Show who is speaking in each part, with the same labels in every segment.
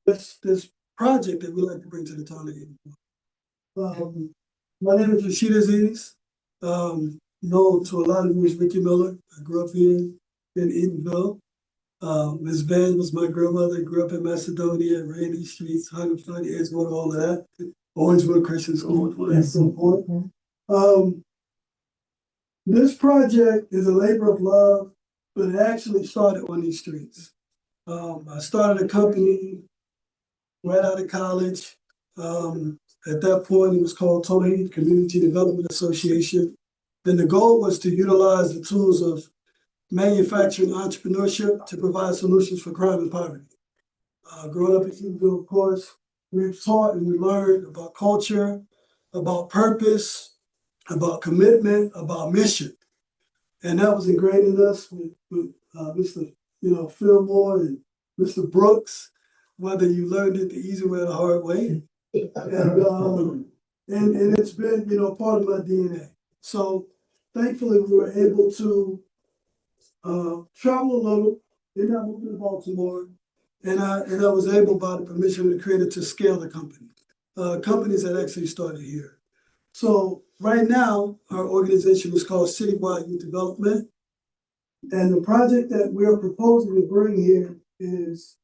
Speaker 1: this project that we like to bring to the town of Eatonville. My name is Rashid Aziz. Known to a lot of you as Ricky Miller. I grew up here in Eatonville. Ms. Van was my grandmother. Grew up in Macedonia, ran these streets, 130 Edgewater, all of that. Orangewood Christian School, and so forth. This project is a labor of love, but it actually started on these streets. I started a company right out of college. At that point, it was called Tony Community Development Association. And the goal was to utilize the tools of manufacturing entrepreneurship to provide solutions for crime and poverty. Growing up in Eatonville, of course, we've taught and we learned about culture, about purpose, about commitment, about mission. And that was ingrained in us with Mr. Fillmore and Mr. Brooks, whether you learned it the easy way or the hard way. And it's been, part of my DNA. So thankfully we were able to travel a little. Then I moved to Baltimore, and I was able, by the permission of the creator, to scale the company. Companies that actually started here. So right now, our organization is called Citywide Youth Development. And the project that we're proposing to bring here is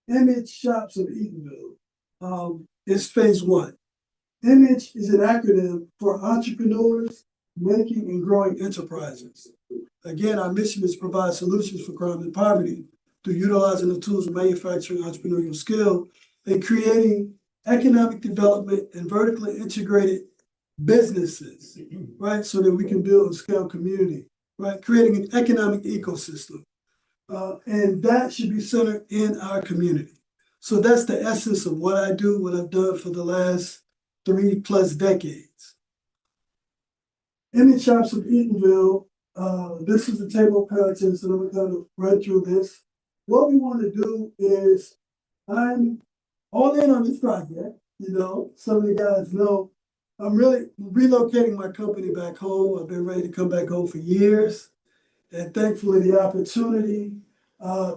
Speaker 1: Image Shops of Eatonville. It's phase one. Image is an acronym for Entrepreneurs Making and Growing Enterprises. Again, our mission is to provide solutions for crime and poverty through utilizing the tools of manufacturing entrepreneurial skill and creating economic development and vertically integrated businesses, right? So that we can build and scale community, right? Creating an economic ecosystem. And that should be centered in our community. So that's the essence of what I do, what I've done for the last 3+ decades. Image Shops of Eatonville. This is the table of contents, and I'm going to run through this. What we want to do is, I'm all in on this project. Some of the guys know I'm really relocating my company back home. I've been ready to come back home for years. And thankfully, the opportunity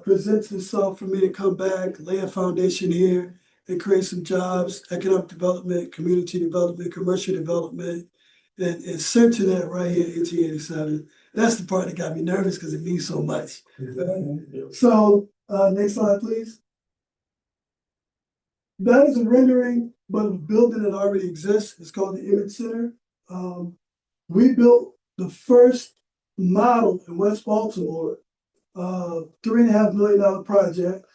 Speaker 1: presents itself for me to come back, lay a foundation here, and create some jobs, economic development, community development, commercial development, and center that right here in 1887. That's the part that got me nervous because it means so much. So, next slide, please. That is a rendering, but a building that already exists. It's called the Image Center. We built the first model in West Baltimore, $3.5 million project.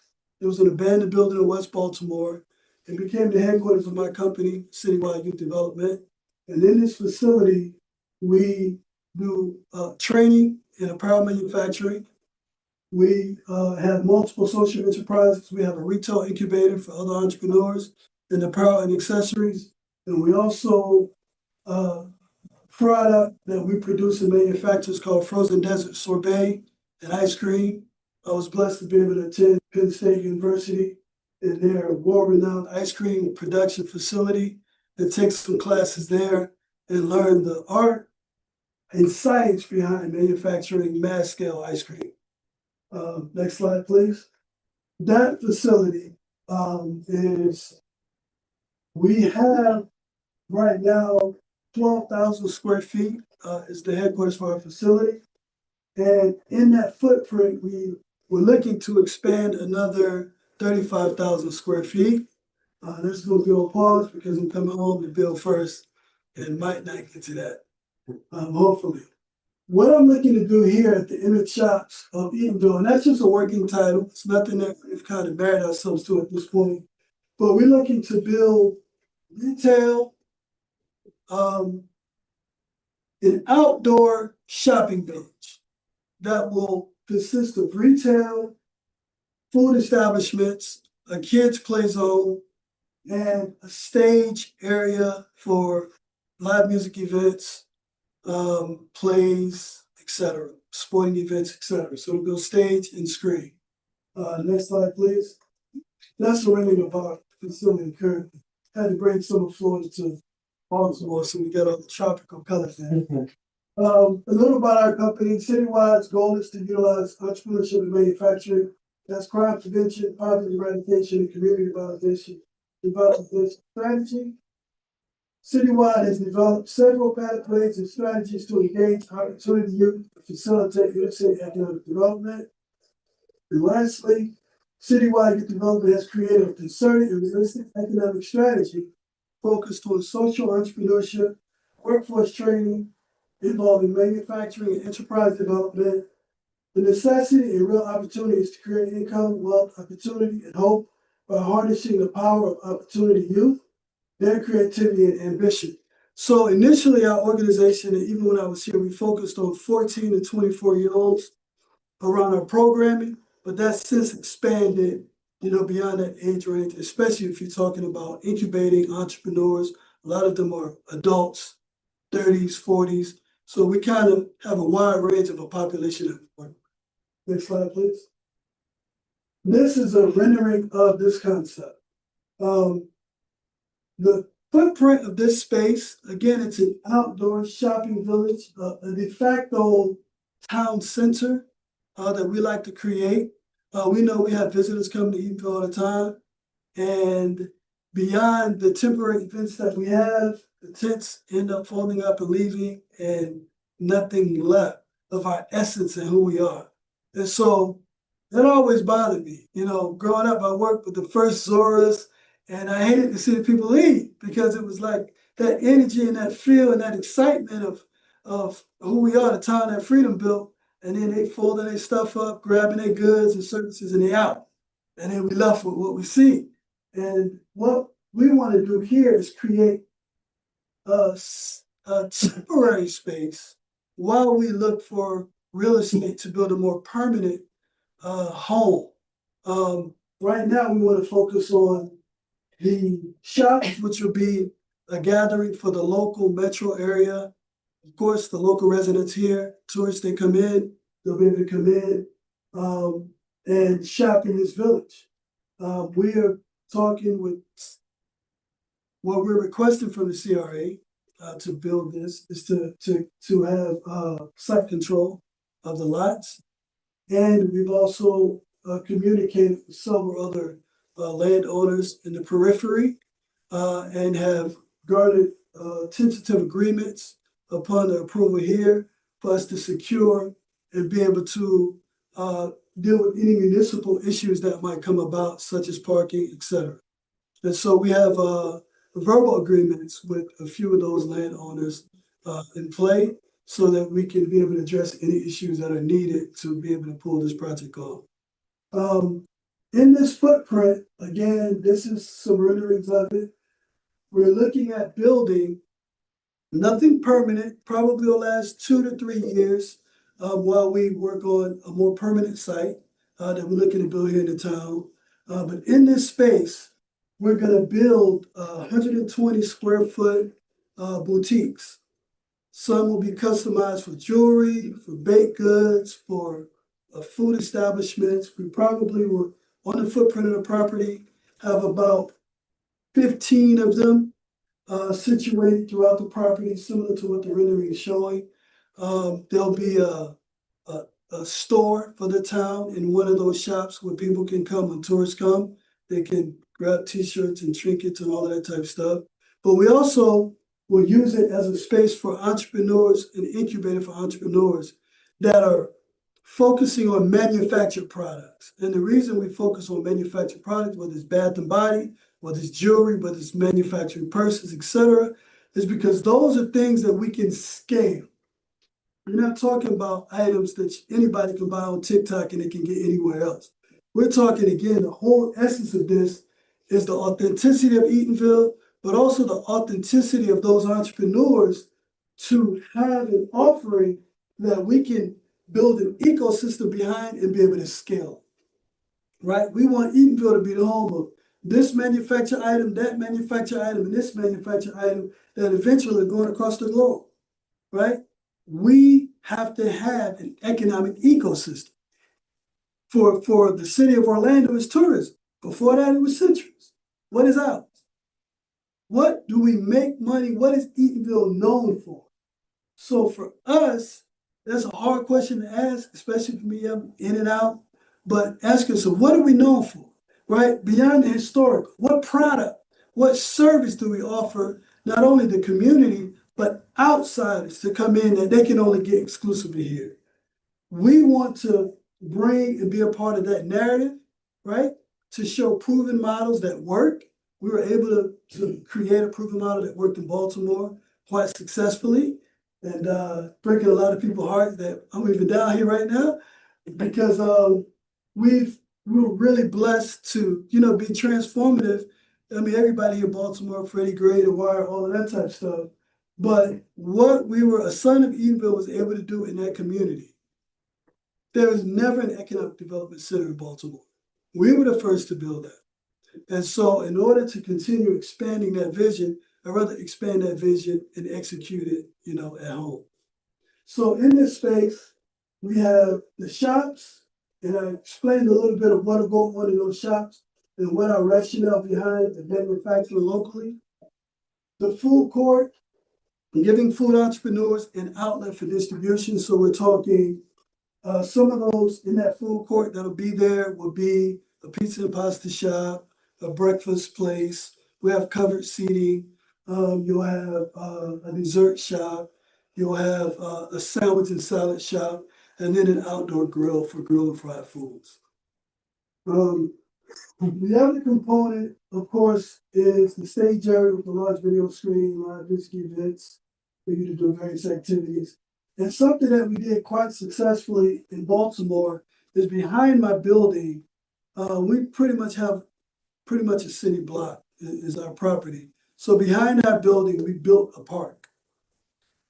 Speaker 1: It was an abandoned building in West Baltimore. It became the headquarters of my company, Citywide Youth Development. And in this facility, we do training in apparel manufacturing. We have multiple social enterprises. We have a retail incubator for other entrepreneurs in apparel and accessories. And we also product that we produce and manufacture is called Frozen Desert Sorbet and ice cream. I was blessed to be able to attend Penn State University in their world-renowned ice cream production facility and take some classes there and learn the art and science behind manufacturing mass-scale ice cream. Next slide, please. That facility we have right now 12,000 square feet is the headquarters for our facility. And in that footprint, we're looking to expand another 35,000 square feet. This is going to be on pause because I'm coming home to build first and might not get to that, hopefully. What I'm looking to do here at the Image Shops of Eatonville, and that's just a working title. It's nothing that we've kind of married ourselves to at this point, but we're looking to build retail, an outdoor shopping village that will consist of retail, food establishments, a kids play zone, and a stage area for live music events, plays, etc., sporting events, etc. So we'll go stage and screen. Next slide, please. That's the rendering of our facility currently. Had to bring some of Florida to Baltimore, so we got all the tropical colors there. A little about our company. Citywide's goal is to utilize entrepreneurship and manufacturing That's crime prevention, poverty eradication, and community revitalization strategy. Citywide has developed several pathways and strategies to engage opportunity youth to facilitate inner-city economic development. And lastly, Citywide Youth Development has created a concerted and realistic economic strategy focused on social entrepreneurship, workforce training, involving manufacturing and enterprise development. The necessity and real opportunity is to create income, wealth, opportunity, and hope by harnessing the power of opportunity youth, their creativity and ambition. So initially our organization, and even when I was here, we focused on 14 to 24-year-olds around our programming, but that's since expanded, beyond that age range, especially if you're talking about incubating entrepreneurs. A lot of them are adults, 30s, 40s. So we kind of have a wide range of a population. Next slide, please. This is a rendering of this concept. The footprint of this space, again, it's an outdoor shopping village, a de facto town center that we like to create. We know we have visitors coming to Eatonville all the time. And beyond the temporary events that we have, the tents end up folding up and leaving, and nothing left of our essence and who we are. And so that always bothered me. Growing up, I worked with the first Zoras, and I hated to see the people leave because it was like that energy and that feel and that excitement of who we are, the town that freedom built. And then they folding their stuff up, grabbing their goods and services, and they out. And then we left with what we see. And what we want to do here is create a temporary space while we look for real estate to build a more permanent home. Right now, we want to focus on the shops, which will be a gathering for the local metro area. Of course, the local residents here, tourists, they come in, they'll be able to come in and shop in this village. We are talking with what we're requesting from the CRA to build this is to have site control of the lots. And we've also communicated with several other landowners in the periphery and have garnered tentative agreements upon the approval here for us to secure and be able to deal with any municipal issues that might come about, such as parking, etc. And so we have verbal agreements with a few of those landowners in play so that we can be able to address any issues that are needed to be able to pull this project off. In this footprint, again, this is some renderings of it. We're looking at building nothing permanent, probably will last 2 to 3 years while we work on a more permanent site that we're looking to build here in the town. But in this space, we're going to build 120 square foot boutiques. Some will be customized for jewelry, for baked goods, for food establishments. We probably will, on the footprint of the property, have about 15 of them situated throughout the property, similar to what the rendering is showing. There'll be a store for the town in one of those shops where people can come, when tourists come, they can grab t-shirts and trinkets and all of that type of stuff. But we also will use it as a space for entrepreneurs, an incubator for entrepreneurs that are focusing on manufactured products. And the reason we focus on manufactured products, whether it's Bath and Body, whether it's jewelry, whether it's manufacturing purses, etc., is because those are things that we can scale. We're not talking about items that anybody can buy on TikTok and they can get anywhere else. We're talking, again, the whole essence of this is the authenticity of Eatonville, but also the authenticity of those entrepreneurs to have an offering that we can build an ecosystem behind and be able to scale. Right? We want Eatonville to be the home of this manufactured item, that manufactured item, and this manufactured item that eventually are going across the globe. Right? We have to have an economic ecosystem. For the city of Orlando, it's tourism. Before that, it was citrus. What is ours? What do we make money? What is Eatonville known for? So for us, that's a hard question to ask, especially for me. I'm in and out. but ask yourself, what are we known for, right? Beyond the historical, what product, what service do we offer not only the community, but outsiders to come in that they can only get exclusively here? We want to bring and be a part of that narrative, right? To show proven models that work. We were able to create a proven model that worked in Baltimore quite successfully and breaking a lot of people's hearts that I'm even down here right now because we were really blessed to, be transformative. I mean, everybody here, Baltimore, Freddie Gray, The Wire, all of that type of stuff. But what a son of Eatonville was able to do in that community, there was never an economic development center in Baltimore. We were the first to build that. And so in order to continue expanding that vision, I'd rather expand that vision and execute it, at home. So in this space, we have the shops, and I explained a little bit of what are going on in those shops and what our rationale behind the manufacturing locally. The food court, giving food entrepreneurs an outlet for distribution. So we're talking some of those in that food court that'll be there will be a pizza and pasta shop, a breakfast place. We have covered seating. You'll have a dessert shop. You'll have a sandwich and salad shop, and then an outdoor grill for grill and fried foods. The other component, of course, is the stage area with the large video screen, live music events for you to do various activities. And something that we did quite successfully in Baltimore is behind my building, we pretty much have a city block is our property. So behind that building, we built a park.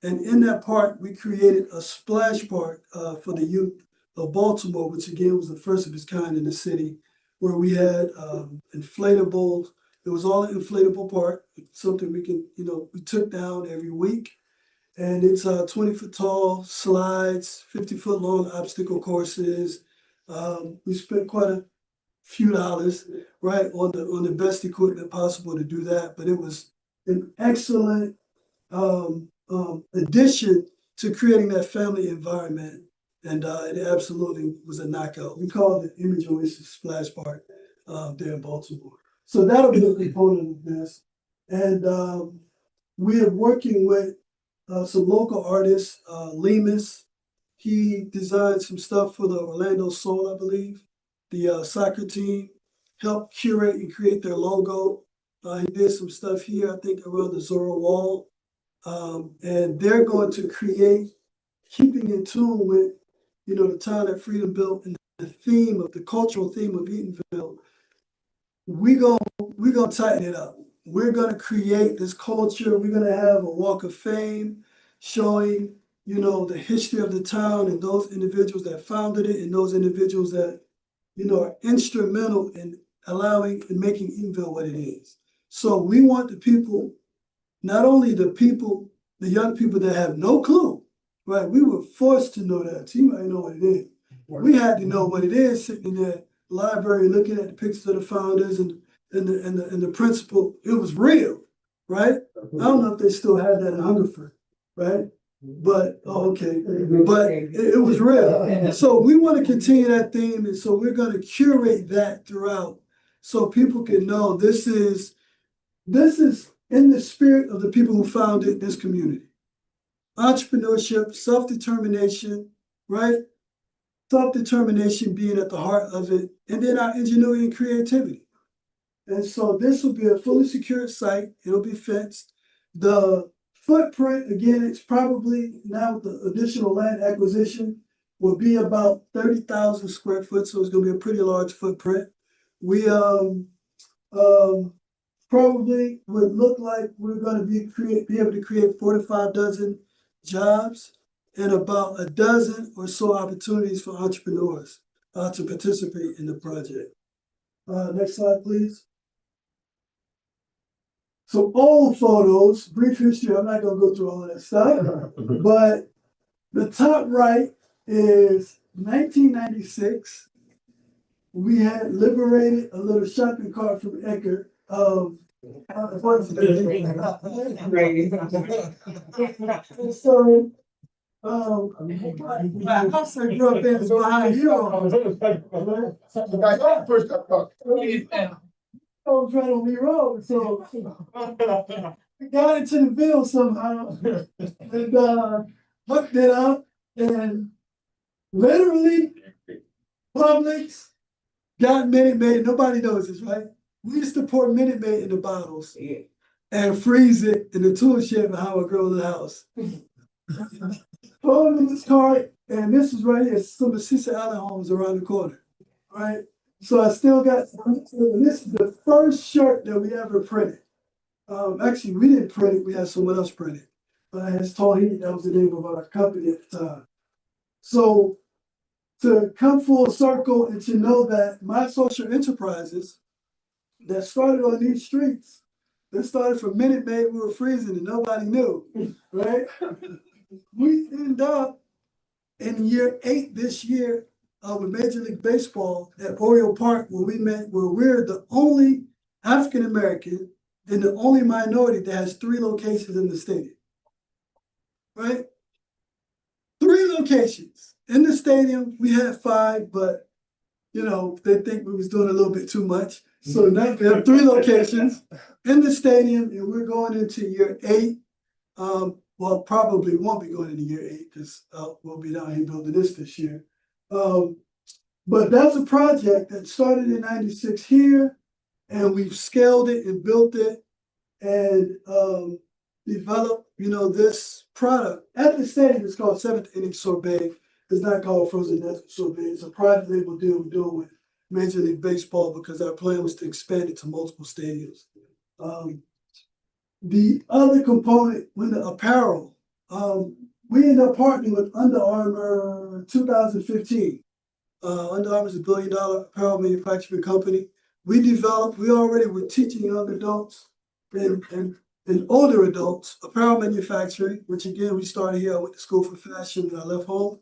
Speaker 1: And in that park, we created a splash park for the youth of Baltimore, which again was the first of its kind in the city, where we had inflatables. It was all an inflatable park, something we can, we took down every week. And it's 20-foot tall slides, 50-foot long obstacle courses. We spent quite a few dollars, right, on the best equipment possible to do that. But it was an excellent addition to creating that family environment. And it absolutely was a knockout. We call it the Image Oasis Splash Park there in Baltimore. So that'll be a component of this. And we are working with some local artists, Lemus. He designed some stuff for the Orlando Soul, I believe, the soccer team, helped curate and create their logo. He did some stuff here, I think, around the Zorro Wall. And they're going to create, keeping in tune with, the town that Freedom built and the cultural theme of Eatonville. We're gonna tighten it up. We're gonna create this culture. We're gonna have a walk of fame showing, the history of the town and those individuals that founded it and those individuals that, are instrumental in allowing and making Eatonville what it is. So we want the people, not only the young people that have no clue, right? We were forced to know that. You might know what it is. We had to know what it is sitting in that library looking at the pictures of the founders and the principal. It was real, right? I don't know if they still have that in Hungerford, right? But okay, but it was real. So we want to continue that theme, and so we're going to curate that throughout, so people can know this is in the spirit of the people who founded this community. Entrepreneurship, self-determination, right? Self-determination being at the heart of it, and then our ingenuity and creativity. And so this will be a fully secured site. It'll be fenced. The footprint, again, it's probably now with the additional land acquisition, will be about 30,000 square foot. So it's going to be a pretty large footprint. We probably would look like we're going to be able to create 4 to 5 dozen jobs and about a dozen or so opportunities for entrepreneurs to participate in the project. Next slide, please. So old photos, brief history, I'm not going to go through all of that stuff, but the top right is 1996. We had liberated a little shopping cart from Eckerd. So My house I grew up in is behind Hero. I was right on the road, so I got into the Ville somehow and hooked it up and literally Publix got Minute Maid. Nobody knows this, right? We used to pour Minute Maid in the bottles and freeze it in the tool shed behind our girl's house. Pulled in this car, and this is right here, some of Sister Allen homes around the corner, right? So I still got, this is the first shirt that we ever printed. Actually, we didn't print it, we had someone else print it. But it's Tall Heat, that was the name of our company at the time. So to come full circle and to know that my social enterprises that started on these streets, that started from Minute Maid, we were freezing and nobody knew, right? We end up in year 8 this year with Major League Baseball at Oriole Park, where we're the only African American and the only minority that has 3 locations in the stadium. Right? 3 locations. In the stadium, we had 5, but you know, they think we was doing a little bit too much. So now we have 3 locations in the stadium, and we're going into year 8. Well, probably won't be going into year 8 because we'll be down here building this year. But that's a project that started in '96 here, and we've scaled it and built it and developed, you know, this product. At the stadium, it's called 7th Inning Sorbet. It's not called Frozen Desert Sorbet. It's a private label deal we're doing with Major League Baseball because our plan was to expand it to multiple stadiums. The other component, when the apparel, we ended up partnering with Under Armour 2015. Under Armour is a $1 billion apparel manufacturing company. We already were teaching young adults and older adults apparel manufacturing, which again, we started here. I went to school for fashion and I left home.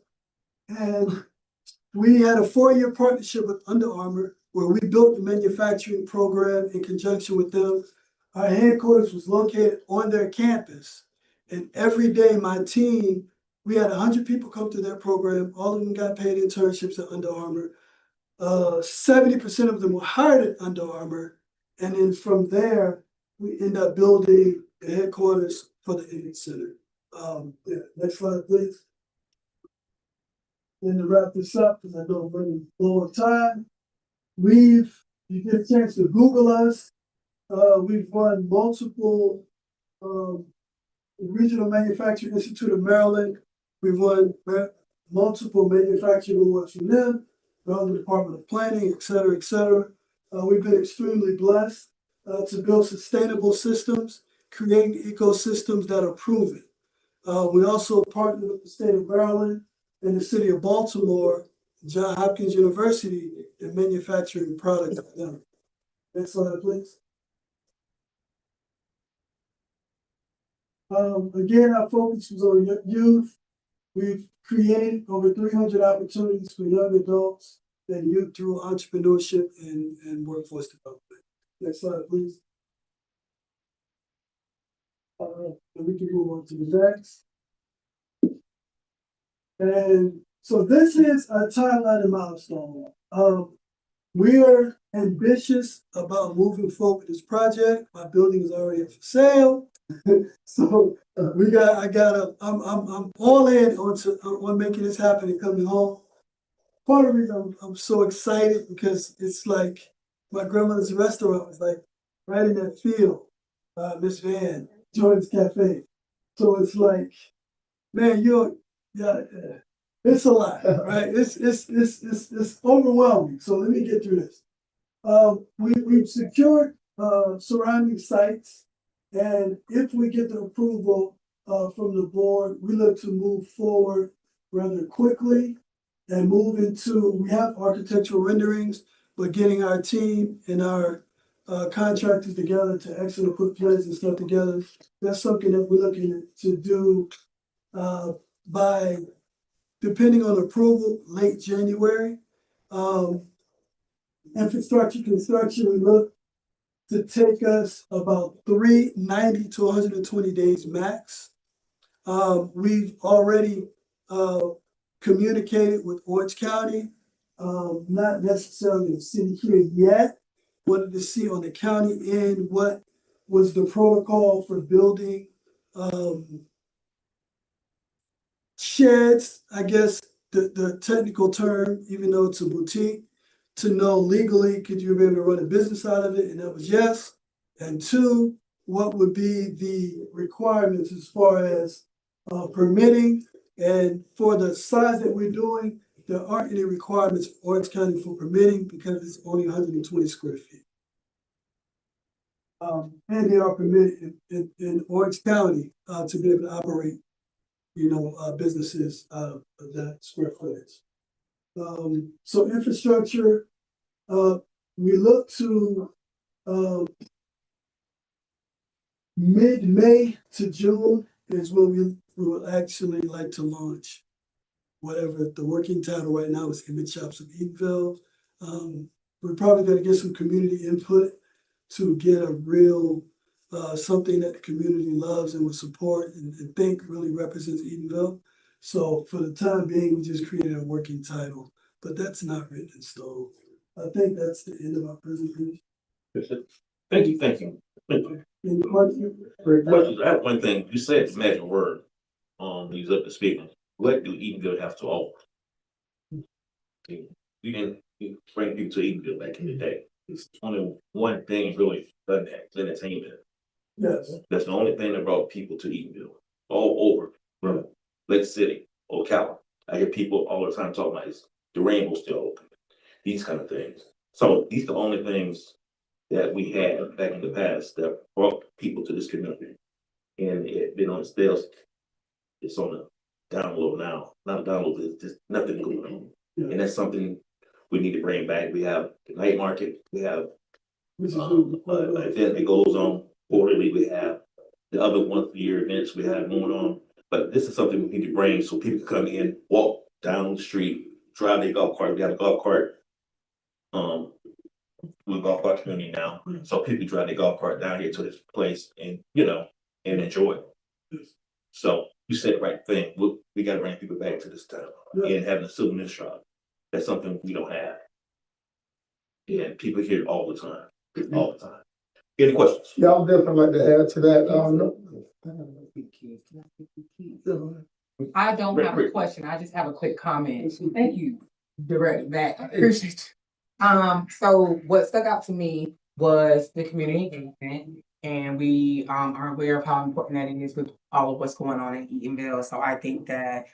Speaker 1: And we had a 4-year partnership with Under Armour where we built the manufacturing program in conjunction with them. Our headquarters was located on their campus. And every day, my team, we had 100 people come to their program. All of them got paid internships at Under Armour. 70% of them were hired at Under Armour. And then from there, we end up building the headquarters for the Image Center. Next slide, please. And to wrap this up, because I know I'm running low on time, you get a chance to Google us. We've run multiple Regional Manufacturing Institute of Maryland. We've won multiple manufacturing awards from them, from the Department of Planning, et cetera, et cetera. We've been extremely blessed to build sustainable systems, creating ecosystems that are proven. We also partnered with the state of Maryland and the city of Baltimore, Johns Hopkins University, in manufacturing products for them. Next slide, please. Again, our focus was on youth. We've created over 300 opportunities for young adults and youth through entrepreneurship and workforce development. Next slide, please. And we can move on to the next. And so this is a timeline and milestone. We are ambitious about moving forward with this project. My building is already up for sale. So I'm all in on making this happen and coming home. Part of the reason I'm so excited because it's like my grandmother's restaurant was like right in that field, Miss Van, Jordan's Cafe. So it's like, man, it's a lot, right? It's overwhelming. So let me get through this. We've secured surrounding sites, and if we get the approval from the board, we look to move forward rather quickly and we have architectural renderings, but getting our team and our contractors together to actually put plans and stuff together, that's something that we're looking to do by, depending on approval, late January. Infrastructure construction, we look to take us about 90 to 120 days max. We've already communicated with Orange County, not necessarily the city here yet. Wanted to see on the county end what was the protocol for building sheds, I guess the technical term, even though it's a boutique, to know legally, could you be able to run a business out of it? And that was yes. And two, what would be the requirements as far as permitting? And for the size that we're doing, there aren't any requirements for Orange County for permitting because it's only 120 square feet. And they are permitted in Orange County to be able to operate, businesses out of that square footage. So infrastructure, we look to mid-May to June is when we would actually like to launch whatever the working title right now is, Image Shops of Eatonville. We're probably going to get some community input to get a real something that the community loves and would support and think really represents Eatonville. So for the time being, we just created a working title, but that's not written in stone. I think that's the end of our presentation.
Speaker 2: Thank you.
Speaker 1: Any questions?
Speaker 2: I have one thing. You said the magic word. He's up to speaking. What do Eatonville have to offer? You can bring people to Eatonville back in the day. It's only one thing really done that, it's entertainment.
Speaker 1: Yes.
Speaker 2: That's the only thing that brought people to Eatonville. All over from Lake City, Ocala. I hear people all the time talking about the rainbow still open. These kind of things. So these are the only things that we had back in the past that brought people to this community. And it been on sales. It's on the download now. Not download, it's just nothing going on. Yeah. And that's something we need to bring back. We have the night market, we have event that goes on quarterly, we have the other once a year events we have going on. But this is something we need to bring so people can come in, walk down the street, drive their golf cart. We have a golf cart. We're a golf cart community now. So people drive their golf cart down here to this place and and enjoy it. So you said the right thing. We gotta bring people back to this town and having a souvenir shop. That's something we don't have. And people hear it all the time. All the time. Any questions?
Speaker 3: Yeah, I would definitely like to add to that.
Speaker 4: I don't have a question. I just have a quick comment. Thank you, Direct back. I appreciate you. So what stuck out to me was the community engagement, and we are aware of how important that is with all of what's going on in Eatonville. So I think that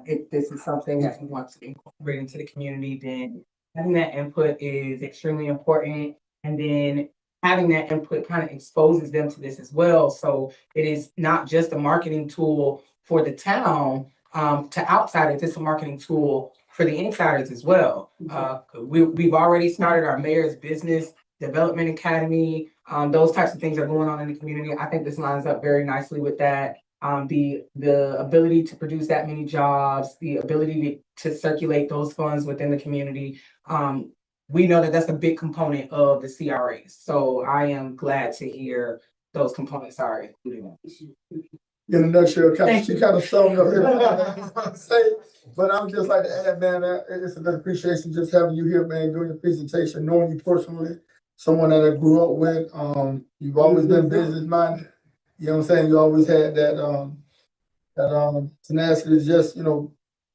Speaker 4: if this is something that we want to incorporate into the community, then having that input is extremely important. And then having that input kind of exposes them to this as well. So it is not just a marketing tool for the town to outsiders, it's a marketing tool for the insiders as well. We've already started our mayor's business development academy. Those types of things are going on in the community. I think this lines up very nicely with that. The ability to produce that many jobs, the ability to circulate those funds within the community. We know that that's a big component of the CRAs. So I am glad to hear those components are included.
Speaker 3: In a nutshell, she kind of summed up everything I was say. But I would just like to add, man, it's an appreciation just having you here, man, doing your presentation, knowing you personally, someone that I grew up with. You've always been business minded. You know what I'm saying? You always had that tenacity to just,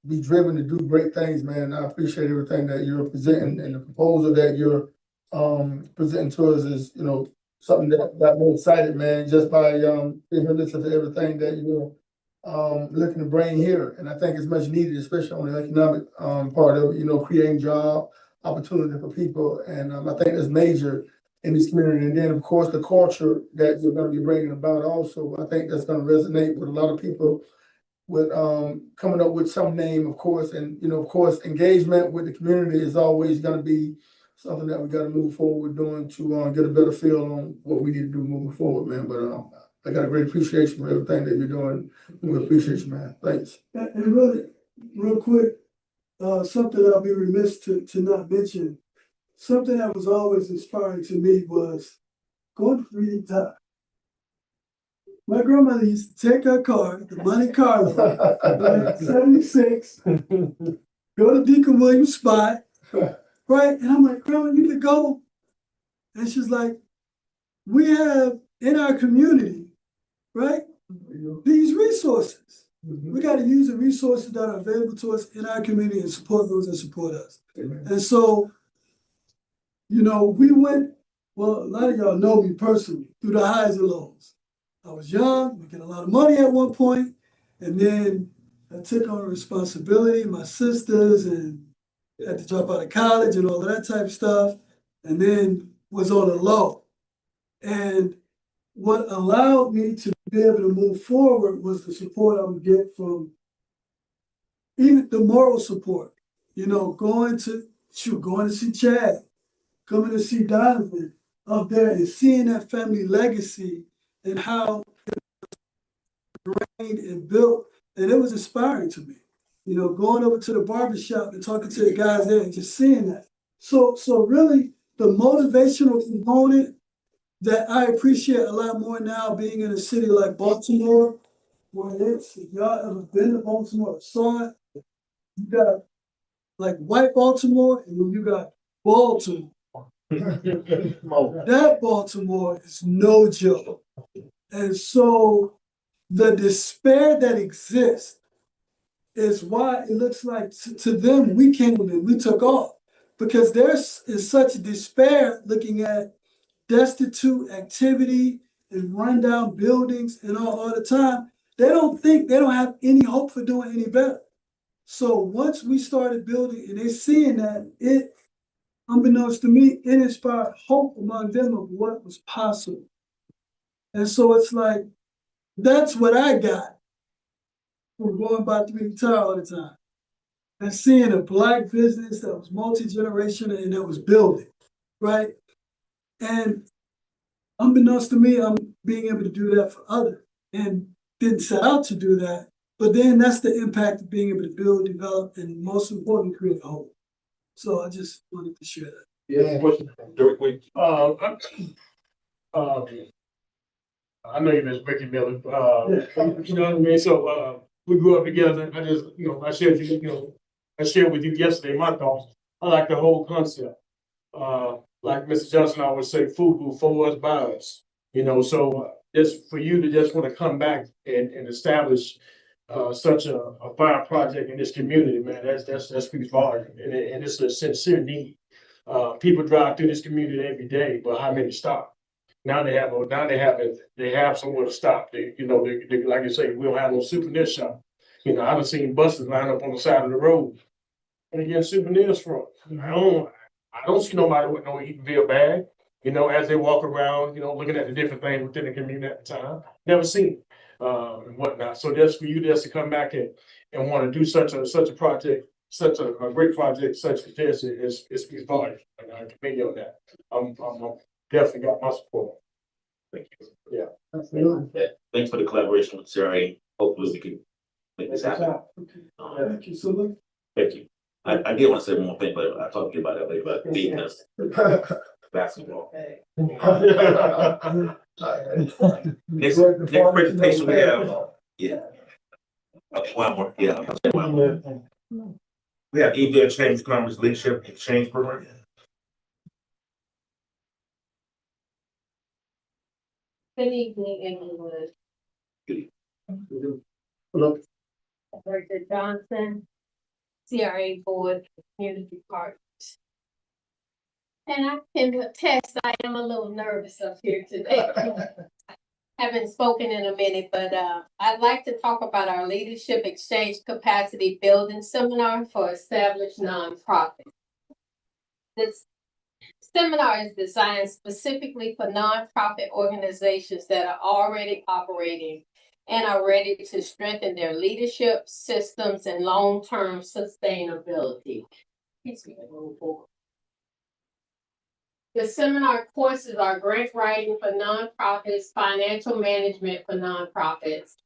Speaker 3: be driven to do great things, man. I appreciate everything that you're presenting, and the proposal that you're presenting to us is, something that got me excited, man, just by listening to everything that you're looking to bring here. And I think it's much needed, especially on the economic part of it, creating job opportunity for people. And I think that's major in this community. And then, of course, the culture that you're going to be bringing about also, I think that's going to resonate with a lot of people with coming up with some name, of course. And, of course, engagement with the community is always going to be something that we got to move forward doing to get a better feel on what we need to do moving forward, man. But I got a great appreciation for everything that you're doing. We appreciate you, man. Thanks.
Speaker 1: And really, real quick, something that I'll be remiss to not mention, something that was always inspiring to me was going to reading time. My grandmother used to take her car, the Monte Carlo, like 76, go to Deacon Williams' spot, right? And I'm like, Grandma, you could go. And she's like, we have in our community, right, these resources. We got to use the resources that are available to us in our community and support those that support us. And so, you know, we went, well, a lot of y'all know me personally, through the highs and lows. I was young, making a lot of money at one point, and then I took on responsibility, my sisters, and had to drop out of college and all of that type of stuff, and then was on a low. And what allowed me to be able to move forward was the support I would get from even the moral support. You know, going to see Chad, coming to see Donovan up there and seeing that family legacy and how it and built, and it was inspiring to me. You know, going over to the barbershop and talking to the guys there and just seeing that. So really the motivational component that I appreciate a lot more now being in a city like Baltimore, where it's, if y'all ever been to Baltimore or saw it, you got like white Baltimore and then you got Baltimore. That Baltimore is no joke. And so the despair that exists is why it looks like to them we came and we took off. Because there is such despair looking at destitute activity and rundown buildings and all the time. They don't have any hope for doing any better. So once we started building and they seeing that, it, unbeknownst to me, it inspired hope among them of what was possible. And so it's like, that's what I got from going by 3 Tower all the time. And seeing a Black business that was multi-generational and that was building, right? And unbeknownst to me, I'm being able to do that for others and didn't set out to do that. But then that's the impact of being able to build, develop, and most importantly, create hope. So I just wanted to share that.
Speaker 5: Yeah. I know you Miss Ricky Miller. You know what I mean? So we grew up together. I just, I shared I shared with you yesterday my thoughts. I like the whole concept. Like Mr. Johnson always say, food for us, by us. So just for you to just want to come back and establish such a fine project in this community, man, that speaks volume, and it's a sincere need. People drive through this community every day, but how many stop? Now they have somewhere to stop. They like you say, we don't have no souvenir shop. I done seen buses line up on the side of the road and they get souvenirs from. I don't see nobody with no Eatonville bag, as they walk around, looking at the different things within the community at the time. Never seen and whatnot. So just for you just to come back and want to do such a project, such a great project such as this, it speaks volumes. And I commend you on that. I'm definitely got my support.
Speaker 2: Thank you.
Speaker 5: Yeah.
Speaker 3: Absolutely.
Speaker 2: Yeah, thanks for the collaboration with CRA. Hopefully we can make this happen.
Speaker 1: Thank you so much.
Speaker 2: Thank you. I did want to say one more thing, but I'll talk to you about that later, about beating us basketball. Next presentation we have, yeah. Okay, one more, yeah. I'll say one more. We have Eatonville Change Conference Leadership Exchange Program.
Speaker 6: Good evening, everyone.
Speaker 3: Hello.
Speaker 6: Director Johnson, CRA Board, Community Partners. And I can attest, I am a little nervous up here today. Haven't spoken in a minute, but I'd like to talk about our Leadership Exchange Capacity Building Seminar for established nonprofits. This seminar is designed specifically for nonprofit organizations that are already operating and are ready to strengthen their leadership, systems, and long-term sustainability. The seminar courses are grant writing for nonprofits, financial management for nonprofits,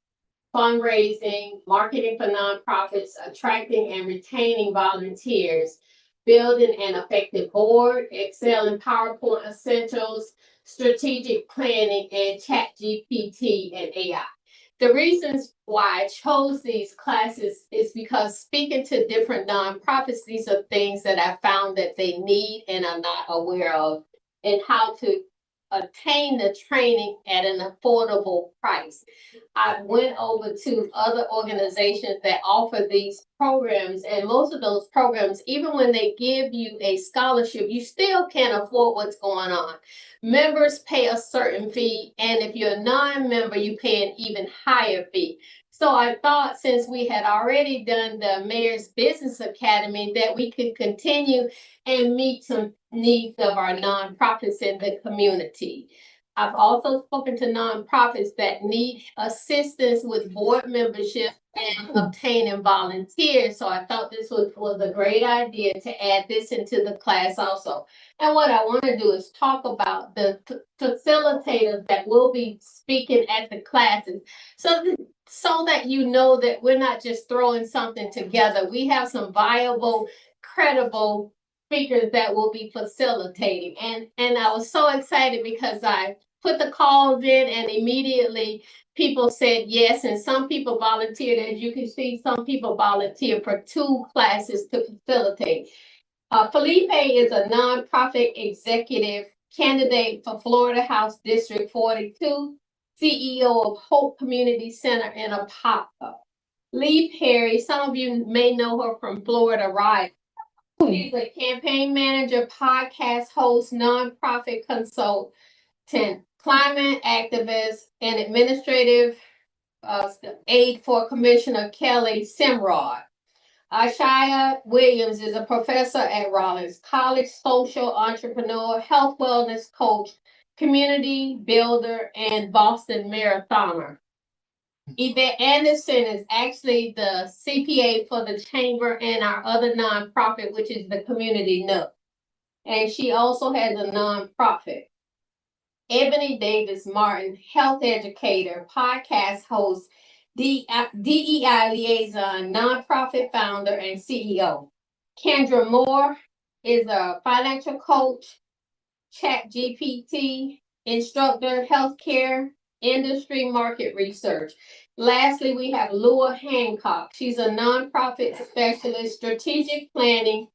Speaker 6: fundraising, marketing for nonprofits, attracting and retaining volunteers, building an effective board, excel in PowerPoint essentials, strategic planning, and ChatGPT and AI. The reasons why I chose these classes is because speaking to different nonprofits, these are things that I found that they need and are not aware of, and how to attain the training at an affordable price. I went over to other organizations that offer these programs, and most of those programs, even when they give you a scholarship, you still can't afford what's going on. Members pay a certain fee, and if you're a non-member, you pay an even higher fee. So I thought, since we had already done the Mayor's Business Academy, that we could continue and meet some needs of our nonprofits in the community. I've also spoken to nonprofits that need assistance with board membership and obtaining volunteers. So I thought this was a great idea to add this into the class also. And what I want to do is talk about the facilitators that will be speaking at the classes, so that you know that we're not just throwing something together. We have some viable, credible speakers that will be facilitating. And I was so excited because I put the calls in and immediately people said yes, and some people volunteered. As you can see, some people volunteered for 2 classes to facilitate. Felipe is a nonprofit executive candidate for Florida House District 42, CEO of Hope Community Center in Apopka. Lee Perry, some of you may know her from Florida Ride. She's a campaign manager, podcast host, nonprofit consultant, climate activist, and administrative aide for Commissioner Kelly Simrod. Ashaya Williams is a professor at Rollins College, social entrepreneur, health wellness coach, community builder, and Boston marathoner. Yvette Anderson is actually the CPA for the chamber and our other nonprofit, which is the Community Nook. And she also has a nonprofit. Ebony Davis Martin, health educator, podcast host, DEI liaison, nonprofit founder, and CEO. Kendra Moore is a financial coach, ChatGPT instructor, healthcare industry market research. Lastly, we have Lua Hancock. She's a nonprofit specialist, strategic planning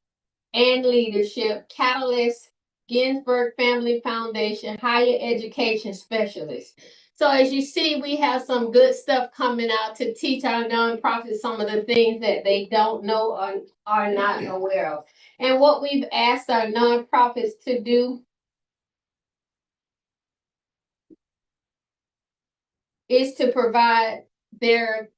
Speaker 6: and leadership, Catalyst, Ginsburg Family Foundation, higher education specialist. So as you see, we have some good stuff coming out to teach our nonprofits some of the things that they don't know or are not aware of. And what we've asked our nonprofits to do is to provide their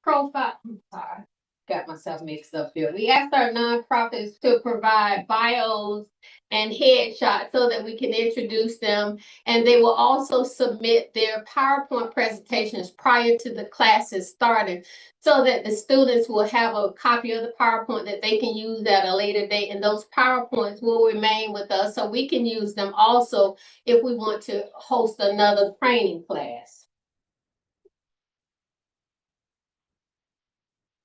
Speaker 6: profile. I'm sorry, got myself mixed up here. We asked our nonprofits to provide bios and headshots so that we can introduce them, and they will also submit their PowerPoint presentations prior to the classes starting, so that the students will have a copy of the PowerPoint that they can use at a later date, and those PowerPoints will remain with us so we can use them also if we want to host another training class.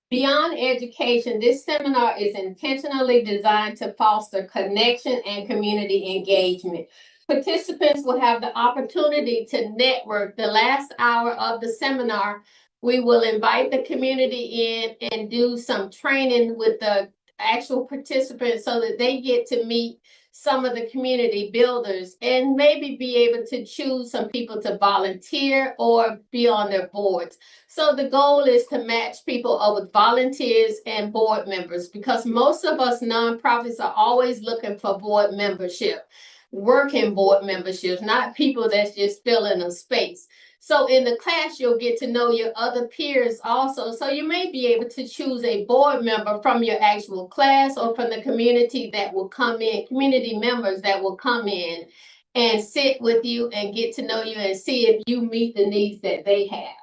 Speaker 6: Beyond education, this seminar is intentionally designed to foster connection and community engagement. Participants will have the opportunity to network. The last hour of the seminar, we will invite the community in and do some training with the actual participants so that they get to meet some of the community builders and maybe be able to choose some people to volunteer or be on their boards. So the goal is to match people up with volunteers and board members, because most of us nonprofits are always looking for board membership, working board memberships, not people that's just filling a space. So in the class, you'll get to know your other peers also. So you may be able to choose a board member from your actual class or from the community that will come in, community members that will come in and sit with you and get to know you and see if you meet the needs that they have.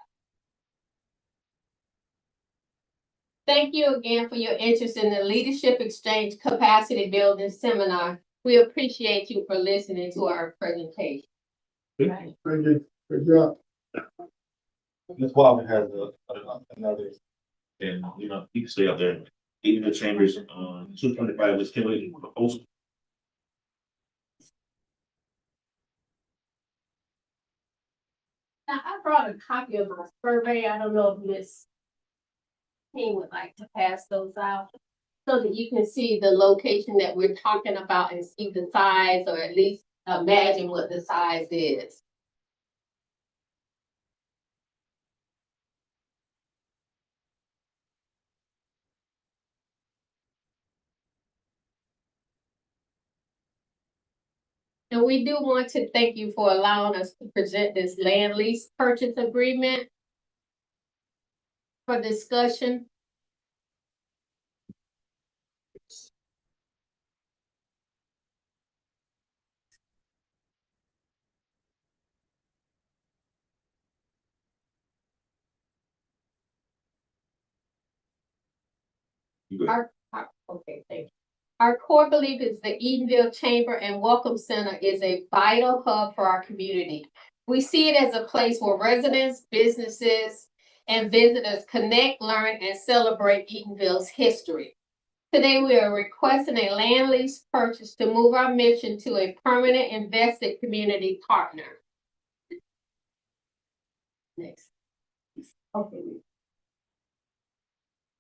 Speaker 6: Thank you again for your interest in the Leadership Exchange Capacity Building Seminar. We appreciate you for listening to our presentation.
Speaker 3: Thank you. Good job.
Speaker 2: Ms. Wilder has another, and you can stay up there. Eatonville Chambers, 225 West Kimberly, proposal.
Speaker 6: Now, I brought a copy of my survey. I don't know if Miss King would like to pass those out so that you can see the location that we're talking about and see the size, or at least imagine what the size is. And we do want to thank you for allowing us to present this land lease purchase agreement for discussion.
Speaker 2: You go ahead.
Speaker 6: Okay, thank you. Our core belief is the Eatonville Chamber and Welcome Center is a vital hub for our community. We see it as a place where residents, businesses, and visitors connect, learn, and celebrate Eatonville's history. Today, we are requesting a land lease purchase to move our mission to a permanent invested community partner. Next. Okay.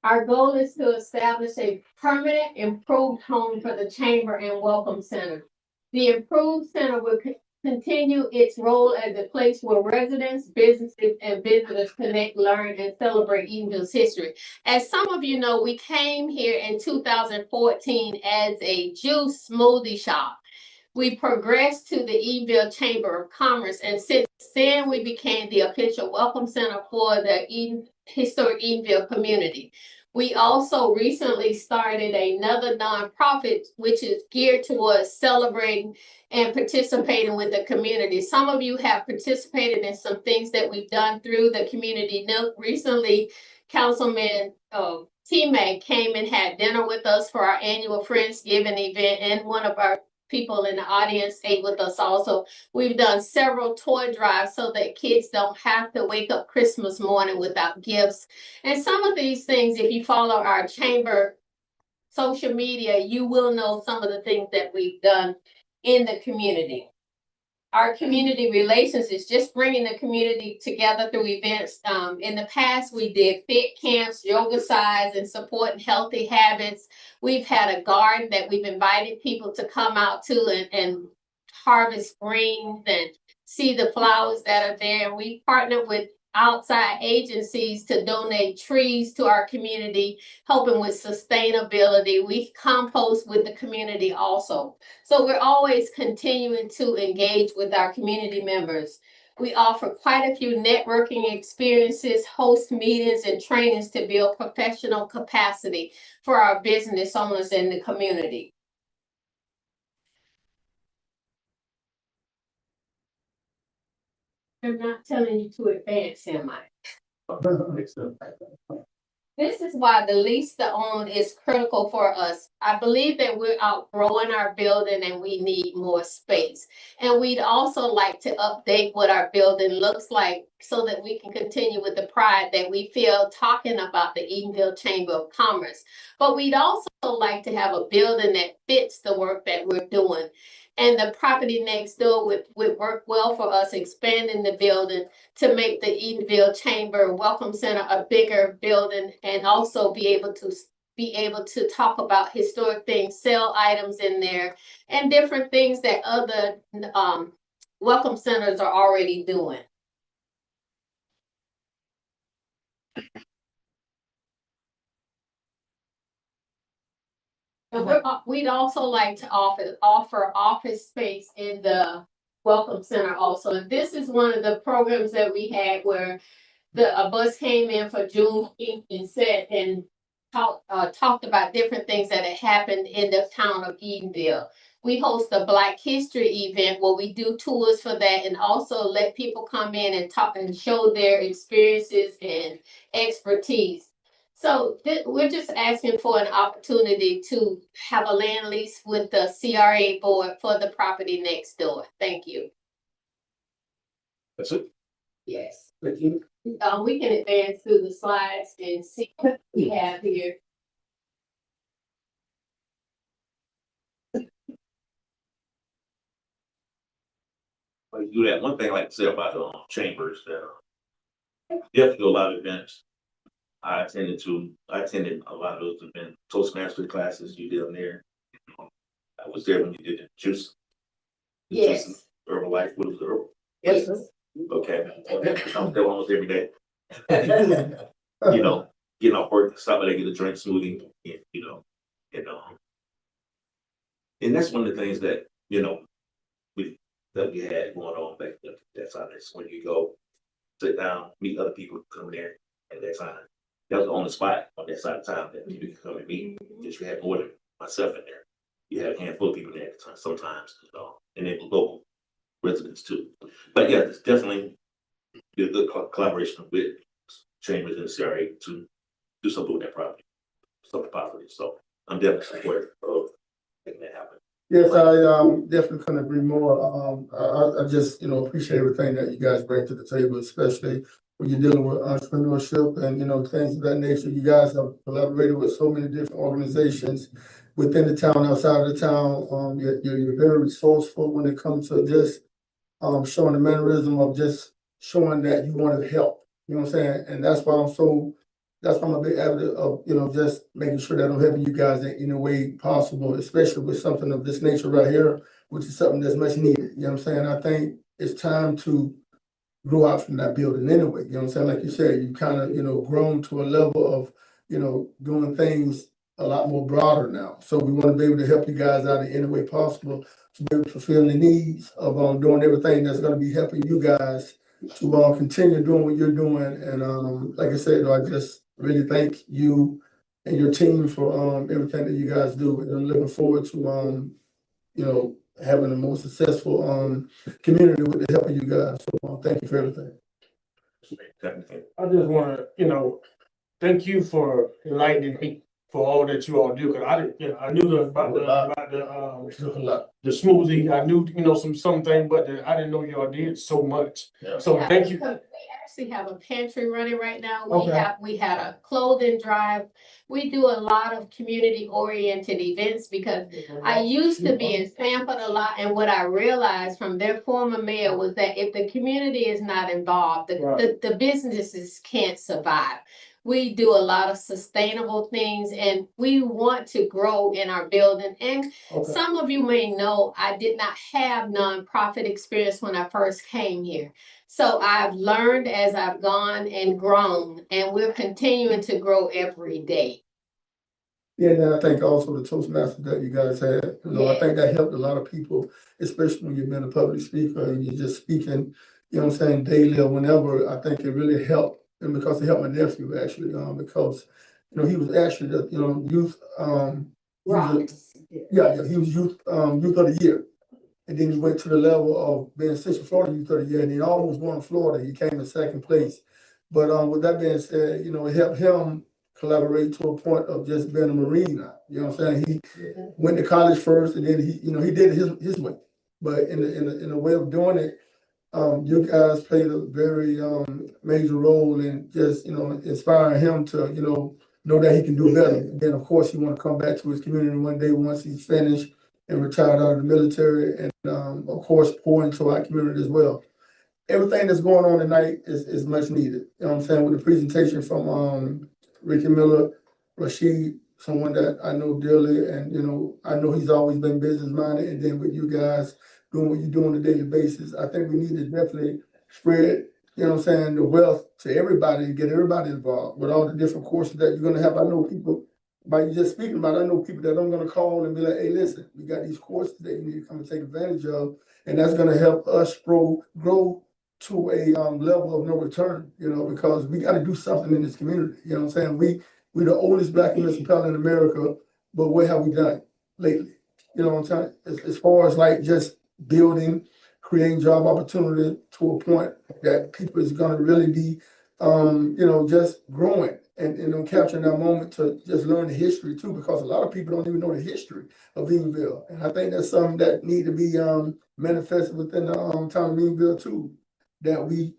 Speaker 6: Our goal is to establish a permanent improved home for the Chamber and Welcome Center. The improved center will continue its role as a place where residents, businesses, and visitors connect, learn, and celebrate Eatonville's history. As some of you know, we came here in 2014 as a juice smoothie shop. We progressed to the Eatonville Chamber of Commerce, and since then we became the official welcome center for the historic Eatonville community. We also recently started another nonprofit, which is geared towards celebrating and participating with the community. Some of you have participated in some things that we've done through the community. Recently, Councilman T-May came and had dinner with us for our annual Friendsgiving event, and one of our people in the audience ate with us also. We've done several toy drives so that kids don't have to wake up Christmas morning without gifts. And some of these things, if you follow our chamber social media, you will know some of the things that we've done in the community. Our community relations is just bringing the community together through events. In the past, we did fit camps, yoga sides, and supporting healthy habits. We've had a garden that we've invited people to come out to and harvest greens and see the flowers that are there. And we partnered with outside agencies to donate trees to our community, helping with sustainability. We compost with the community also. So we're always continuing to engage with our community members. We offer quite a few networking experiences, host meetings and trainings to build professional capacity for our business owners in the community. I'm not telling you to advance, am I? This is why the lease to own is critical for us. I believe that we're outgrowing our building and we need more space. And we'd also like to update what our building looks like so that we can continue with the pride that we feel talking about the Eatonville Chamber of Commerce. But we'd also like to have a building that fits the work that we're doing. And the property next door would work well for us expanding the building to make the Eatonville Chamber Welcome Center a bigger building, and also be able to talk about historic things, sell items in there, and different things that other welcome centers are already doing. And we'd also like to offer office space in the Welcome Center also. And this is one of the programs that we had where a bus came in for Juneteenth and said and talked about different things that had happened in the town of Eatonville. We host a Black History event where we do tours for that and also let people come in and talk and show their experiences and expertise. So we're just asking for an opportunity to have a land lease with the CRA board for the property next door. Thank you.
Speaker 2: That's it.
Speaker 6: Yes. We can advance through the slides and see what we have here.
Speaker 2: to do that. One thing I like to say about the chambers that definitely do a lot of events. I attended a lot of those events, Toastmaster classes you did on there. I was there when you did the juice.
Speaker 6: Yes.
Speaker 2: Herbalife, what was the herbal?
Speaker 6: Yes, sir.
Speaker 2: Okay, I was there almost every day. You know, getting off work, stop by to get a drink smoothie, you know. And that's one of the things that, we had going on back then. That's how that's when you go sit down, meet other people coming there at that time. That was the only spot on that side of town that people could come and meet. Just you had more than myself in there. You had a handful of people there at the time, sometimes, and they were local residents too. But yeah, it's definitely be a good collaboration with Chambers and CRA to do something with that property, something positive. So I'm definitely supportive of making that happen.
Speaker 3: Yes, I definitely couldn't agree more. I just, appreciate everything that you guys bring to the table, especially when you're dealing with entrepreneurship and, things of that nature. You guys have collaborated with so many different organizations within the town, outside of the town. You're very resourceful when it comes to just showing the mannerism of just showing that you want to help. You know what I'm saying? And that's why I'm a big advocate of, just making sure that I'm helping you guys in any way possible, especially with something of this nature right here, which is something that's much needed. You know what I'm saying? I think it's time to grow out from that building anyway. You know what I'm saying? Like you said, you kind of, grown to a level of, doing things a lot more broader now. So we want to be able to help you guys out in any way possible to be able to fulfill the needs of doing everything that's going to be helping you guys to continue doing what you're doing. And like I said, I just really thank you and your team for everything that you guys do. And I'm looking forward to having a more successful community with the help of you guys. So thank you for everything.
Speaker 5: I just wanna, thank you for enlightening me for all that you all do, cause I didn't, I knew about the smoothie, I knew, some things, but I didn't know y'all did so much. So thank you.
Speaker 6: We actually have a pantry running right now.
Speaker 5: Okay.
Speaker 6: We had a clothing drive. We do a lot of community oriented events because I used to be in Sanford a lot, and what I realized from their former mayor was that if the community is not involved, the businesses can't survive. We do a lot of sustainable things and we want to grow in our building. And some of you may know I did not have nonprofit experience when I first came here. So I've learned as I've gone and grown, and we're continuing to grow every day.
Speaker 3: Yeah, and I think also the Toastmasters that you guys had, I think that helped a lot of people, especially when you've been a public speaker and you're just speaking, daily or whenever. I think it really helped. And because it helped my nephew actually, because he was actually the youth he was youth of the year. And then he went to the level of being Central Florida Youth of the Year, and he almost won Florida. He came in second place. But with that being said, it helped him collaborate to a point of just being a Marine now. You know what I'm saying? He went to college first, and then he did it his way. But in a way of doing it, you guys played a very major role in just inspiring him to know that he can do better. And then of course he want to come back to his community one day once he's finished and retired out of the military, and of course pour into our community as well. Everything that's going on tonight is much needed. You know what I'm saying? With the presentation from Ricky Miller, Rashid, someone that I know dearly, and I know he's always been business minded, and then with you guys doing what you do on a daily basis, I think we need to definitely spread, the wealth to everybody and get everybody involved with all the different courses that you're gonna have. I know people, by you just speaking about it, I know people that I'm gonna call and be like, hey, listen, we got these courses that you need to come and take advantage of, and that's gonna help us grow to a level of no return, because we gotta do something in this community. You know what I'm saying? We're the oldest Black municipality in America, but what have we done lately? You know what I'm saying? As far as like just building, creating job opportunity to a point that people is gonna really be, just growing and capturing that moment to just learn the history too, because a lot of people don't even know the history of Eatonville. And I think that's something that need to be manifested within the town of Eatonville too, that we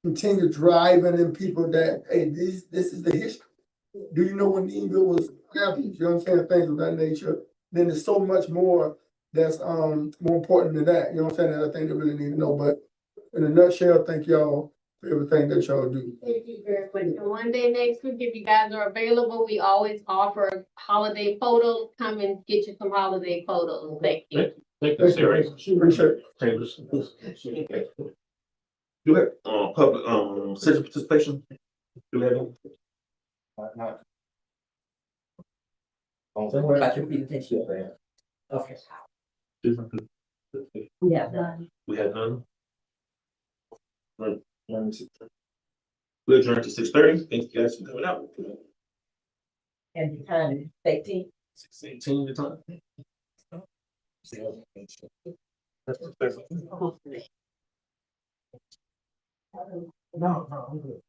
Speaker 3: continue driving in people that, hey, this is the history. Do you know when Eatonville was established? You know what I'm saying? Things of that nature. Then there's so much more that's more important than that. You know what I'm saying? That I think they really need to know. But in a nutshell, thank y'all for everything that y'all do.
Speaker 6: Thank you very much. And one day next week, if you guys are available, we always offer holiday photos. Come and get you some holiday photos. Thank you.
Speaker 2: Thank you, Sarah.
Speaker 3: Appreciate it.
Speaker 2: Do it, public, citizen participation? Do we have any?
Speaker 4: What about your presentation? Okay.
Speaker 2: We have none. We adjourn to 6:30. Thank you guys for coming out.
Speaker 4: And the time is 18.
Speaker 2: 6:18 the time.
Speaker 4: No, I'm good.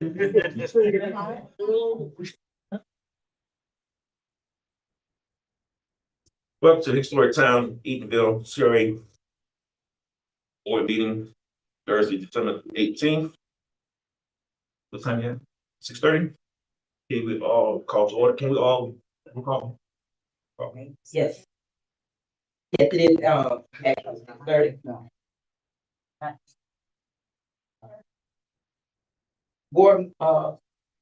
Speaker 2: Welcome to the historic town, Eatonville, CRA board meeting, Thursday, December 18th. What time yet? 6:30? Can we all call to order? Can we all call?
Speaker 7: Yes. Yes, it is, actually, 30. Board,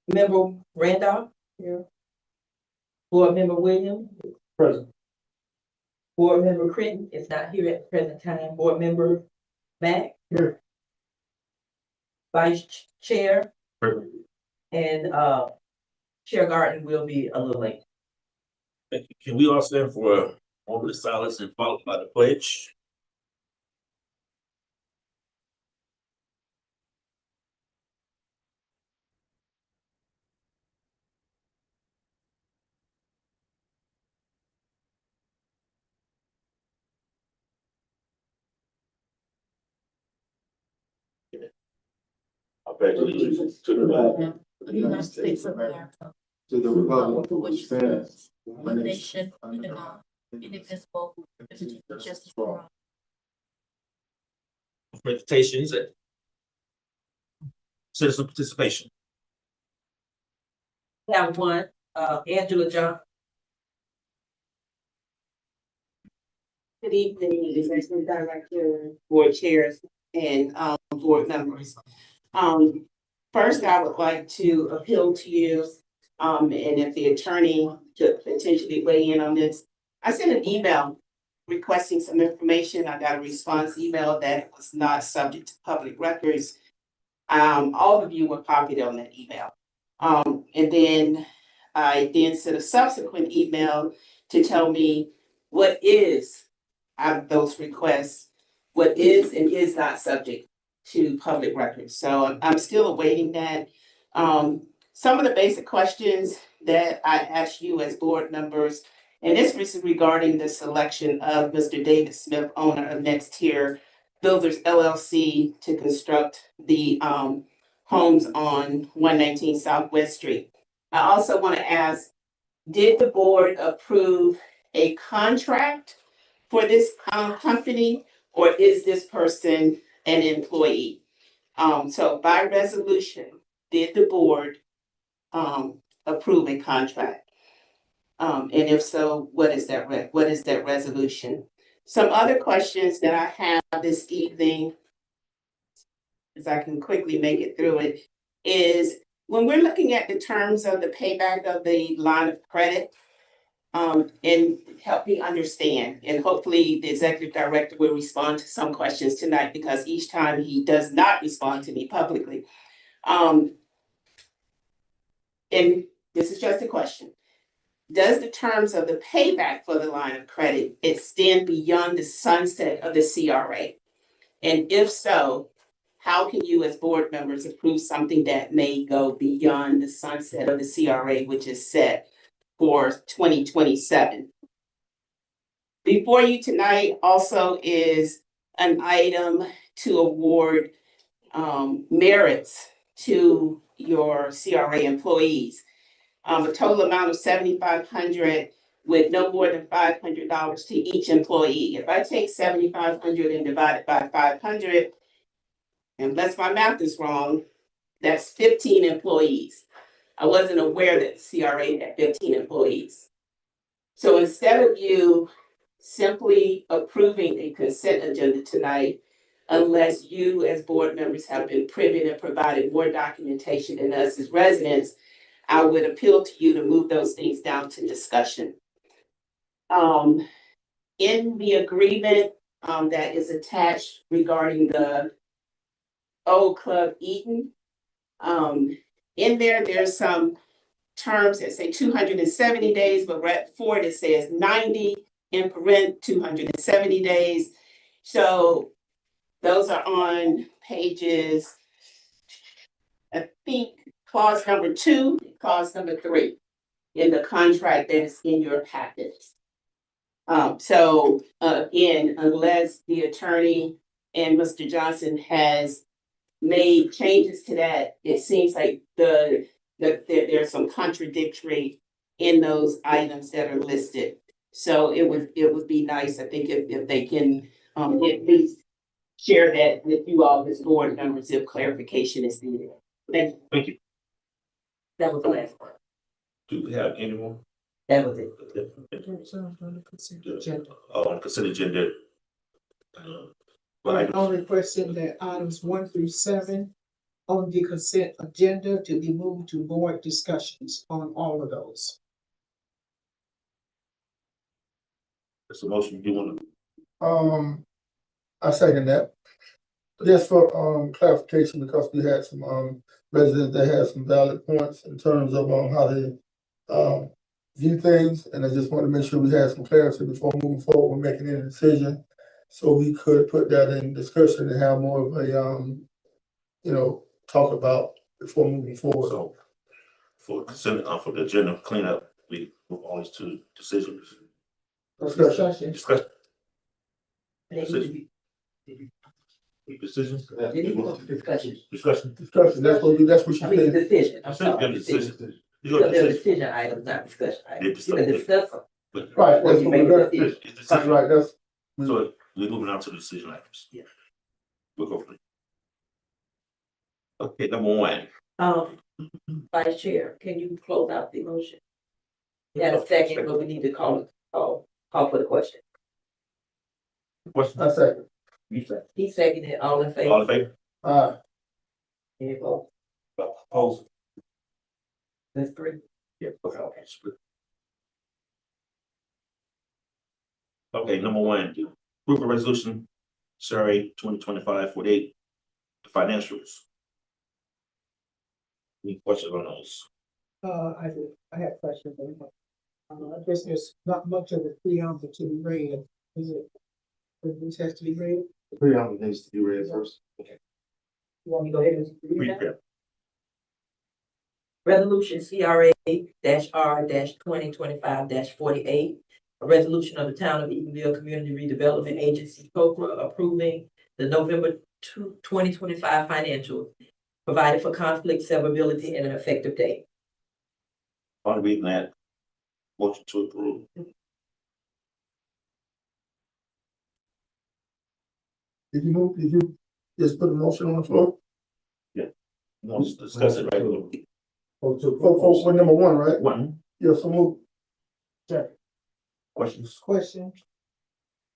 Speaker 7: member Randolph here. Board member Williams.
Speaker 5: Present.
Speaker 7: Board member Critton is not here at the present time. Board member Mack.
Speaker 5: Here.
Speaker 7: Vice Chair
Speaker 2: Perfect.
Speaker 7: and, Chair Garden will be a little late.
Speaker 2: Thank you. Can we all stand for a moment of silence and followed by the pledge? I pledge allegiance to the flag
Speaker 6: of the United States of America,
Speaker 3: To the republic for which stands,
Speaker 6: one nation, under God, indivisible, with justice for all.
Speaker 2: presentations and citizen participation.
Speaker 7: We have one, Angela John.
Speaker 8: Good evening, Executive Director, Board Chairs, and board members. First, I would like to appeal to you, and if the attorney could potentially weigh in on this. I sent an email requesting some information. I got a response email that was not subject to public records. All of you were copied on that email. And then I sent a subsequent email to tell me what is out of those requests, what is and is not subject to public records. So I'm still awaiting that. Some of the basic questions that I asked you as board members, and this was regarding the selection of Mr. David Smith, owner of Next Tier Builders LLC, to construct the homes on 119 Southwest Street. I also want to ask, did the board approve a contract for this company, or is this person an employee? So by resolution, did the board approve a contract? And if so, what is that resolution? Some other questions that I have this evening, as I can quickly make it through it, is when we're looking at the terms of the payback of the line of credit, and help me understand, and hopefully the executive director will respond to some questions tonight, because each time he does not respond to me publicly. And this is just a question. Does the terms of the payback for the line of credit extend beyond the sunset of the CRA? And if so, how can you as board members approve something that may go beyond the sunset of the CRA, which is set for 2027? Before you tonight also is an item to award merits to your CRA employees. A total amount of $7,500 with no more than $500 to each employee. If I take $7,500 and divide it by 500, unless my math is wrong, that's 15 employees. I wasn't aware that CRA had 15 employees. So instead of you simply approving a consent agenda tonight, unless you as board members have been privy and provided more documentation than us as residents, I would appeal to you to move those things down to discussion. In the agreement that is attached regarding the Old Club Eaton, in there's some terms that say 270 days, but right before it says 90, in parent 270 days. So those are on pages, I think, clause number 2, clause number 3 in the contract that is in your packet. Again, unless the attorney and Mr. Johnson has made changes to that, it seems like there's some contradictory in those items that are listed. So it would be nice, I think, if they can, at least share that with you all as board members if clarification is needed. Thank you.
Speaker 2: Thank you.
Speaker 7: That was the last one.
Speaker 2: Do we have any more?
Speaker 7: That was it.
Speaker 2: On consent agenda.
Speaker 9: I'm only requesting that items 1 through 7 on the consent agenda to be moved to board discussions on all of those.
Speaker 2: It's a motion you want to.
Speaker 3: I second that. Just for, clarification, because we had some, residents that had some valid points in terms of, how they, view things, and I just want to make sure we had some clarity before moving forward with making any decision. So we could put that in discussion and have more of a, talk about before moving forward.
Speaker 2: So for consent, for the agenda cleanup, we move all these two decisions.
Speaker 3: Discussion.
Speaker 2: Discussion.
Speaker 7: They need to be-
Speaker 2: Decisions.
Speaker 7: they need to go to discussion.
Speaker 2: Discussion.
Speaker 3: Discussion, that's what she
Speaker 7: I mean,
Speaker 3: said.
Speaker 7: decision, I'm sorry,
Speaker 2: Decision.
Speaker 7: decision.
Speaker 2: You go
Speaker 7: Because
Speaker 2: to
Speaker 7: they're
Speaker 2: decision.
Speaker 7: decision items, not discussion items.
Speaker 2: Yeah,
Speaker 7: You can discuss them.
Speaker 3: Right,
Speaker 7: Or
Speaker 3: that's
Speaker 7: you
Speaker 3: what
Speaker 7: make
Speaker 3: we're
Speaker 7: a
Speaker 3: gonna,
Speaker 7: decision.
Speaker 2: It's
Speaker 3: that's
Speaker 2: decision.
Speaker 3: right, that's.
Speaker 2: So we're moving on to the decision items.
Speaker 7: Yeah.
Speaker 2: We'll go for it. Okay, number 1.
Speaker 7: Vice Chair, can you close out the motion? We had a second, but we need to call for the question.
Speaker 2: Question.
Speaker 3: I second.
Speaker 7: He seconded, all in
Speaker 2: All
Speaker 7: favor?
Speaker 2: in favor?
Speaker 7: Any opposed?
Speaker 2: Opposed?
Speaker 7: That's 3.
Speaker 2: Yeah. Okay. Okay, number 1, group of resolution, CRA 2025-48, the financials. Any questions on those?
Speaker 9: I have questions. I guess there's not much of a preamble to be read, is it? This has to be read.
Speaker 10: The preamble needs to be read first.
Speaker 9: You want me to go ahead and read that?
Speaker 2: Read.
Speaker 7: Resolution CRA-R 2025-48, a resolution of the Town of Eatonville Community Redevelopment Agency, COCRA, approving the November 2025 financials, provided for conflict severability and an effective date.
Speaker 2: On reading that, motion to approve.
Speaker 3: Did you just put a motion on the floor?
Speaker 2: Want to discuss it, right?
Speaker 3: For number 1, right?
Speaker 2: 1,
Speaker 3: Yes, so move.
Speaker 2: questions?
Speaker 9: Question.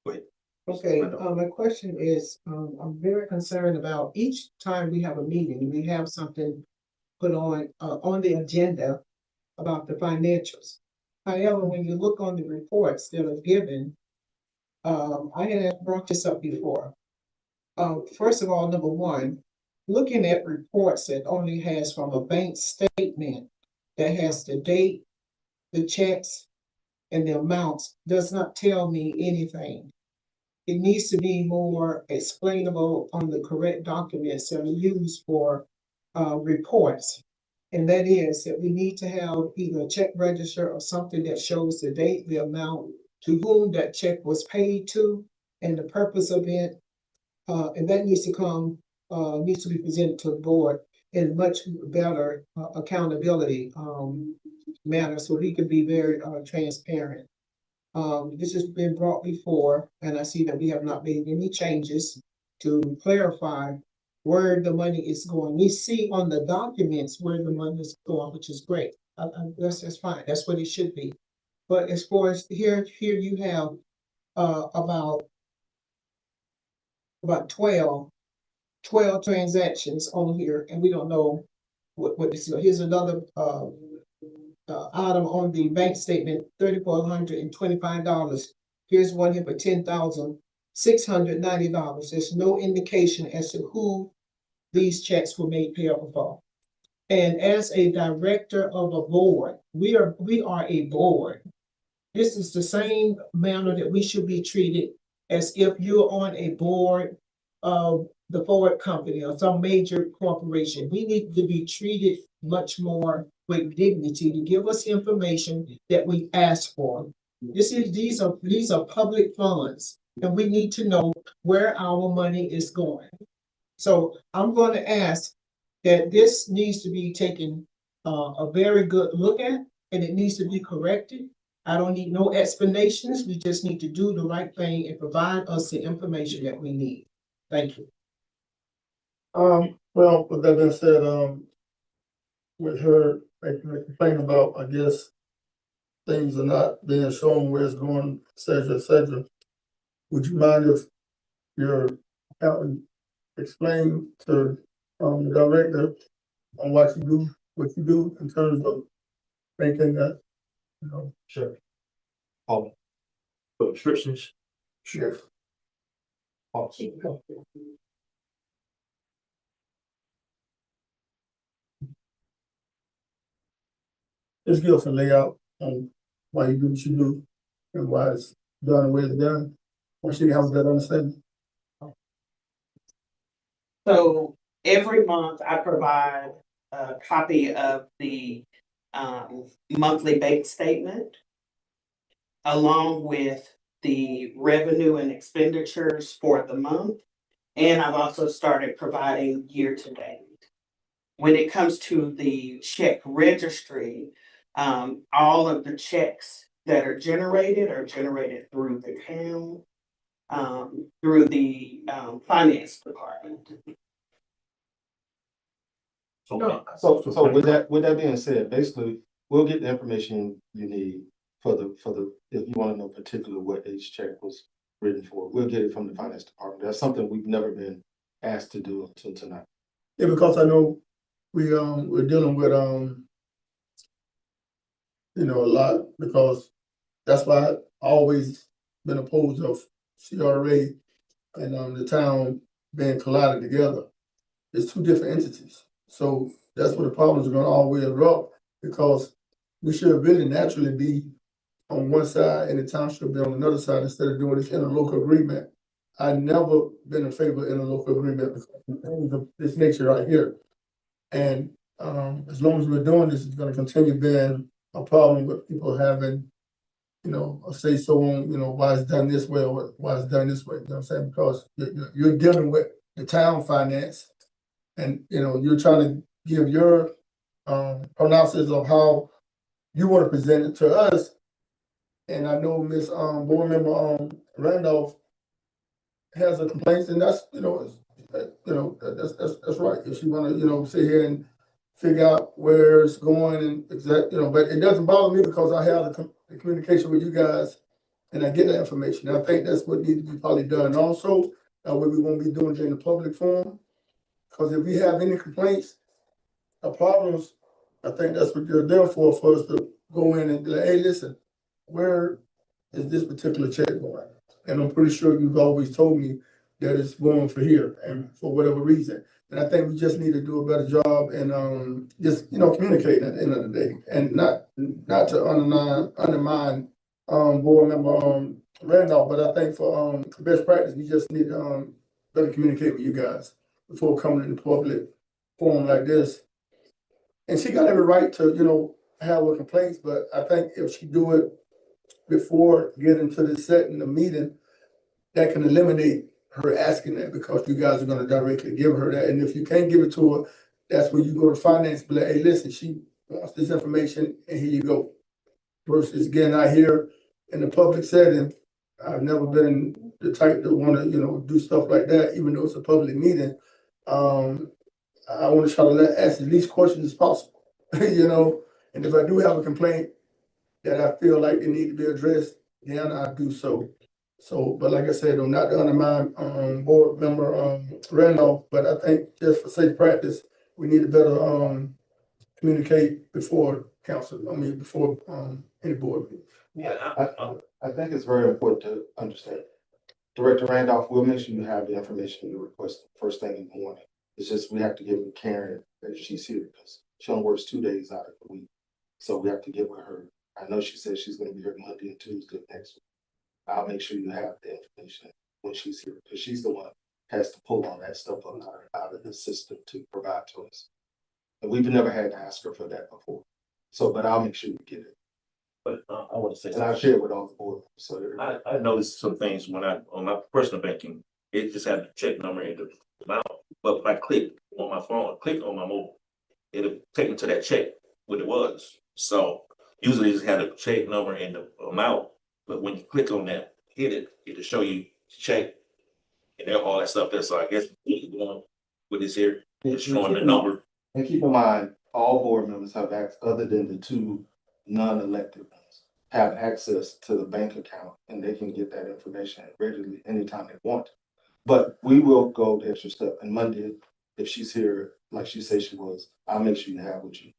Speaker 2: Go ahead.
Speaker 9: Okay, my question is, I'm very concerned about each time we have a meeting, we have something put on the agenda about the financials. However, when you look on the reports that are given, I had brought this up before. First of all, number 1, looking at reports that only has from a bank statement that has the date, the checks, and the amounts does not tell me anything. It needs to be more explainable on the correct documents that are used for reports. And that is that we need to have either a check register or something that shows the date, the amount, to whom that check was paid to, and the purpose of it. And that needs to be presented to the board in much better accountability manner, so we can be very transparent. This has been brought before, and I see that we have not made any changes to clarify where the money is going. We see on the documents where the money is going, which is great. That's fine. That's what it should be. But as far as here you have about 12 transactions on here, and we don't know what this is. Here's another item on the bank statement, $3,425. Here's one here for $10,690. There's no indication as to who these checks were made payable for. And as a director of a board, we are a board. This is the same manner that we should be treated as if you're on a board of the Ford Company or some major corporation. We need to be treated much more with dignity to give us information that we ask for. These are public funds, and we need to know where our money is going. So I'm going to ask that this needs to be taken a very good look at, and it needs to be corrected. I don't need no explanations. We just need to do the right thing and provide us the information that we need. Thank you.
Speaker 3: Well, with that being said, with her making a complaint about, I guess, things are not being shown where it's going, et cetera, et cetera. Would you mind if your accountant explain to, the director on what you do in terms of making that, you know,
Speaker 10: Sure. Oh,
Speaker 2: Subscriptions.
Speaker 3: shift? Just give us a layout on why you do what you do and why it's done the way it's done. Once you have that understanding.
Speaker 8: So every month I provide a copy of the monthly bank statement along with the revenue and expenditures for the month. And I've also started providing year to date. When it comes to the check registry, all of the checks that are generated through the town, through the finance department.
Speaker 10: so with that being said, basically, we'll get the information you need for the, if you want to know particularly what each check was written for, we'll get it from the finance department. That's something we've never been asked to do until tonight.
Speaker 3: Yeah, because I know we're dealing with, you know, a lot, because that's why I've always been opposed of CRA and the town being collided together. It's two different entities. So that's where the problems are gonna always erupt, because we should really naturally be on one side and the town should be on another side instead of doing this interlocal agreement. I've never been in favor of interlocal agreement because of things of this nature right here. And as long as we're doing this, it's gonna continue being a problem with people having, you know, a say so on, you know, why it's done this way or why it's done this way, you know what I'm saying? Because you're dealing with the town finance and, you know, you're trying to give your pronounces of how you want to present it to us. And I know Miss Board Member Randolph has a complaint, and that's, you know, that's right. If she wanna, you know, sit here and figure out where it's going and exact, you know, but it doesn't bother me because I have the communication with you guys and I get that information. I think that's what needs to be probably done also. That way we won't be doing it in the public forum. Because if we have any complaints or problems, I think that's what they're there for us to go in and be like, hey, listen, where is this particular check going? And I'm pretty sure you've always told me that it's going for here and for whatever reason. And I think we just need to do a better job and just, you know, communicating at the end of the day and not to undermine board member Randolph, but I think for best practice, we just need to better communicate with you guys before coming in the public forum like this. And she got every right to, you know, have her complaints, but I think if she do it before getting to the setting the meeting, that can eliminate her asking that because you guys are gonna directly give her that. And if you can't give it to her, that's when you go to finance, be like, hey, listen, she wants this information and here you go. Versus again, I hear in the public setting, I've never been the type to wanna, you know, do stuff like that, even though it's a public meeting. I wanna try to ask as least questions as possible, you know? And if I do have a complaint that I feel like they need to be addressed, then I do so. So, but like I said, I'm not to undermine board member Randolph, but I think just for safe practice, we need to better communicate before council, before any board meeting.
Speaker 2: Yeah,
Speaker 10: I think it's very important to understand. Director Randolph, we'll make sure you have the information you request first thing in the morning. It's just we have to give Karen that she's here because she only works 2 days out of the week. So we have to get with her. I know she said she's gonna be here Monday and Tuesday next week. I'll make sure you have the information when she's here, because she's the one who has to pull all that stuff out of the system to provide to us. And we've never had to ask her for that before. So, but I'll make sure you get it.
Speaker 2: but I want to say,
Speaker 10: And I'll share it with all the board. So
Speaker 2: I noticed some things when on my personal banking, it just had the check number and the amount. but if I click on my phone, click on my mobile, it'll take me to that check, what it was. So usually just have the check number and the amount, but when you click on that, hit it, it'll show you check and there all that stuff there. So I guess what you're doing with this here, it's showing the number.
Speaker 10: And keep in mind, all board members have access, other than the two non-elected ones, have access to the bank account and they can get that information readily anytime they want. But we will go the extra step. And Monday, if she's here, like she said she was, I'll make sure you have what you.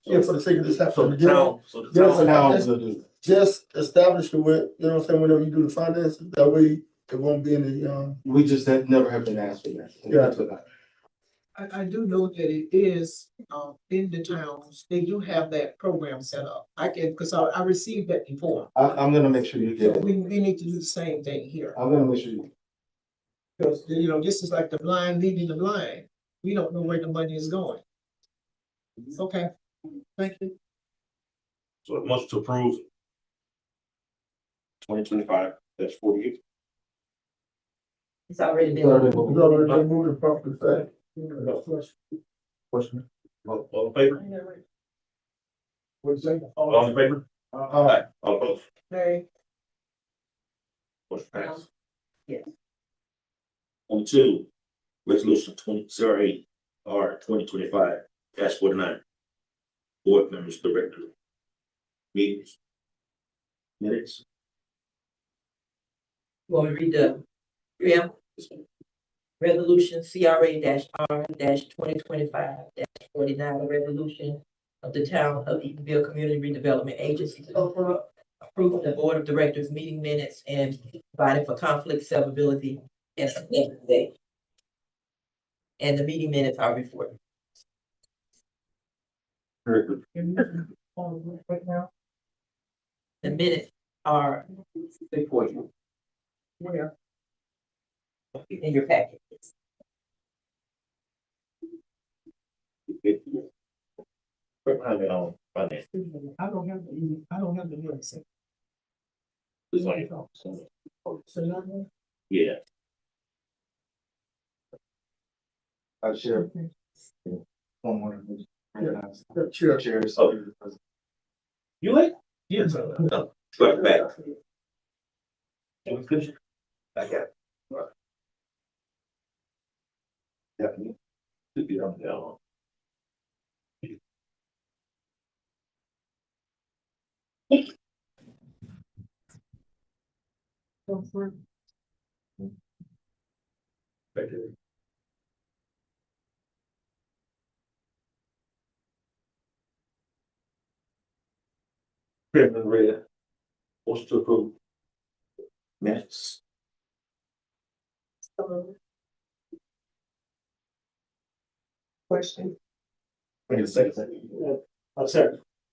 Speaker 3: Yeah, for the sake of this
Speaker 2: So
Speaker 3: happening.
Speaker 2: the town,
Speaker 3: Yes,
Speaker 10: Now
Speaker 3: yes.
Speaker 10: we'll do.
Speaker 3: Just establish the way, you know what I'm saying, whenever you do the finances, that way it won't be in the,
Speaker 10: We just never have been asked for that.
Speaker 3: Yeah.
Speaker 9: I do know that it is, in the towns, they do have that program set up. I can, because I received that before.
Speaker 10: I'm gonna make sure you
Speaker 9: So
Speaker 10: get it.
Speaker 9: we need to do the same thing here.
Speaker 10: I'm gonna make sure you.
Speaker 9: Because, you know, this is like the blind leading the blind. We don't know where the money is going. Okay, thank you.
Speaker 2: so a motion to approve 2025, that's 48.
Speaker 7: It's already been.
Speaker 3: it's already been moved and properly second.
Speaker 10: Question.
Speaker 2: All in favor?
Speaker 3: What'd you say?
Speaker 2: All in favor? Aye. All opposed?
Speaker 9: Hey,
Speaker 2: Motion passed.
Speaker 7: Yes.
Speaker 2: On two, resolution 2025-49. Board members, director. Meetings. Minutes.
Speaker 7: You want me to read the preamble? Resolution CRA-R-2025-49, a resolution of the Town of Eatonville Community Redevelopment Agency approving the Board of Directors meeting minutes and providing for conflict severability and day. And the meeting minutes are before you. Right now? The minutes are before you. Where? In your packet.
Speaker 2: Right behind it on finance.
Speaker 9: I don't have the minutes.
Speaker 2: It's on your phone.
Speaker 9: So now,
Speaker 2: Yeah.
Speaker 10: I share one more.
Speaker 3: Sure.
Speaker 10: Chairs.
Speaker 2: You late? Yes. No. Back. Good. Back at. Yeah. Should be on down. Back there. Chairman Red, motion to approve. Minutes.
Speaker 9: question,
Speaker 2: Wait a second.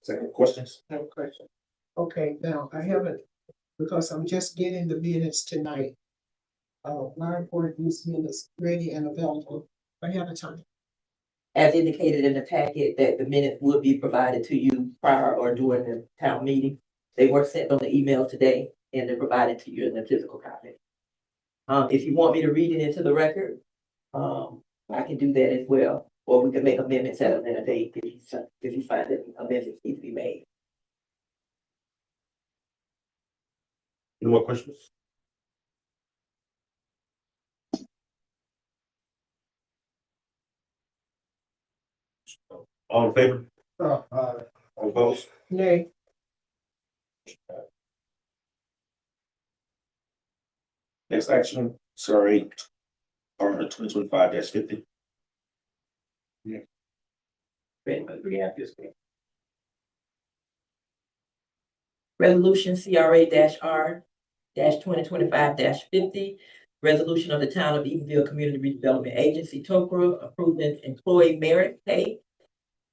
Speaker 2: Second questions?
Speaker 9: I have a question. Okay, now, I haven't, because I'm just getting the minutes tonight. My report these minutes ready and available ahead of time.
Speaker 7: As indicated in the packet, that the minutes would be provided to you prior or during the town meeting. They were sent on the email today and they're provided to you in the physical copy. If you want me to read it into the record, I can do that as well. Or we can make amendments at a later date if you find that amendments need to be made.
Speaker 2: Any more questions? All in favor? All opposed?
Speaker 9: Nay,
Speaker 2: Next action, sorry, R 2025-50. Yeah. We have this one.
Speaker 7: Resolution CRA-R-2025-50, resolution of the Town of Eatonville Community Redevelopment Agency, TOCRA, approving employee merit pay,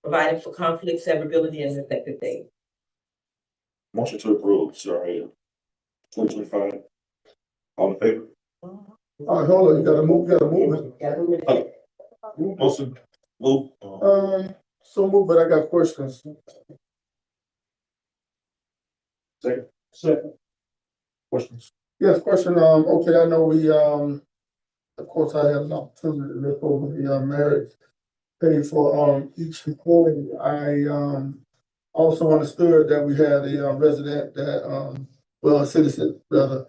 Speaker 7: providing for conflict severability and effective date.
Speaker 2: Motion to approve, sorry, 2025. All in favor?
Speaker 3: All right, hold on, you gotta move it.
Speaker 2: Motion, move.
Speaker 3: So move, but I got questions.
Speaker 2: Second. Questions?
Speaker 3: Yes, question, okay, I know we, of course, I had an opportunity to look over the merit pay for each employee. I also understood that we had a resident that well, a citizen rather,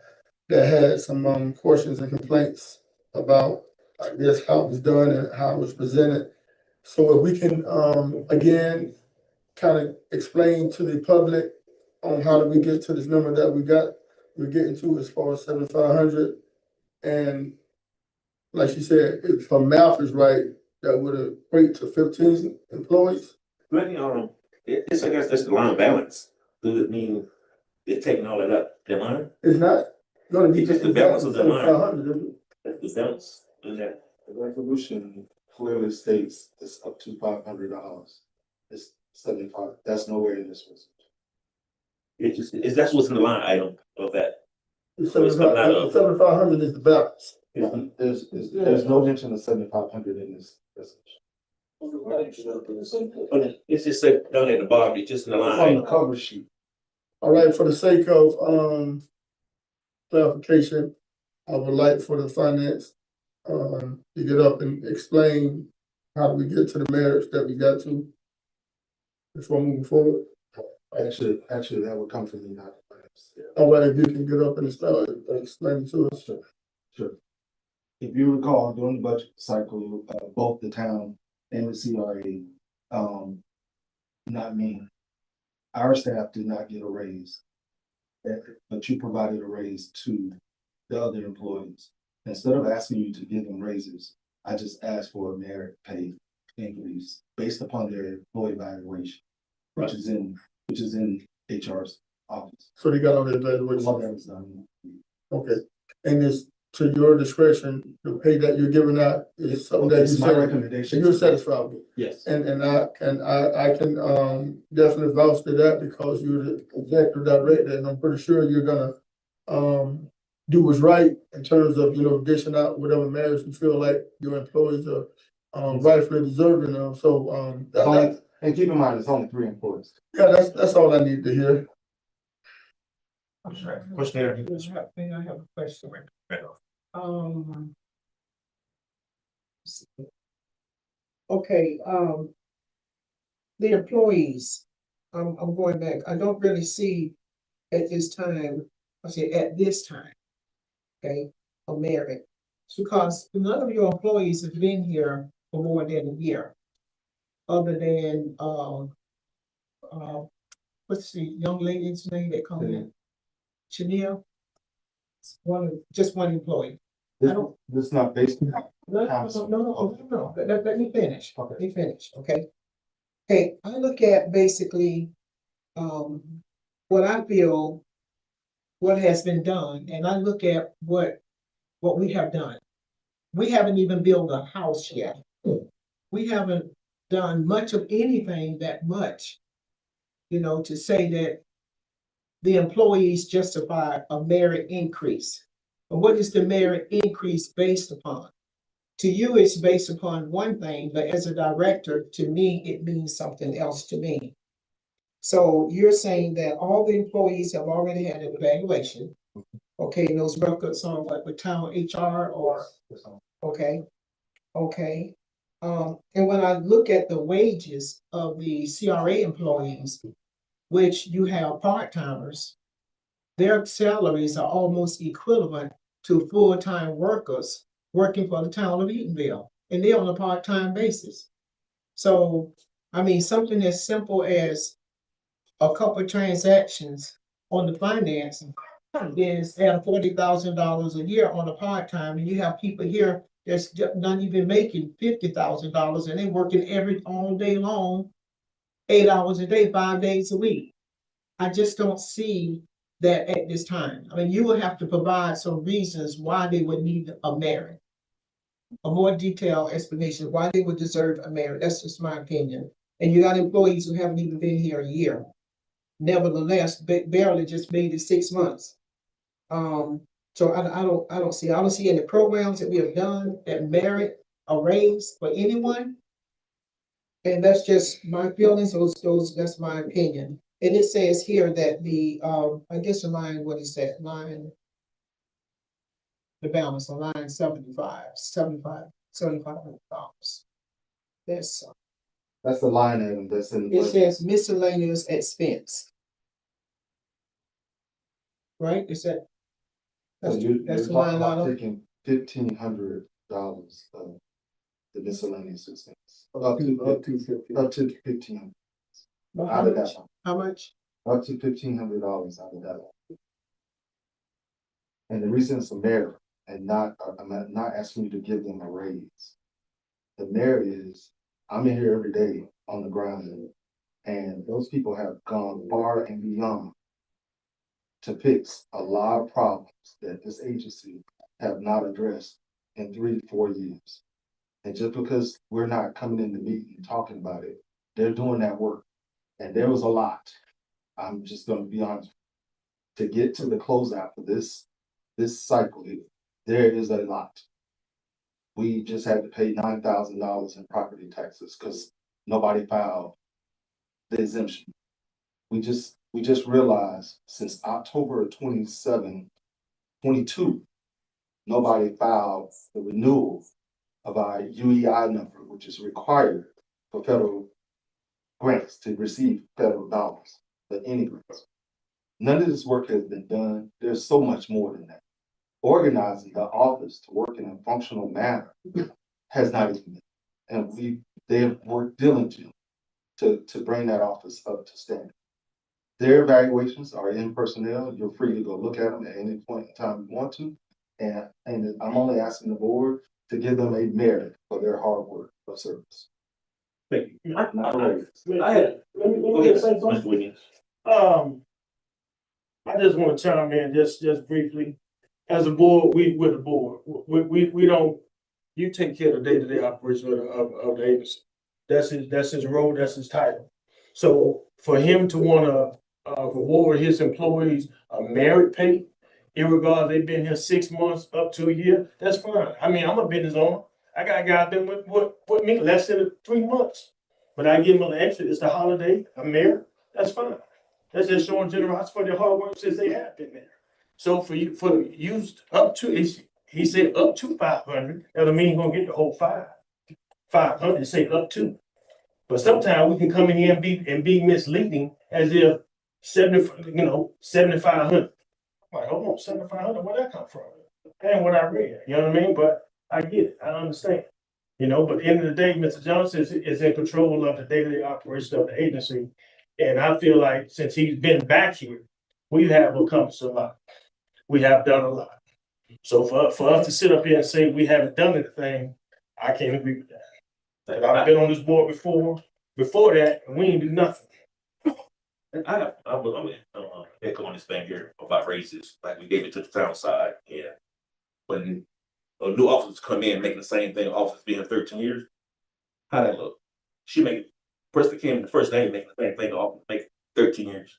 Speaker 3: that had some questions and complaints about, I guess, how it was done and how it was presented. So if we can again kind of explain to the public on how do we get to this number that we're getting to as far as 7,500. And like she said, if her math is right, that would equate to 15 employees.
Speaker 2: Let me, it's, I guess that's the line balance. Does it mean they're taking all that up, their line?
Speaker 3: It's not gonna be
Speaker 2: It's just the balance of the line.
Speaker 3: 7,500, is it?
Speaker 2: That's the balance in that.
Speaker 10: The resolution clearly states it's up to $500. It's 75, that's nowhere in this resolution.
Speaker 2: It just, is that's what's in the line item of that.
Speaker 3: The
Speaker 2: So it's coming out of-
Speaker 3: 7,500 is the balance.
Speaker 10: There's no mention of 7,500 in this resolution.
Speaker 2: It's just said down at the bottom, it's just in the
Speaker 10: It's
Speaker 2: line.
Speaker 10: on the
Speaker 2: item.
Speaker 10: cover sheet.
Speaker 3: All right, for the sake of clarification, I would like for the finance to get up and explain how do we get to the merits that we got to before moving forward.
Speaker 10: Actually, that would come from me, not.
Speaker 3: All right, if you can get up and start explaining to us.
Speaker 10: Sure. If you recall, during the budget cycle, both the town and the CRA, not me, our staff did not get a raise. But you provided a raise to the other employees. Instead of asking you to give them raises, I just asked for a merit pay increase based upon their employee evaluation, which is in HR's office.
Speaker 3: So they got all the
Speaker 10: All
Speaker 3: evaluation.
Speaker 10: that was done.
Speaker 3: Okay, and it's to your discretion, the pay that you're giving out is something that
Speaker 10: It's
Speaker 3: you
Speaker 10: my
Speaker 3: said,
Speaker 10: recommendation.
Speaker 3: you're satisfied with.
Speaker 10: Yes.
Speaker 3: And I can definitely vouch to that because you're the executive director, and I'm pretty sure you're gonna do what's right in terms of, dishing out whatever merits you feel like your employees are rightfully deserving of. So
Speaker 10: And keep in mind, it's only 3 employees.
Speaker 3: yeah, that's all I need to hear.
Speaker 2: Question here.
Speaker 9: I have a question. Okay, the employees, I'm going back, I don't really see at this time, okay, a merit. It's because none of your employees have been here for more than a year. Other than, what's the young lady's name that called in? Chanel? Just one employee.
Speaker 10: This is not based on.
Speaker 9: No. Let me finish.
Speaker 10: Okay.
Speaker 9: Let me finish, okay? Okay, I look at basically, what I feel, what has been done, and I look at what we have done. We haven't even built a house yet. We haven't done much of anything that much, to say that the employees justify a merit increase. But what is the merit increase based upon? To you, it's based upon one thing, but as a director, to me, it means something else to me. So you're saying that all the employees have already had an evaluation. Okay, and those records are what, with town HR or, okay. And when I look at the wages of the CRA employees, which you have part-timers, their salaries are almost equivalent to full-time workers working for the town of Eatonville, and they're on a part-time basis. So, I mean, something as simple as a couple of transactions on the finance is at $40,000 a year on a part-time, and you have people here that's not even making $50,000, and they're working all day long, 8 hours a day, 5 days a week. I just don't see that at this time. I mean, you will have to provide some reasons why they would need a merit. A more detailed explanation why they would deserve a merit. That's just my opinion. And you got employees who haven't even been here a year. Nevertheless, barely just made it 6 months. So I don't see any programs that we have done that merit a raise for anyone. And that's just my feelings. That's my opinion. And it says here that the I guess the line, what is that line? the balance on line $7,500.
Speaker 10: That's the line item that's in the
Speaker 9: It
Speaker 10: budget.
Speaker 9: says miscellaneous expense. Right, is that?
Speaker 10: So you're
Speaker 9: That's the
Speaker 10: talking
Speaker 9: line
Speaker 10: about
Speaker 9: item.
Speaker 10: taking $1,500 of the miscellaneous expense.
Speaker 3: Up to 50.
Speaker 10: Up to 1,500
Speaker 9: How
Speaker 10: out of that
Speaker 9: much?
Speaker 10: line.
Speaker 9: How much?
Speaker 10: Up to $1,500 out of that line. And the reason it's a merit and not, I'm not asking you to give them a raise. The merit is, I'm in here every day on the ground, and those people have gone far and beyond to fix a lot of problems that this agency have not addressed in 3 to 4 years. And just because we're not coming in the meeting and talking about it, they're doing that work. And there was a lot. I'm just gonna be honest. To get to the closeout for this cycle here, there is a lot. We just had to pay $9,000 in property taxes because nobody filed the exemption. We just realized since October of 22, nobody filed the renewal of our UEI number, which is required for federal grants to receive federal dollars, for any grants. None of this work has been done. There's so much more than that. Organizing the office to work in a functional manner has not even been. And they have worked diligently to bring that office up to standard. Their evaluations are in personnel. You're free to go look at them at any point in time you want to. And I'm only asking the board to give them a merit for their hard work of service.
Speaker 2: Thank you.
Speaker 5: Let me
Speaker 2: Go ahead,
Speaker 5: say
Speaker 2: Mr.
Speaker 5: something.
Speaker 2: Williams.
Speaker 5: I just want to chime in just briefly. As a board, we're the board. We don't, you take care of the day-to-day operation of the agency. That's his role, that's his title. So for him to wanna reward his employees a merit pay, irregardless they've been here 6 months up to a year, that's fine. I mean, I'm a business owner. I got guys been with me less than 3 months. But I give them an extra, it's the holiday, a merit, that's fine. That's just showing generosity for their hard work since they have been there. So for used up to, he said up to 500, that don't mean you're gonna get the whole 500, say up to. But sometimes we can come in here and be misleading as if 7,500. Like, hold on, 7,500, where'd that come from? That ain't what I read, you know what I mean? But I get it, I understand. But at the end of the day, Mr. Johnson is in control of the day-to-day operation of the agency. And I feel like since he's been back here, we have accomplished a lot. We have done a lot. So for us to sit up here and say we haven't done anything, I can't agree with that. I've been on this board before. Before that, we ain't do nothing.
Speaker 2: I'm echoing this thing here about raises, like we gave it to the town side. Yeah. When a new officers come in making the same thing, officers being 13 years, how that look? She make person came in the first day making the same thing, officer make 13 years.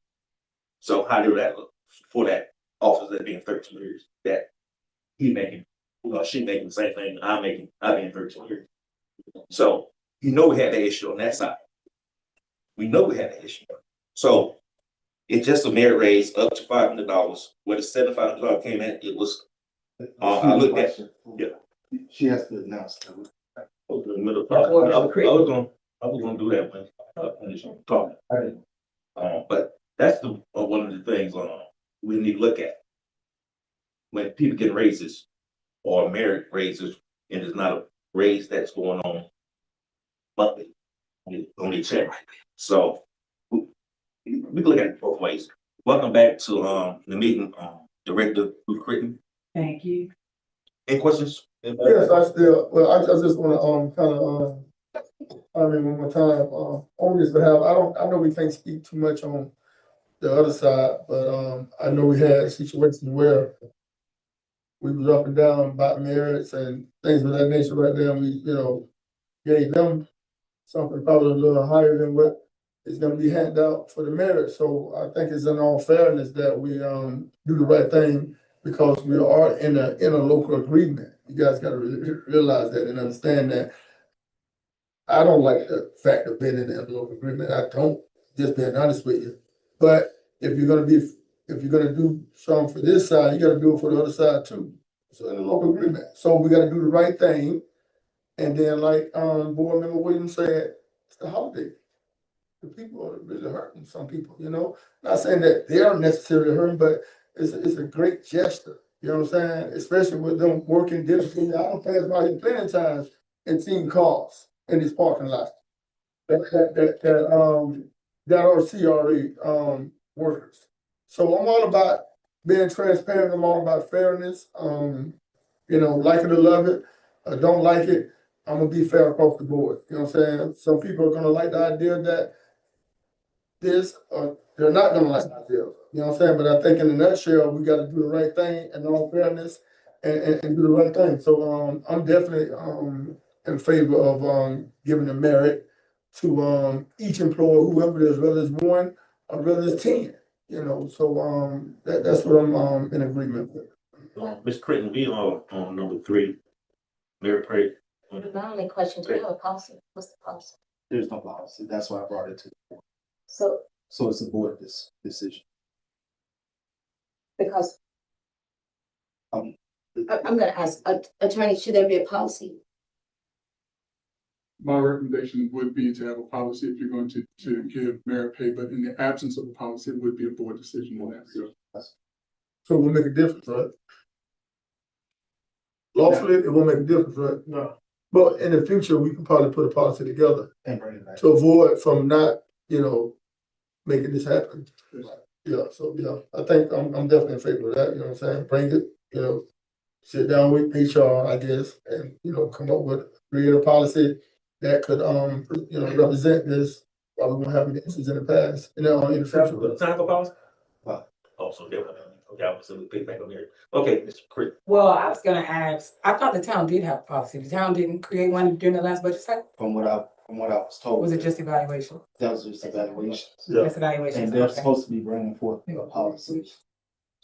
Speaker 2: So how did that look for that officer that being 13 years? That he making, she making the same thing I've been 13 years. So we had that issue on that side. We know we had that issue. So it's just a merit raise up to $500. Where the $7,500 came in, it was. I looked at. Yeah.
Speaker 10: She has to announce that.
Speaker 2: I was in the middle. I was gonna do that when I finished talking. But that's one of the things we need to look at when people get raises or merit raises, and it's not a raise that's going on monthly on the check. So we can look at it both ways. Welcome back to the meeting, Director Critton.
Speaker 7: Thank you.
Speaker 2: Any questions?
Speaker 3: Yes, I just wanna one more time, on this behalf, I know we can't speak too much on the other side, but I know we had situations where we was up and down about merits and things of that nature right there, and we, gave them something probably a little higher than what is gonna be handed out for the merit. So I think it's in all fairness that we do the right thing, because we are in a local agreement. You guys gotta realize that and understand that. I don't like the fact of being in a local agreement. I don't, just being honest with you. But if you're gonna do something for this side, you gotta do it for the other side too. So in the local agreement, so we gotta do the right thing. And then like, Board Member Williams said, it's the holiday. The people are really hurting, some people, you know, not saying that they are necessarily hurting, but it's a great gesture. You know what I'm saying? Especially with them working diligently. I don't pass by here plenty of times and seen cars in these parking lots. That are CRA, workers. So I'm all about being transparent, I'm all about fairness, you know, like it or love it, don't like it, I'm gonna be fair across the board, you know what I'm saying? Some people are gonna like the idea that this, they're not gonna like the idea, you know what I'm saying? But I think in a nutshell, we gotta do the right thing in all fairness and do the right thing. So, I'm definitely, in favor of, giving the merit to, each employer, whoever it is, whether it's one or whether it's 10, you know, so, that's what I'm, in agreement with.
Speaker 2: Ms. Critton, we are on number 3. Mary Pray.
Speaker 11: My only question, do you have a policy? What's the policy?
Speaker 10: There's no policy. That's why I brought it to.
Speaker 11: So,
Speaker 10: So it's a board decision.
Speaker 11: because
Speaker 10: Um,
Speaker 11: I'm gonna ask, attorney, should there be a policy?
Speaker 12: My recommendation would be to have a policy if you're going to give merit pay, but in the absence of a policy, it would be a board decision in that regard.
Speaker 3: So it will make a difference, right? Lawfully, it will make a difference, right?
Speaker 5: No.
Speaker 3: But in the future, we can probably put a policy together
Speaker 10: And bring it back.
Speaker 3: to avoid from not, you know, making this happen. Yeah, so, yeah, I think I'm definitely in favor of that, you know what I'm saying? Bring it, you know, sit down with HR, I guess, and, you know, come up with, create a policy that could, you know, represent this, while we won't have any issues in the past, and then in the future.
Speaker 2: Time for policy?
Speaker 10: What?
Speaker 2: Also, okay, I was gonna pick back on there. Okay, Mr. Critton.
Speaker 4: Well, I was gonna ask, I thought the town did have a policy. The town didn't create one during the last budget cycle?
Speaker 10: From what I was told.
Speaker 4: Was it just evaluation?
Speaker 10: That was just evaluation.
Speaker 4: Just evaluation.
Speaker 10: And they're supposed to be bringing forth a policy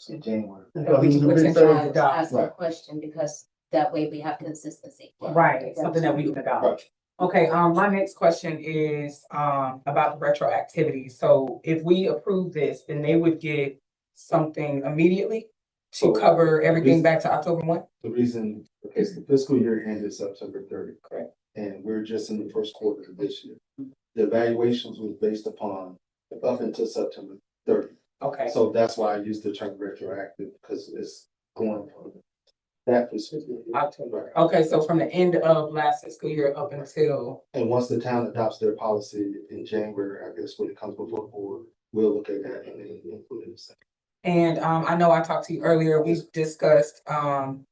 Speaker 10: in January.
Speaker 4: We can potentially adopt.
Speaker 11: Ask
Speaker 10: Right.
Speaker 11: that question because that way we have consistency.
Speaker 4: Right, something that we can adopt.
Speaker 10: Right.
Speaker 4: Okay, my next question is, about the retroactivity. So if we approve this, then they would get something immediately to
Speaker 10: So,
Speaker 4: cover everything back to October 1?
Speaker 10: The reason, because the fiscal year ended September 30.
Speaker 4: Correct.
Speaker 10: And we're just in the first quarter of this year. The evaluations was based upon up until September 30.
Speaker 4: Okay,
Speaker 10: So that's why I used the term retroactive, because it's going from that fiscal year.
Speaker 4: October. Okay, so from the end of last fiscal year up until,
Speaker 10: And once the town adopts their policy in January, I guess when it comes before the board, we'll look at that and then include it in the second.
Speaker 4: and, I know I talked to you earlier, we discussed,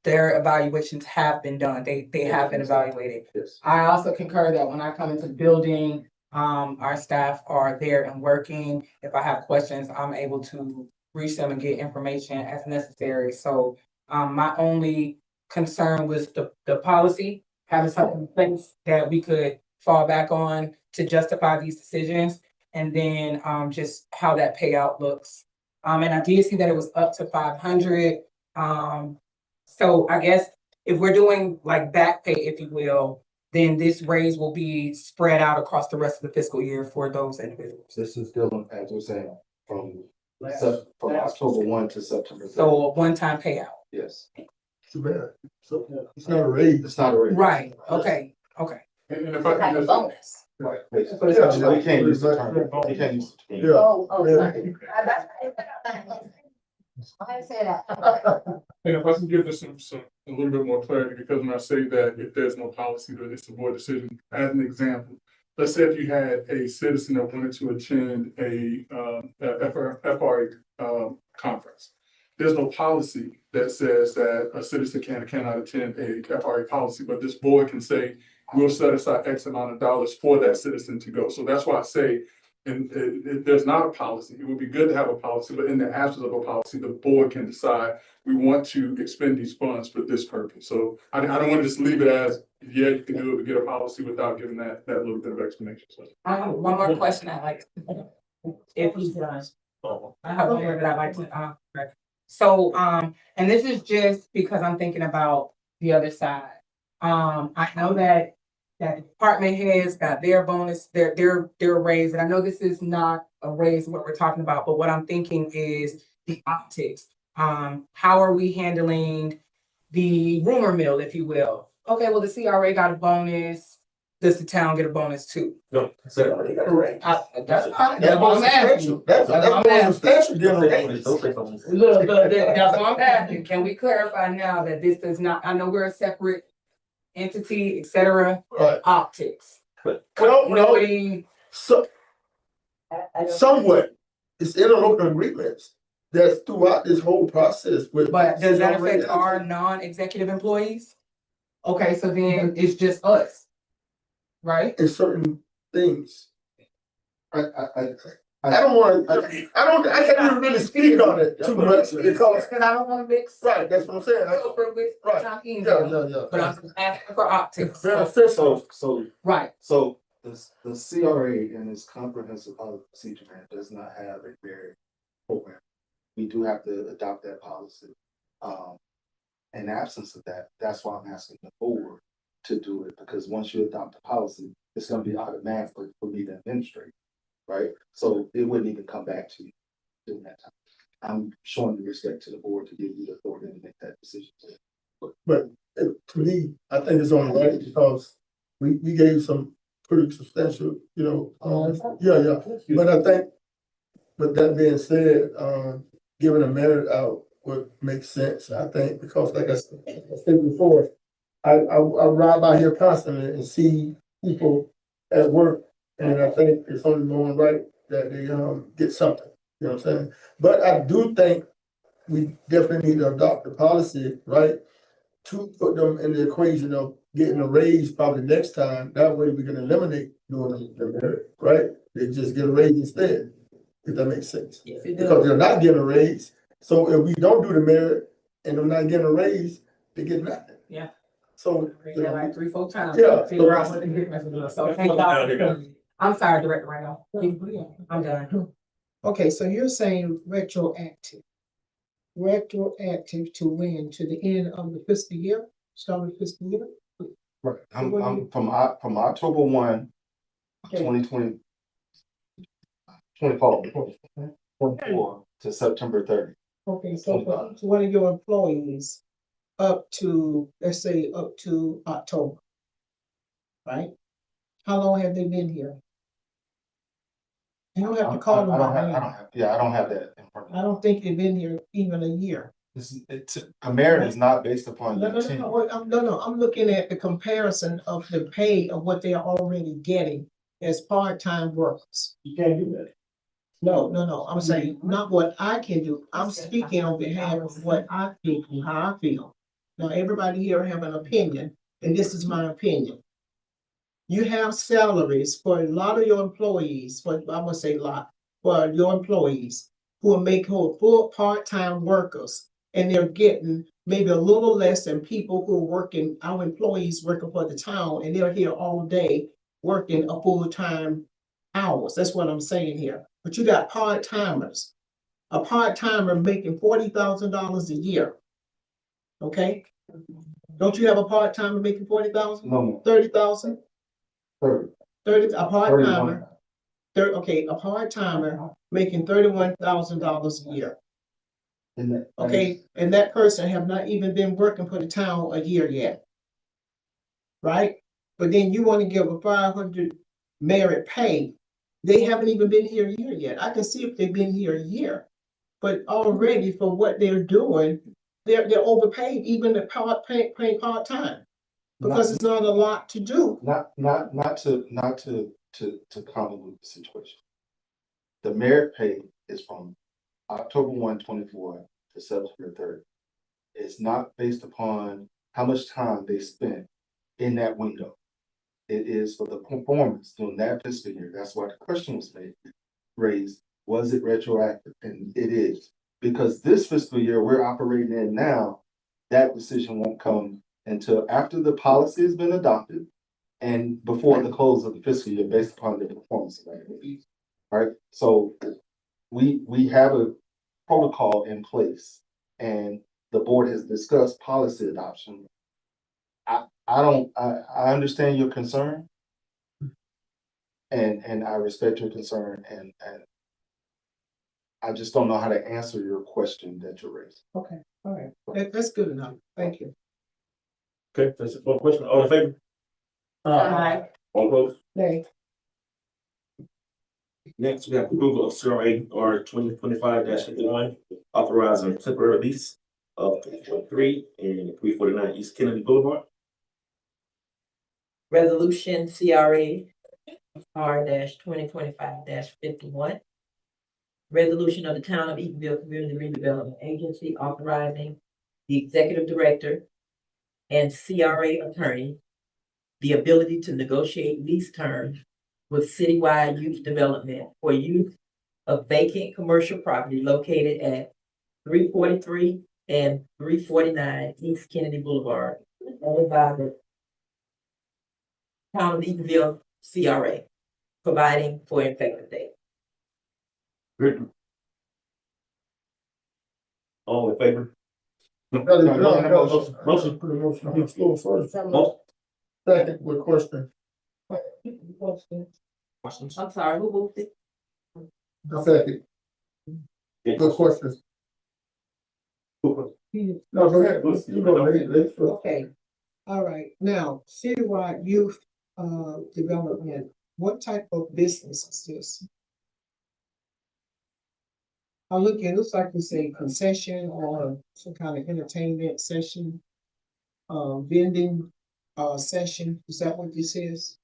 Speaker 4: their evaluations have been done. They have been evaluated.
Speaker 10: Yes.
Speaker 4: I also concur that when I come into the building, our staff are there and working. If I have questions, I'm able to reach them and get information as necessary. So, my only concern was the policy, having something in place that we could fall back on to justify these decisions. And then, just how that payout looks. And I did see that it was up to 500. So I guess if we're doing like back pay, if you will, then this raise will be spread out across the rest of the fiscal year for those individuals.
Speaker 10: This is still, as we're saying, from October 1 to September 30.
Speaker 4: So a one-time payout.
Speaker 10: Yes.
Speaker 3: Too bad. So, it's not a raise.
Speaker 10: It's not a raise.
Speaker 4: Right, okay.
Speaker 12: And if I
Speaker 11: Like
Speaker 12: can
Speaker 11: a
Speaker 12: just,
Speaker 11: bonus.
Speaker 10: Right.
Speaker 4: But it's
Speaker 10: Yeah, we can't use the term. We can't use the term.
Speaker 3: Yeah.
Speaker 11: Oh,
Speaker 3: Yeah.
Speaker 11: sorry. I say that.
Speaker 12: and if I can give this some, a little bit more clarity, because when I say that if there's no policy, that it's a board decision, as an example. Let's say if you had a citizen that wanted to attend a FRA conference. There's no policy that says that a citizen can or cannot attend a FRA policy, but this board can say, we'll set aside X amount of dollars for that citizen to go. So that's why I say, and there's not a policy. It would be good to have a policy, but in the absence of a policy, the board can decide, we want to expend these funds for this purpose. So I don't want to just leave it as, yeah, you can do it, but get a policy without giving that little bit of explanation. So.
Speaker 4: I have one more question I'd like to, if he's done. I have one more that I'd like to, correct. So, and this is just because I'm thinking about the other side. I know that department heads got their bonus, their raise, and I know this is not a raise what we're talking about, but what I'm thinking is the optics. How are we handling the rumor mill, if you will. Okay, well, the CRA got a bonus. Does the town get a bonus too?
Speaker 2: No,
Speaker 3: They got a raise.
Speaker 4: That's fine.
Speaker 3: That's more substantial. That's more substantial than a raise.
Speaker 4: Look, that's what I'm asking. Can we clarify now that this does not, I know we're a separate entity, et cetera,
Speaker 3: Right.
Speaker 4: optics.
Speaker 3: No,
Speaker 4: Nobody,
Speaker 3: so, somewhat, it's interlocal agreements that's throughout this whole process with.
Speaker 4: but does that
Speaker 3: CRA.
Speaker 4: affect our non-executive employees? Okay, so then it's just us. Right?
Speaker 3: In certain things. I don't want, I can't even really speak on it too much because,
Speaker 4: Cause I don't wanna mix.
Speaker 3: right, that's what I'm saying.
Speaker 4: Silver with
Speaker 3: Right.
Speaker 4: Tom
Speaker 3: Yeah,
Speaker 4: Eatonville,
Speaker 3: yeah,
Speaker 4: but
Speaker 3: yeah.
Speaker 4: I'm just asking for optics.
Speaker 3: Beneficial.
Speaker 4: Right,
Speaker 10: So the CRA and its comprehensive policy procedure manual does not have a very program. We do have to adopt that policy. In absence of that, that's why I'm asking the board to do it, because once you adopt the policy, it's gonna be automatic for me to administrate, right? So it wouldn't even come back to you during that time. I'm showing the respect to the board to give you the authority to make that decision.
Speaker 3: But to me, I think it's only right because we gave some pretty substantial, yeah. But I think, with that being said, giving a merit out would make sense, I think, because like I said before, I ride by here constantly and see people at work, and I think it's only more than right that they get something, you know what I'm saying? But I do think we definitely need to adopt the policy, right? To put them in the equation of getting a raise probably next time, that way we can eliminate doing the merit, right? They just get a raise instead, if that makes sense.
Speaker 4: yes, it
Speaker 3: Because
Speaker 4: does.
Speaker 3: they're not getting a raise, so if we don't do the merit and they're not getting a raise, they get nothing.
Speaker 4: Yeah.
Speaker 3: So,
Speaker 4: Read that like 3-4 times.
Speaker 3: Yeah.
Speaker 4: Figure out what the difference is. So thank y'all. I'm sorry, Director Randolph. I'm done.
Speaker 9: Okay, so you're saying retroactive. Retroactive to when? To the end of the fiscal year, start of the fiscal year?
Speaker 10: Right.
Speaker 9: So what do
Speaker 10: I'm from October 1,
Speaker 9: Okay.
Speaker 10: 2020. 24 to September 30.
Speaker 9: Okay, so for each one of your employees, up to, let's say, up to October. Right? How long have they been here? You don't have to call them by name.
Speaker 10: I don't have that in front of me.
Speaker 9: I don't think they've been here even a year.
Speaker 10: A merit is not based upon
Speaker 9: No,
Speaker 10: your
Speaker 9: no, no,
Speaker 10: tenure.
Speaker 9: no, I'm looking at the comparison of the pay of what they are already getting as part-time workers.
Speaker 3: you can't do that.
Speaker 9: No, I'm saying not what I can do. I'm speaking on behalf of what I think and how I feel. Now, everybody here have an opinion, and this is my opinion. You have salaries for a lot of your employees, I'm gonna say a lot, for your employees who are making full part-time workers, and they're getting maybe a little less than people who are working, our employees working for the town, and they're here all day working a full-time hours. That's what I'm saying here. But you got part-timers. A part-timer making $40,000 a year. Okay? Don't you have a part-timer making 40,000?
Speaker 10: No,
Speaker 9: 30,000?
Speaker 10: 30.
Speaker 9: 30, a part-timer,
Speaker 10: 31.
Speaker 9: a part-timer making $31,000 a year. Okay, and that person have not even been working for the town a year yet. Right? But then you want to give a 500 merit pay. They haven't even been here a year yet. I can see if they've been here a year. But already for what they're doing, they're overpaid, even the paying part-time. Because it's not a lot to do.
Speaker 10: Not to convolute the situation. The merit pay is from October 1, 24 to September 30. It's not based upon how much time they spent in that window. It is for the performance during that fiscal year. That's why the question was raised. Was it retroactive? And it is. Because this fiscal year we're operating in now, that decision won't come until after the policy has been adopted and before the close of the fiscal year based upon the performance of that. Right? So we have a protocol in place and the board has discussed policy adoption. I understand your concern and I respect your concern and I just don't know how to answer your question that you raised.
Speaker 9: Okay, all right, that's good enough, thank you.
Speaker 2: Okay, that's it for the question. All in favor?
Speaker 7: Aye.
Speaker 2: All opposed?
Speaker 9: Nay.
Speaker 2: Next, we have approval of CRA R 2025-51, authorizing temporary lease of 3 and 349 East Kennedy Boulevard.
Speaker 7: Resolution CRA R 2025-51. Resolution of the Town of Eatonville Community Redevelopment Agency authorizing the executive director and CRA attorney the ability to negotiate lease terms with citywide youth development for use of vacant commercial property located at 343 and 349 East Kennedy Boulevard, owned by the Town of Eatonville CRA, providing for effective date.
Speaker 2: Good. All in favor?
Speaker 3: Motion. Put a motion on the floor first.
Speaker 2: Motion.
Speaker 3: Second with question.
Speaker 2: Questions?
Speaker 7: I'm sorry, who moved it?
Speaker 3: Second, good questions. No, go ahead. You go, ladies.
Speaker 9: Okay, all right, now, citywide youth, development, what type of business is this? I'm looking, it looks like it's a concession or some kind of entertainment session, vending, session, is that what this is?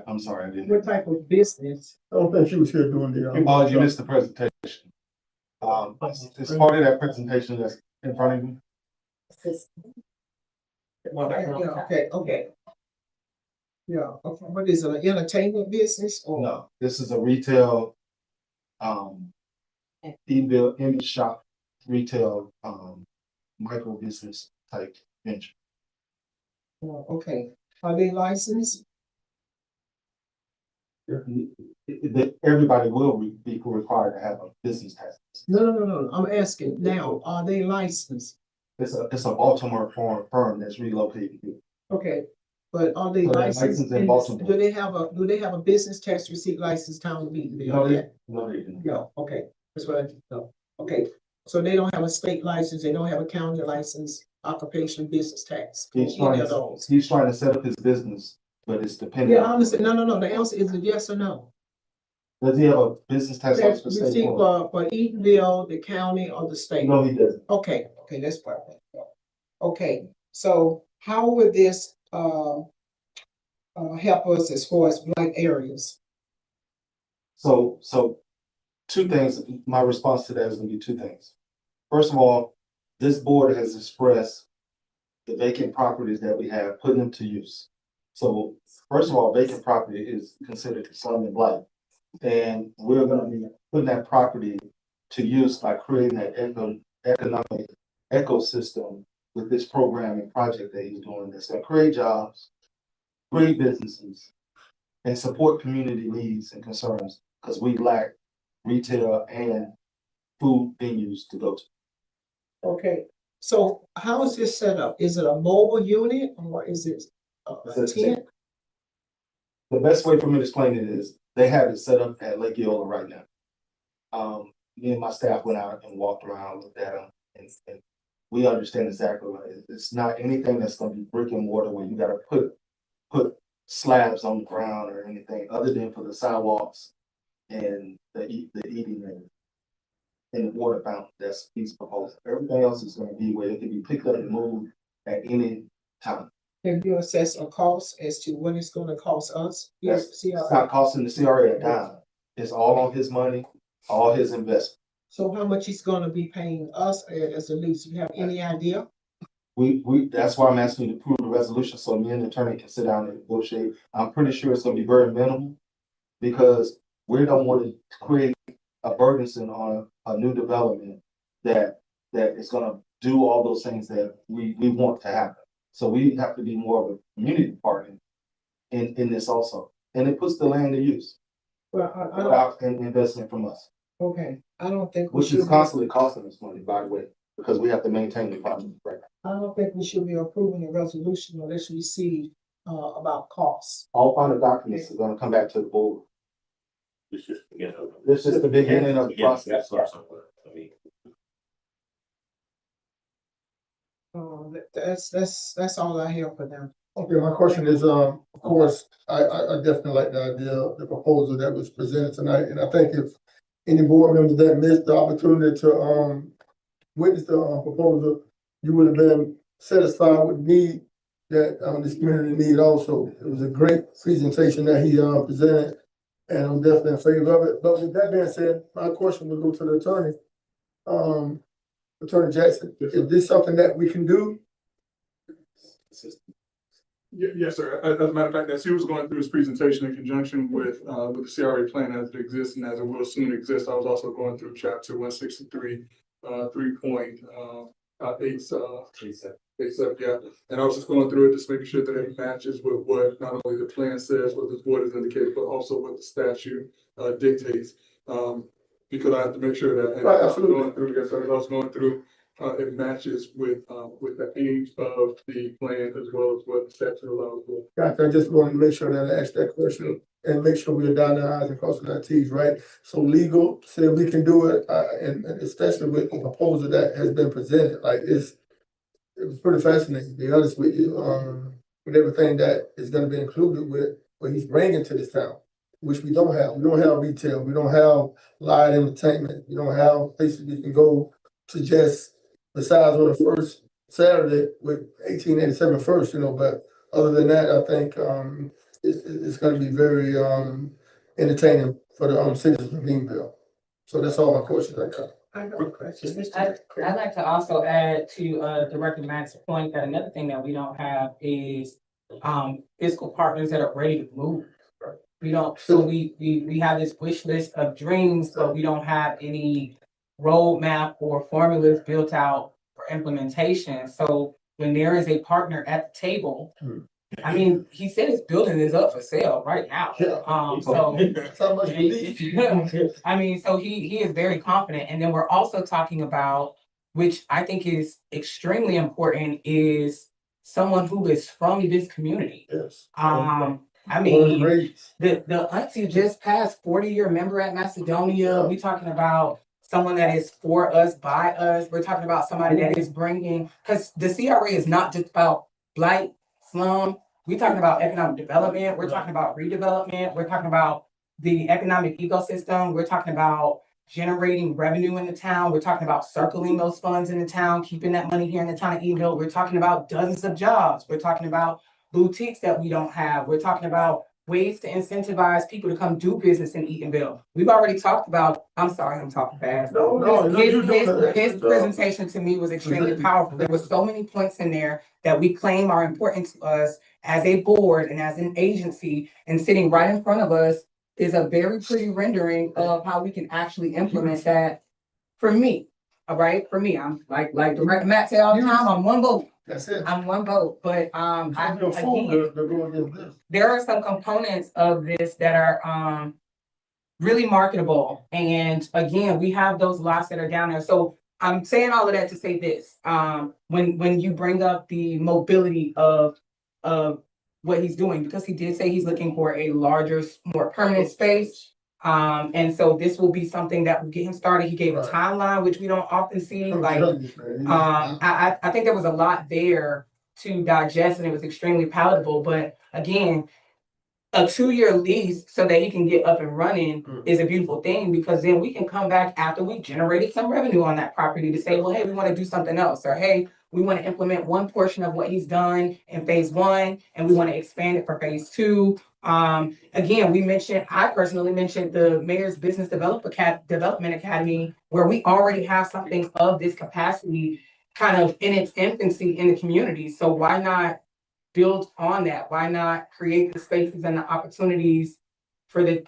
Speaker 10: I'm sorry, I didn't.
Speaker 9: What type of business?
Speaker 3: I don't think she was here doing the.
Speaker 10: Oh, you missed the presentation. It's part of that presentation that's in front of you.
Speaker 9: Yeah, okay. Yeah, okay, what is it, an entertainment business or?
Speaker 10: No, this is a retail, Eatonville image shop, retail, micro business type venture.
Speaker 9: Oh, okay, are they licensed?
Speaker 10: Everybody will be required to have a business tax.
Speaker 9: No, I'm asking now, are they licensed?
Speaker 10: It's a Baltimore firm that's relocated here.
Speaker 9: Okay, but are they
Speaker 10: So they're
Speaker 9: licensed?
Speaker 10: licensed in Baltimore.
Speaker 9: Do they have a business tax receipt license Town of Eatonville?
Speaker 10: No,
Speaker 9: Yeah.
Speaker 10: they didn't.
Speaker 9: Yeah, okay, that's what I didn't know. Okay, so they don't have a state license, they don't have a county license, occupation business tax.
Speaker 10: He's
Speaker 9: Any
Speaker 10: trying
Speaker 9: of those.
Speaker 10: to set up his business, but it's dependent.
Speaker 9: Yeah, I understand. No, the answer is a yes or no.
Speaker 10: Does he have a business tax
Speaker 9: Tax
Speaker 10: for state?
Speaker 9: receipt for Eatonville, the county, or the state?
Speaker 10: No, he doesn't.
Speaker 9: Okay, that's perfect. Okay, so how would this help us as far as blank areas?
Speaker 10: So two things, my response to that is gonna be two things. First of all, this board has expressed the vacant properties that we have, putting them to use. So first of all, vacant property is considered something blight. And we're gonna be putting that property to use by creating an economic ecosystem with this program and project that he's doing that's gonna create jobs, create businesses, and support community needs and concerns, because we lack retail and food venues to go to.
Speaker 9: Okay, so how is this set up? Is it a mobile unit or is it a tent?
Speaker 10: The best way for me to explain it is they have it set up at Lake Eola right now. Me and my staff went out and walked around, looked at them, and we understand exactly what it is. It's not anything that's gonna be brick and mortar where you gotta put slabs on the ground or anything other than for the sidewalks and the eating area and the water fountain that's he's proposing. Everything else is gonna be where it can be picked up and moved at any time.
Speaker 9: Have you assessed a cost as to what it's gonna cost us?
Speaker 10: It's not costing the CRA a dime. It's all on his money, all his investment.
Speaker 9: So how much he's gonna be paying us as a lease? You have any idea?
Speaker 10: That's why I'm asking you to approve the resolution so me and the attorney can sit down and negotiate. I'm pretty sure it's gonna be very minimal because we don't want to create a burdensome on a new development that is gonna do all those things that we want to happen. So we have to be more of a community partner in this also. And it puts the land to use
Speaker 9: Well, I don't,
Speaker 10: without an investment from us,
Speaker 9: okay, I don't think we
Speaker 10: which
Speaker 9: should.
Speaker 10: is constantly costing us money, by the way, because we have to maintain the project. Right.
Speaker 9: I don't think we should be approving a resolution unless we see about costs.
Speaker 10: All final documents are gonna come back to the board.
Speaker 2: It's just, you know.
Speaker 10: This is the beginning of the
Speaker 2: Yeah,
Speaker 10: process.
Speaker 2: that's start somewhere. I mean,
Speaker 9: That's all I have for them.
Speaker 3: Okay, my question is, of course, I definitely like the idea, the proposal that was presented tonight, and I think if any board members that missed the opportunity to, witness the, proposal, you would have been satisfied with the need that, this community need also. It was a great presentation that he, presented, and I'm definitely in favor of it. But with that being said, my question would go to the attorney. Attorney Jackson, is this something that we can do?
Speaker 12: Yes, sir. As a matter of fact, as he was going through his presentation in conjunction with the CRA plan as it exists and as it will soon exist, I was also going through chapter 163, 3.87, yeah. And I was just going through it, just making sure that it matches with what not only the plan says, what this board has indicated, but also what the statute dictates. Because I have to make sure that, and
Speaker 3: Right,
Speaker 12: I was
Speaker 3: absolutely.
Speaker 12: going through, yes, sir, as I was going through, it matches with the age of the plan as well as what the statute allows for.
Speaker 3: Gotcha. I just wanted to make sure that I asked that question and make sure we're dotting our i's and crossing our t's, right? So legal said we can do it, and especially with the proposal that has been presented, like it was pretty fascinating, to be honest with you, with everything that is gonna be included with what he's bringing to this town, which we don't have. We don't have retail, we don't have live entertainment, we don't have places we can go to just, besides on the first Saturday with 1887 first, but other than that, I think, it's gonna be very, entertaining for the, citizens of Eatonville. So that's all my questions I got.
Speaker 9: I have a question.
Speaker 4: I'd like to also add to Director Matt's point that another thing that we don't have is fiscal partners that are ready to move. We don't, so we have this wish list of dreams, but we don't have any roadmap or formulas built out for implementation. So when there is a partner at the table, I mean, he said his building is up for sale right now. So
Speaker 3: That's how much we need.
Speaker 4: I mean, so he is very confident. And then we're also talking about, which I think is extremely important, is someone who is from this community.
Speaker 3: Yes.
Speaker 4: I mean, the auntie just passed 40-year member at Macedonia. We're talking about someone that is for us, by us. We're talking about somebody that is bringing, because the CRA is not just about blight, slum. We're talking about economic development. We're talking about redevelopment. We're talking about the economic ecosystem. We're talking about generating revenue in the town. We're talking about circling those funds in the town, keeping that money here in the town of Eatonville. We're talking about dozens of jobs. We're talking about boutiques that we don't have. We're talking about ways to incentivize people to come do business in Eatonville. We've already talked about, I'm sorry, I'm talking fast. His presentation to me was extremely powerful. There were so many points in there that we claim are important to us as a board and as an agency, and sitting right in front of us is a very pretty rendering of how we can actually implement that for me. All right, for me, I'm like Director Matt say all the time, I'm one vote.
Speaker 3: That's it.
Speaker 4: I'm one vote, but there are some components of this that are really marketable. And again, we have those lots that are down there. So I'm saying all of that to say this. When you bring up the mobility of what he's doing, because he did say he's looking for a larger, more permanent space. And so this will be something that will get him started. He gave a timeline, which we don't often see. Like, I think there was a lot there to digest, and it was extremely palatable. But again, a 2-year lease so that he can get up and running is a beautiful thing, because then we can come back after we generated some revenue on that property to say, well, hey, we want to do something else, or hey, we want to implement one portion of what he's done in phase 1 and we want to expand it for phase 2. Again, I personally mentioned the Mayor's Business Development Academy, where we already have something of this capacity kind of in its infancy in the community. So why not build on that? Why not create the spaces and the opportunities for the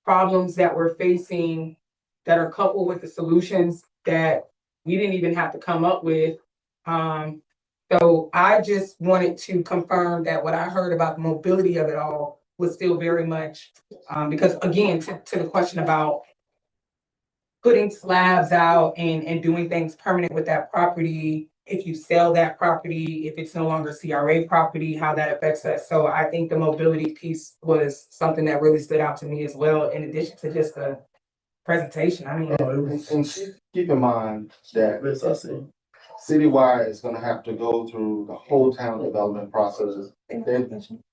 Speaker 4: problems that we're facing that are coupled with the solutions that we didn't even have to come up with? So I just wanted to confirm that what I heard about the mobility of it all was still very much, because again, to the question about putting slabs out and doing things permanent with that property if you sell that property, if it's no longer CRA property, how that affects us. So I think the mobility piece was something that really stood out to me as well, in addition to just the presentation. I mean,
Speaker 10: And keep in mind that
Speaker 3: Yes, I see.
Speaker 10: citywide is gonna have to go through the whole town development process.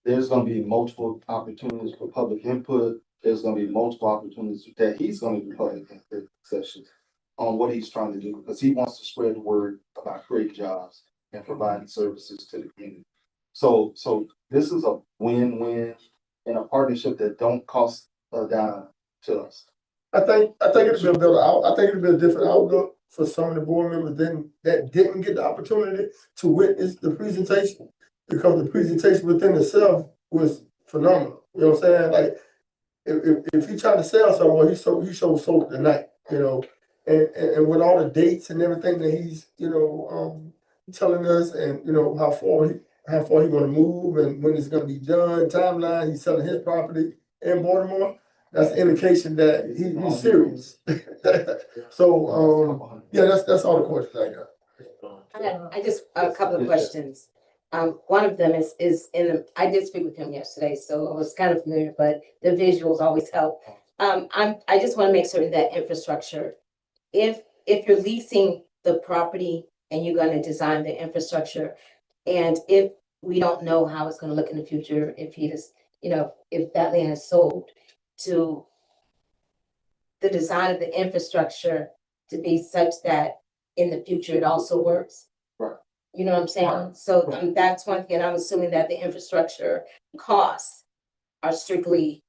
Speaker 10: There's gonna be multiple opportunities for public input. There's gonna be multiple opportunities that he's gonna do public input sessions on what he's trying to do, because he wants to spread the word about creating jobs and providing services to the community. So this is a win-win in a partnership that don't cost a dime to us.
Speaker 3: I think it'd be a better I think it'd be a different outlook for some of the board members that didn't get the opportunity to witness the presentation, because the presentation within itself was phenomenal. You know what I'm saying? Like, if he trying to sell something, well, he showed sold tonight, you know, and with all the dates and everything that he's, telling us, and, how far he gonna move and when it's gonna be done, timeline, he's selling his property in Baltimore. That's an indication that he's serious. So, yeah, that's all the questions I got.
Speaker 11: I just, a couple of questions. One of them is I did speak with him yesterday, so I was kind of familiar, but the visuals always help. I just want to make certain that infrastructure, if you're leasing the property and you're going to design the infrastructure, and if we don't know how it's going to look in the future, if he just, if that land is sold, to the design of the infrastructure to be such that in the future it also works.
Speaker 10: Right.
Speaker 11: You know what I'm saying? So that's one thing. I'm assuming that the infrastructure costs are strictly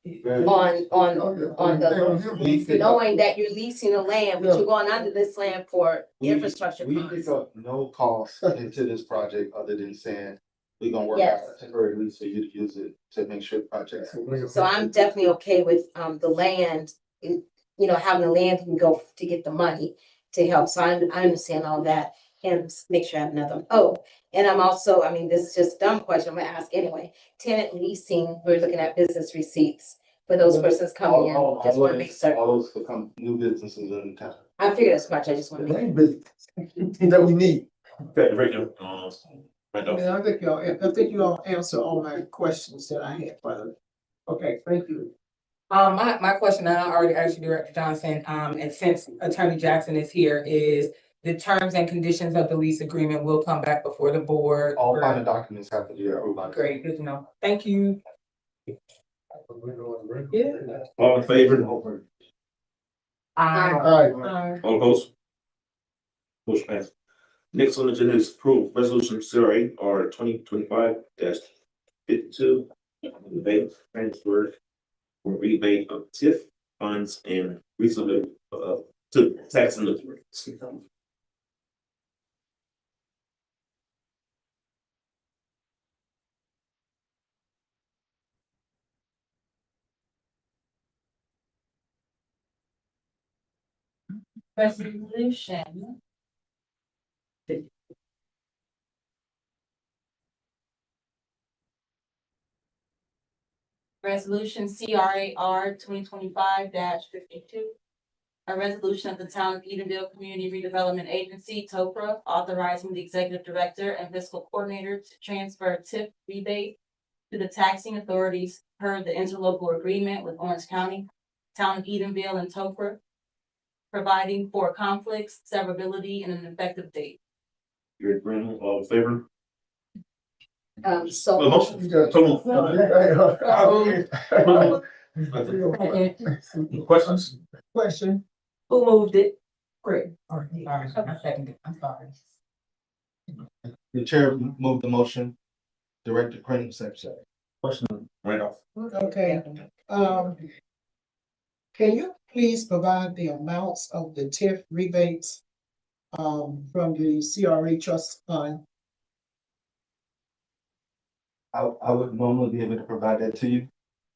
Speaker 11: on the, knowing that you're leasing the land, but you're going under this land for infrastructure
Speaker 10: We
Speaker 11: costs.
Speaker 10: pick up no cost into this project other than saying, we're gonna work out a temporary lease for you to use it to make sure the project's.
Speaker 11: So I'm definitely okay with the land, having the land can go to get the money to help. So I understand all that, and make sure I have another. Oh, and I'm also, this is just a dumb question, I'm gonna ask anyway. Tenant leasing, we're looking at business receipts for those persons coming in. Just want to make certain.
Speaker 10: All those become new businesses in town.
Speaker 11: I figured as much. I just want to make.
Speaker 3: That we need.
Speaker 2: Okay, right now, right now.
Speaker 9: I think you all answered all my questions that I had, brother. Okay, thank you.
Speaker 4: my question, and I already asked you, Director Johnson, and since Attorney Jackson is here, is the terms and conditions of the lease agreement will come back before the board.
Speaker 10: All final documents have to be approved by.
Speaker 4: Great, good to know. Thank you.
Speaker 9: Yeah.
Speaker 2: All in favor? All opposed? Motion passed. Next on the agenda is approved resolution CRA R 2025-52. Rebate transfer for rebate of TIF funds and recently to tax and authorities.
Speaker 13: Resolution. Resolution CRA R 2025-52. A resolution of the Town of Eatonville Community Redevelopment Agency, TOPRA, authorizing the executive director and fiscal coordinator to transfer TIF rebate to the taxing authorities per the interlocal agreement with Orange County, Town of Eatonville, and TOPRA, providing for conflicts, severability, and an effective date.
Speaker 2: You're agreeing, all in favor?
Speaker 11: So.
Speaker 2: Motion. Questions?
Speaker 9: Question.
Speaker 4: Who moved it? Great. Sorry, I seconded. I'm sorry.
Speaker 10: The chair moved the motion. Director Crane, secretary.
Speaker 2: Question, Randolph.
Speaker 9: Okay, can you please provide the amounts of the TIF rebates from the CRA trust fund?
Speaker 10: I would normally be able to provide that to you,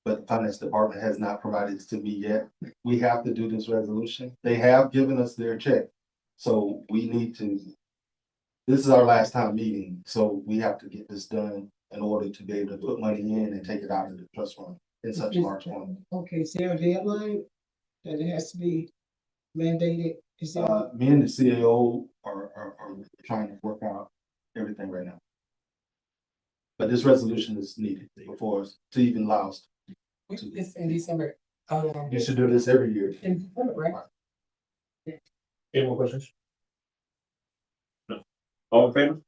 Speaker 10: but the finance department has not provided it to me yet. We have to do this resolution. They have given us their check. So we need to, this is our last time meeting, so we have to get this done in order to be able to put money in and take it out of the trust fund in such a large quantity.
Speaker 9: Okay, is there a deadline that it has to be mandated? Is there,
Speaker 10: Me and the CAO are trying to work out everything right now. But this resolution is needed before us to even allow us.
Speaker 4: It's in December.
Speaker 10: You should do this every year.
Speaker 4: In December, right?
Speaker 2: Any more questions? No. All in favor?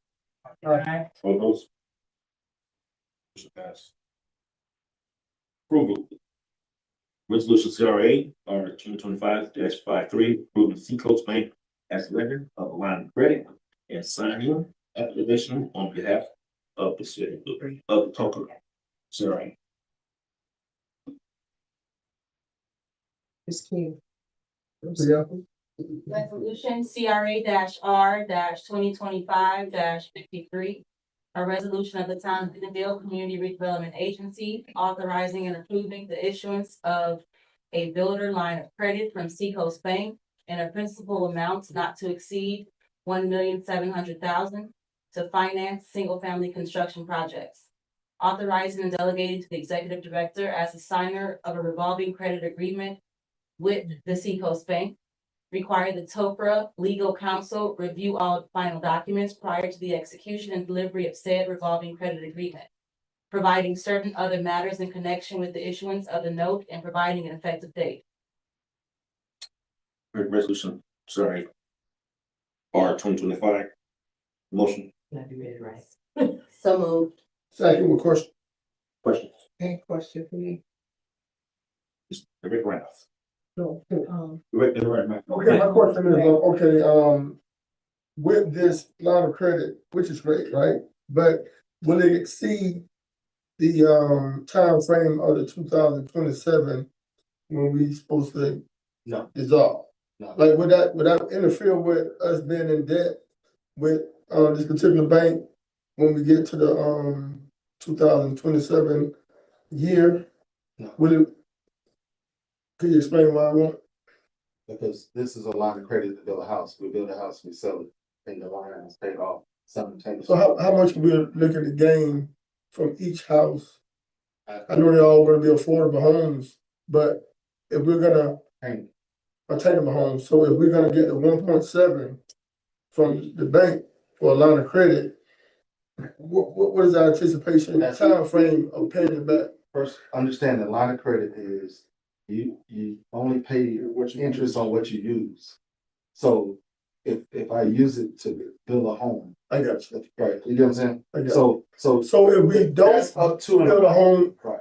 Speaker 4: Alright.
Speaker 2: All opposed? Motion passed. Approval. Resolution CRA R 2025-53, approving Seacoast Bank as lender of a line of credit and signing application on behalf of the city of Toccoa. CRA.
Speaker 9: Ms. King?
Speaker 13: Resolution CRA R 2025-53. A resolution of the Town of Eatonville Community Redevelopment Agency authorizing and approving the issuance of a builder line of credit from Seacoast Bank in a principal amount not to exceed $1,700,000 to finance single-family construction projects. Authorizing and delegating to the executive director as a signer of a revolving credit agreement with the Seacoast Bank. Require the TOPRA legal counsel review all final documents prior to the execution and delivery of said revolving credit agreement. Providing certain other matters in connection with the issuance of the note and providing an effective date.
Speaker 2: Resolution, sorry. R 2025. Motion.
Speaker 7: Can I be ready, right? So moved.
Speaker 3: Second with question.
Speaker 2: Questions?
Speaker 9: Any question for me?
Speaker 2: Director Randolph.
Speaker 9: No,
Speaker 2: Director Randolph.
Speaker 3: Okay, my question is, with this line of credit, which is great, right? But will it exceed the time frame of the 2027 when we supposed to
Speaker 10: No,
Speaker 3: dissolve?
Speaker 10: no.
Speaker 3: Like, would that interfere with us being in debt with this particular bank when we get to the 2027 year?
Speaker 10: No.
Speaker 3: Will it? Can you explain why I won't?
Speaker 10: Because this is a line of credit to build a house. We build a house, we sell it, and the line is paid off simultaneously.
Speaker 3: So how much we're looking to gain from each house? I know they're all gonna be affordable homes, but if we're gonna attainable homes, so if we're gonna get the 1.7 from the bank for a line of credit, what is our anticipation time frame of paying it back?
Speaker 10: First, understand the line of credit is you only pay interest on what you use. So if I use it to build a home.
Speaker 3: I got you.
Speaker 10: Right, you know what I'm saying?
Speaker 3: I got
Speaker 10: So
Speaker 3: So if we don't
Speaker 10: that's up to
Speaker 3: build a home,
Speaker 10: Right.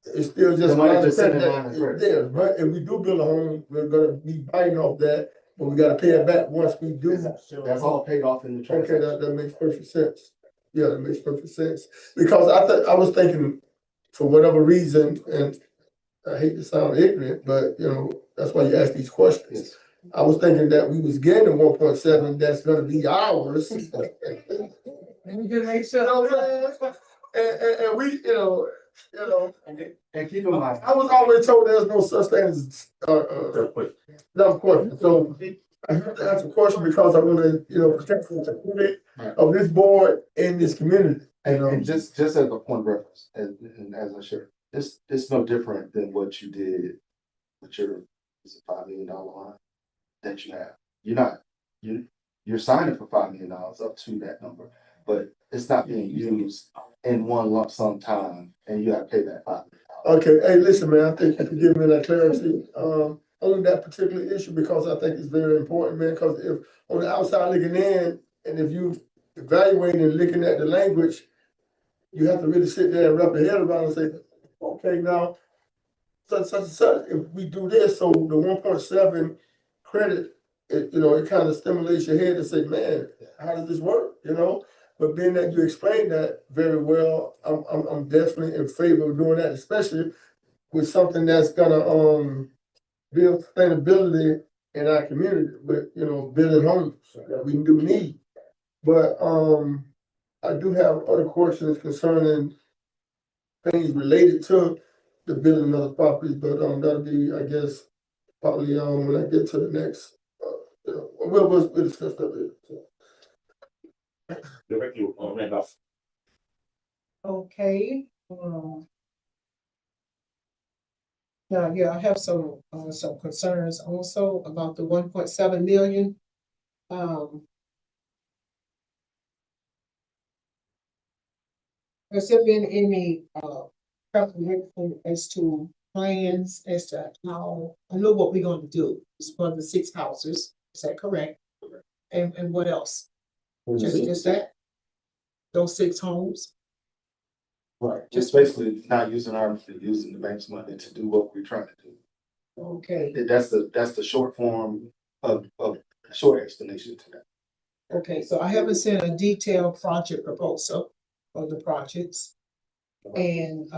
Speaker 3: it's still just
Speaker 10: The
Speaker 3: a
Speaker 10: money
Speaker 3: line of
Speaker 10: just sitting
Speaker 3: credit
Speaker 10: in line of
Speaker 3: that
Speaker 10: credit.
Speaker 3: is there. But if we do build a home, we're gonna be biting off that, but we gotta pay it back once we do.
Speaker 10: That's all paid off in the
Speaker 3: Okay,
Speaker 10: transaction.
Speaker 3: that makes perfect sense. Yeah, that makes perfect sense. Because I was thinking, for whatever reason, and I hate to sound ignorant, but that's why you ask these questions.
Speaker 10: Yes.
Speaker 3: I was thinking that we was getting 1.7, that's gonna be ours.
Speaker 9: let me just make sure.
Speaker 3: And we,
Speaker 10: And keep in mind,
Speaker 3: I was always told there's no such thing as, dumb question. So I have to ask a question because I wanna, protect the security of this board and this community.
Speaker 10: and just as a point of reference, and as I shared, it's no different than what you did with your $5 million line that you have. You're signing for $5 million up to that number, but it's not being used in one lump sum time, and you have to pay that $5 million.
Speaker 3: Okay, hey, listen, man, I think you can give me that clarity, on that particular issue, because I think it's very important, man, because if on the outside looking in, and if you evaluating and looking at the language, you have to really sit there and wrap your head around and say, okay, now, such and such, if we do this, so the 1.7 credit, it kind of stimulates your head to say, man, how does this work, But being that you explained that very well, I'm definitely in favor of doing that, especially with something that's gonna build sustainability in our community with, building homes that we do need. But I do have other questions concerning things related to the building of the properties, but that'll be, I guess, probably when I get to the next, we'll discuss that later.
Speaker 2: Director Randolph.
Speaker 9: Okay, Now, yeah, I have some concerns also about the 1.7 million. Has there been any, preparation as to plans as to how, I know what we're gonna do, is for the 6 houses, is that correct? And what else? Just that? Those 6 homes?
Speaker 10: Right, just basically not using using the bank's money to do what we're trying to do.
Speaker 9: Okay,
Speaker 10: That's the short form of short explanation to that.
Speaker 9: okay, so I haven't seen a detailed project proposal of the projects. And,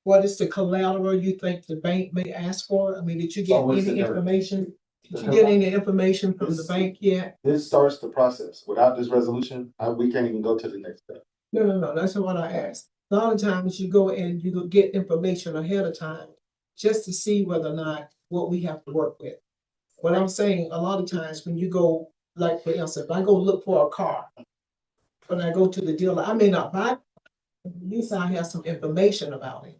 Speaker 9: what is the collateral you think the bank may ask for? I mean, did you get
Speaker 10: Oh, it's
Speaker 9: any
Speaker 10: in there.
Speaker 9: information? Did you get any information from the
Speaker 10: This-
Speaker 9: bank yet?
Speaker 10: This starts the process. Without this resolution, we can't even go to the next step.
Speaker 9: No, that's not what I asked. A lot of times you go and you go get information ahead of time just to see whether or not what we have to work with. What I'm saying, a lot of times when you go, like for instance, if I go look for a car, when I go to the dealer, I may not buy, at least I have some information about it.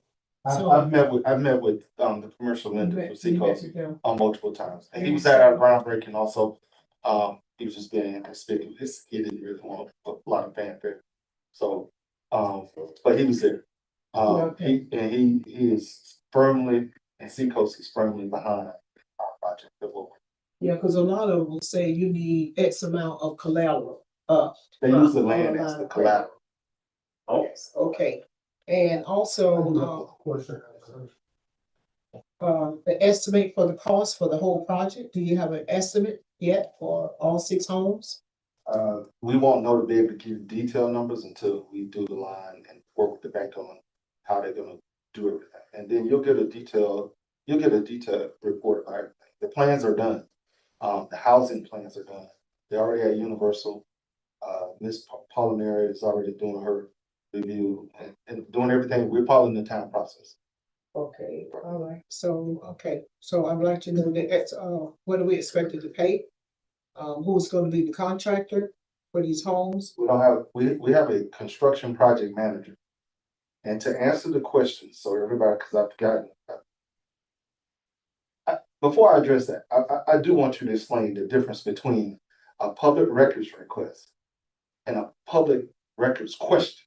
Speaker 9: So-
Speaker 10: I've met with the commercial lender for
Speaker 9: You met
Speaker 10: Seacoast
Speaker 9: with them.
Speaker 10: multiple times, and he was at our groundbreaking also. He was just being inconspicuous. He didn't really want a lot of fanfare. So, but he was there. He is firmly, and Seacoast is firmly behind our project.
Speaker 9: Yeah, because a lot of them will say you need X amount of collateral.
Speaker 10: They use the land as the collateral.
Speaker 2: Oh,
Speaker 9: Yes, okay. And also, the estimate for the cost for the whole project, do you have an estimate yet for all 6 homes?
Speaker 10: We won't know to be able to give detailed numbers until we do the line and work with the bank on how they're gonna do everything. And then you'll get a detailed report of everything. The plans are done. The housing plans are done. They already at Universal. Ms. Pollinary is already doing her review and doing everything. We're following the town process.
Speaker 9: Okay, all right, so, okay, so I'd like to know that, what are we expected to pay? Who's gonna be the contractor for these homes?
Speaker 10: We have a construction project manager. And to answer the question, so everybody, because I've forgotten. Before I address that, I do want you to explain the difference between a public records request and a public records question.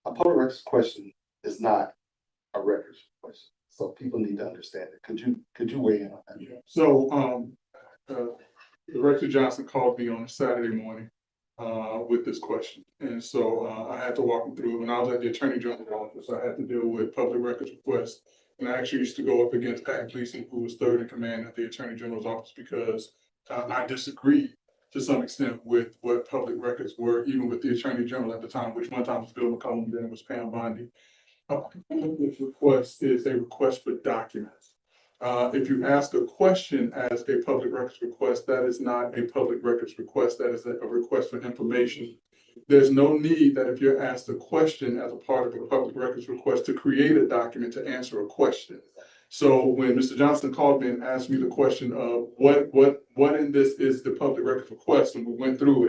Speaker 10: A public records question is not a records question, so people need to understand it. Could you weigh in on that?
Speaker 12: Yeah. So, Director Johnson called me on a Saturday morning, with this question. And so, I had to walk him through it. When I was at the Attorney General's office, I had to deal with public records requests. And I actually used to go up against Pat Gleason, who was third in command at the Attorney General's office, because I disagreed to some extent with what public records were, even with the Attorney General at the time, which one time was Bill McCollum, then it was Pam Bondi. A public request is a request for documents. If you ask a question as a public records request, that is not a public records request, that is a request for information. There's no need that if you're asked a question as a part of a public records request to create a document to answer a question. So when Mr. Johnson called me and asked me the question of what in this is the public records request, and we went through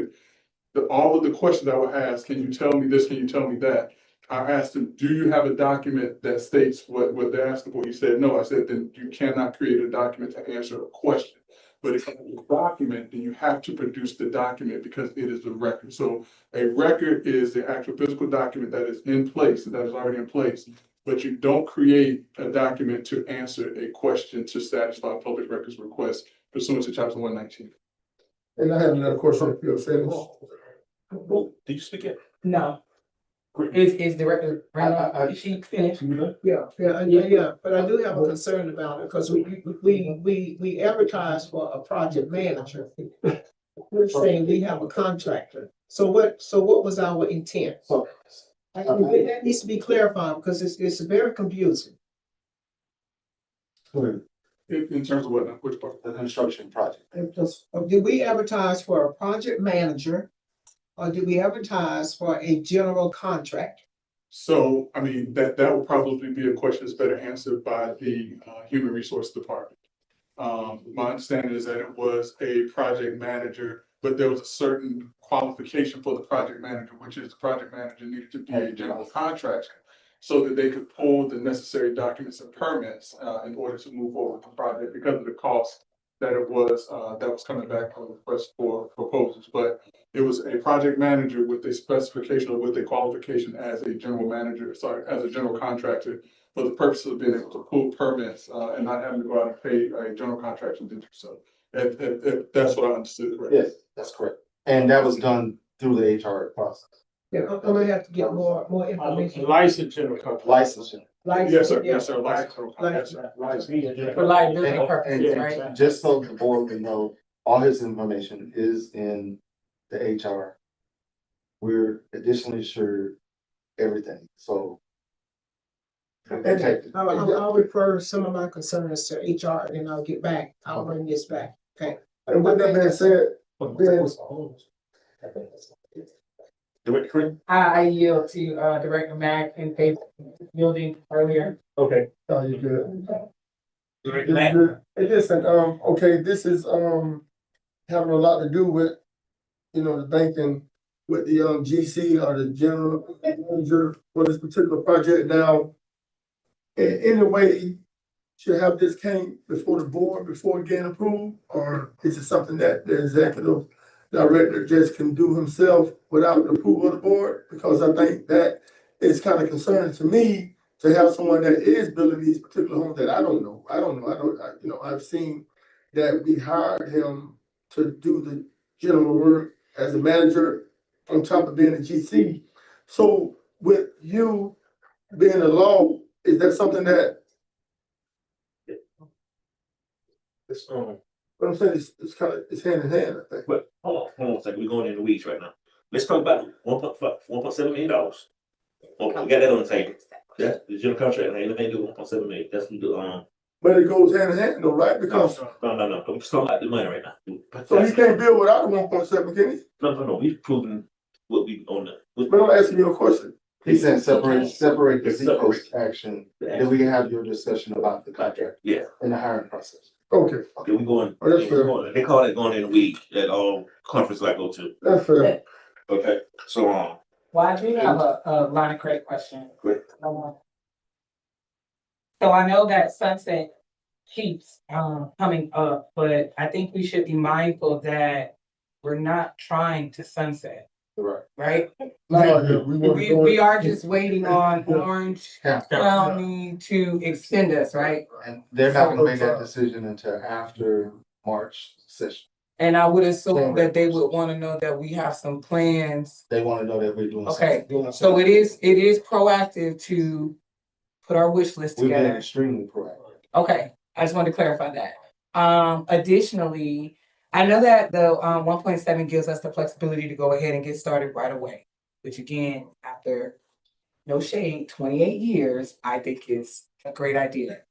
Speaker 12: it, all of the questions I would ask, can you tell me this, can you tell me that? I asked him, do you have a document that states what they're asking for? He said, no. I said, then you cannot create a document to answer a question. But if you have a document, then you have to produce the document because it is a record. So a record is the actual physical document that is in place, that is already in place. But you don't create a document to answer a question to satisfy a public records request pursuant to Chapter 119.
Speaker 3: And I have another question if you're finished.
Speaker 2: oh, did you speak it?
Speaker 4: No. Is Director Randolph, is she finished?
Speaker 9: Yeah, but I do have a concern about it, because we advertise for a project manager. We're saying we have a contractor, so what was our intent?
Speaker 10: So
Speaker 9: That needs to be clarified, because it's very confusing.
Speaker 12: In terms of what, which part?
Speaker 10: the construction project.
Speaker 9: Did we advertise for a project manager, or did we advertise for a general contractor?
Speaker 12: So, I mean, that would probably be a question that's better answered by the Human Resource Department. My understanding is that it was a project manager, but there was a certain qualification for the project manager, which is the project manager needed to be a general contractor. so that they could pull the necessary documents and permits, in order to move forward with the project because of the cost that it was, that was coming back on the request for proposals. But it was a project manager with a specification or with a qualification as a general manager, as a general contractor, for the purpose of being able to pull permits, and not having to go out and pay a general contractor to do so. If that's what I understood, correct?
Speaker 10: Yes, that's correct. And that was done through the HR process.
Speaker 9: Yeah, I'm gonna have to get more information.
Speaker 5: Licensed general contractor.
Speaker 10: Licensing.
Speaker 5: Yes, sir,
Speaker 9: Yeah.
Speaker 5: yes, sir, licensed.
Speaker 4: For liability
Speaker 10: And-
Speaker 4: purposes,
Speaker 10: and
Speaker 4: right?
Speaker 10: Just so the board can know, all his information is in the HR. We're additionally insured everything, so. we're protected.
Speaker 9: I'll refer some of my concerns to HR and then I'll get back. I'll bring this back. Okay.
Speaker 3: And with that being said,
Speaker 2: Director Green?
Speaker 4: I yield to Director Mack in favor of yielding earlier.
Speaker 5: Okay.
Speaker 3: oh, you good.
Speaker 2: Director Mack?
Speaker 3: Hey, listen, okay, this is, having a lot to do with, the banking with the, GC or the general manager for this particular project now. In any way, should have this came before the board before getting approved, or is it something that the executive director just can do himself without the approval of the board? Because I think that is kind of concerning to me to have someone that is building these particular homes that I don't know. I've seen that we hired him to do the general work as a manager on top of being a GC. So with you being a law, is that something that, what I'm saying is, it's kind of, it's hand in hand, I think.
Speaker 2: But hold on a second, we're going in the weeds right now. Let's talk about $1.7 million. Okay, we got that on the table. That's the general contract, ain't anything to do with $1.7 million. That's the,
Speaker 3: But it goes hand in hand though, right? Because,
Speaker 2: no, we're just talking about the money right now.
Speaker 3: so he can't build without the 1.7, can he?
Speaker 2: No, we've proven what we on the.
Speaker 3: But I'm asking you a question.
Speaker 10: He said separate the
Speaker 2: Separate.
Speaker 10: Seacoast action, then we can have your discussion about the contract
Speaker 2: Yeah,
Speaker 10: and the hiring process.
Speaker 3: Okay,
Speaker 2: okay, we going,
Speaker 3: Oh, that's fair.
Speaker 2: they call it going in the weed at all conferences I go to.
Speaker 3: that's fair.
Speaker 2: Okay, so,
Speaker 4: Well, I do have a line of credit question.
Speaker 2: Great.
Speaker 4: So I know that sunset keeps coming up, but I think we should be mindful that we're not trying to sunset,
Speaker 10: Right.
Speaker 4: right?
Speaker 3: Like,
Speaker 4: We are just waiting on Orange
Speaker 10: Yeah.
Speaker 4: County to extend us, right?
Speaker 10: And they're not gonna make that decision until after March session.
Speaker 4: And I would assume that they would want to know that we have some plans.
Speaker 10: They wanna know that we're doing
Speaker 4: Okay,
Speaker 10: something.
Speaker 4: so it is proactive to put our wish list
Speaker 10: We've been
Speaker 4: together.
Speaker 10: extremely proactive.
Speaker 4: Okay, I just wanted to clarify that. Additionally, I know that the 1.7 gives us the flexibility to go ahead and get started right away, which again, after no shade, 28 years, I think is a great idea.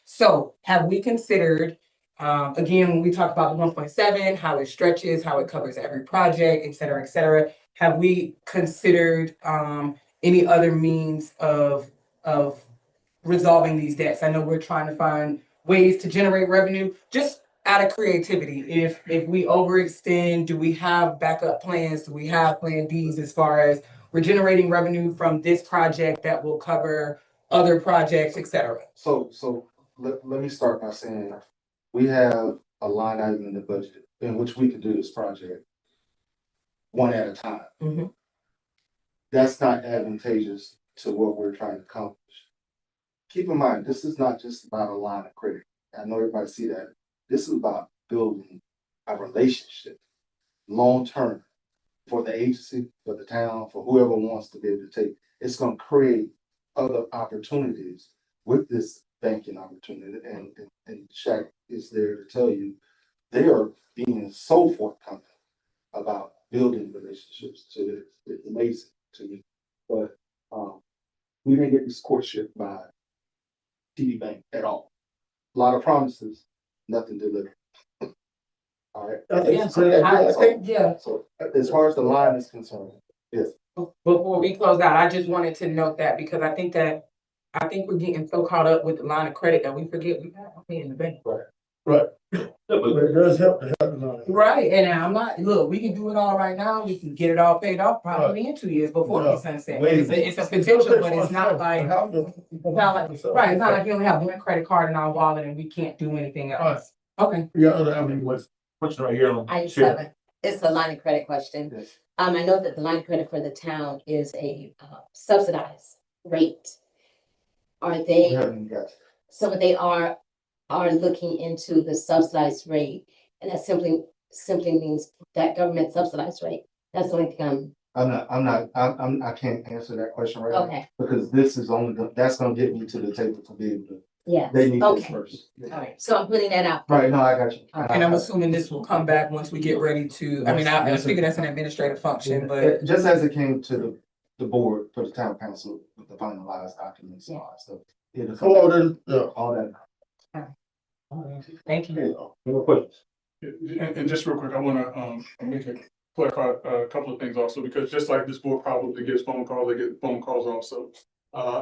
Speaker 4: So have we considered, again, when we talk about the 1.7, how it stretches, how it covers every project, et cetera, have we considered any other means of resolving these debts? I know we're trying to find ways to generate revenue, just out of creativity. If we overextend, do we have backup plans? Do we have plan Ds as far as we're generating revenue from this project that will cover other projects, et cetera?
Speaker 10: So let me start by saying, we have a line item in the budget in which we could do this project one at a time.
Speaker 4: Mhm.
Speaker 10: That's not advantageous to what we're trying to accomplish. Keep in mind, this is not just about a line of credit. I know everybody see that. This is about building a relationship, long-term, for the agency, for the town, for whoever wants to be able to take. It's gonna create other opportunities with this banking opportunity, and Shaq is there to tell you, they are being so forthcoming about building relationships to this. It's amazing to me. But we didn't get this courtship by TD Bank at all. A lot of promises, nothing delivered. All right.
Speaker 4: Yeah.
Speaker 10: So as far as the line is concerned, yes.
Speaker 4: Before we close out, I just wanted to note that because I think we're getting so caught up with the line of credit that we forget we have money in the bank.
Speaker 10: Right.
Speaker 3: Right. But it does help to have it on.
Speaker 4: Right, and I'm not, look, we can do it all right now, we can get it all paid off probably in 2 years before the sunset. It's a potential, but it's not like, right, it's not like we only have one credit card in our wallet and we can't do anything else. Okay.
Speaker 3: Yeah, other avenues.
Speaker 2: Question right here on.
Speaker 11: Item
Speaker 2: share.
Speaker 11: 7, it's a line of credit question.
Speaker 10: Yes.
Speaker 11: I know that the line of credit for the town is a subsidized rate. Are
Speaker 10: We
Speaker 11: they,
Speaker 10: haven't got.
Speaker 11: so they are looking into the subsidized rate, and that simply means that government subsidized rate. That's the only thing
Speaker 10: I can't answer that question right now.
Speaker 11: okay,
Speaker 10: Because this is only, that's gonna get me to the table to be able to,
Speaker 11: yeah,
Speaker 10: they need this
Speaker 11: okay,
Speaker 10: first.
Speaker 11: all right, so I'm putting that out.
Speaker 10: Right, no, I got you.
Speaker 4: And I'm assuming this will come back once we get ready to, I mean, I figure that's an administrative function, but.
Speaker 10: Just as it came to the board for the town council with the finalized documents and all that stuff. it'll come
Speaker 3: Oh,
Speaker 10: back,
Speaker 3: then, yeah.
Speaker 10: all that.
Speaker 4: Thank you.
Speaker 2: More questions?
Speaker 12: And just real quick, I wanna, clarify a couple of things also, because just like this board probably gets phone calls, they get phone calls also.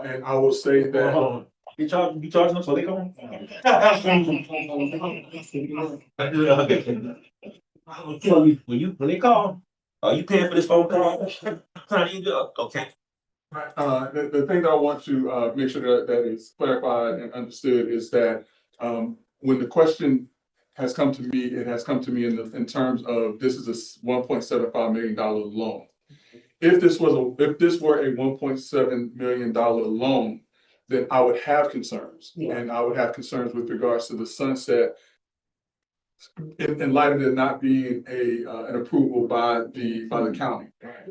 Speaker 12: And I will say that.
Speaker 2: You charging them so they come? When they call, are you paying for this phone call? How do you do? Okay.
Speaker 12: The thing that I want to make sure that is clarified and understood is that when the question has come to me, it has come to me in terms of this is a $1.75 million loan. If this were a $1.7 million loan, then I would have concerns, and I would have concerns with regards to the sunset. In light of it not being an approval by the county,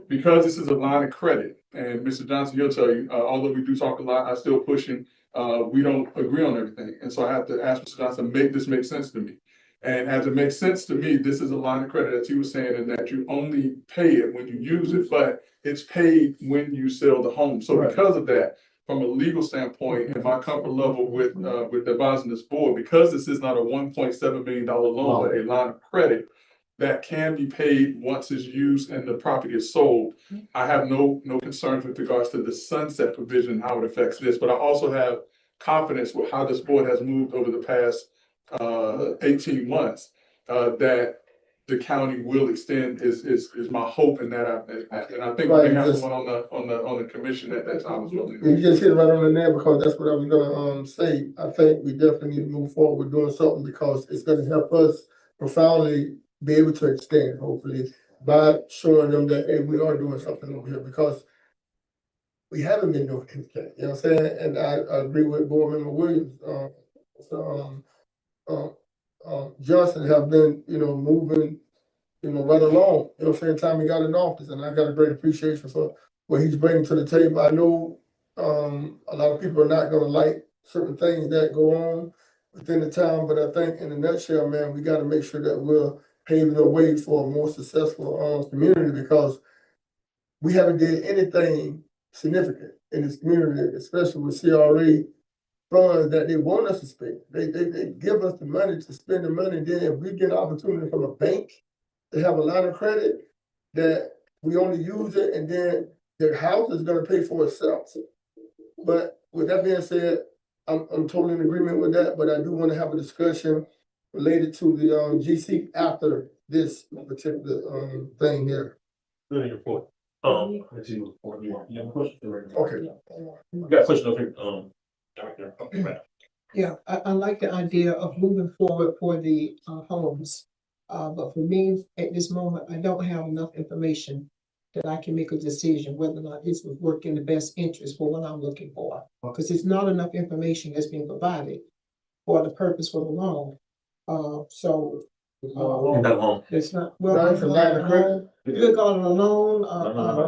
Speaker 12: because this is a line of credit, and Mr. Johnson, he'll tell you, although we do talk a lot, I'm still pushing. We don't agree on everything, and so I have to ask Mr. Johnson, make this make sense to me. And as it makes sense to me, this is a line of credit, as he was saying, and that you only pay it when you use it, but it's paid when you sell the home. So because of that, from a legal standpoint, and my comfort level with advising this board, because this is not a $1.7 million loan, but a line of credit that can be paid once it's used and the property is sold, I have no concerns with regards to the sunset provision, how it affects this. But I also have confidence with how this board has moved over the past 18 months, that the county will extend is my hope, and that I think we may have someone on the commission at that time as well.
Speaker 3: You just hit right on the nail, because that's what I was gonna say. I think we definitely need to move forward with doing something, because it's gonna help us profoundly be able to extend, hopefully, by showing them that, hey, we are doing something over here, because we haven't been doing anything, you know what I'm saying? And I agree with Board Member Williams. Johnson have been, moving, right along, you know what I'm saying, time he got in office, and I got a great appreciation for what he's bringing to the table. I know, a lot of people are not gonna like certain things that go on within the town, but I think in a nutshell, man, we gotta make sure that we're paving the way for a more successful, community, because we haven't did anything significant in this community, especially with CRA funds that they want us to spend. They give us the money to spend the money. Then if we get an opportunity from a bank to have a line of credit, that we only use it, and then the house is gonna pay for itself. But with that being said, I'm totally in agreement with that, but I do want to have a discussion related to the GC after this particular thing here.
Speaker 2: Good report. Let's see. You have a question?
Speaker 3: Okay.
Speaker 2: You got a question over here, Director. Okay.
Speaker 9: Yeah, I like the idea of moving forward for the homes. But for me, at this moment, I don't have enough information that I can make a decision whether or not this would work in the best interest for what I'm looking for. Because it's not enough information that's being provided for the purpose for the loan. It's not, well,
Speaker 3: It's a line of credit.
Speaker 9: you look on a loan,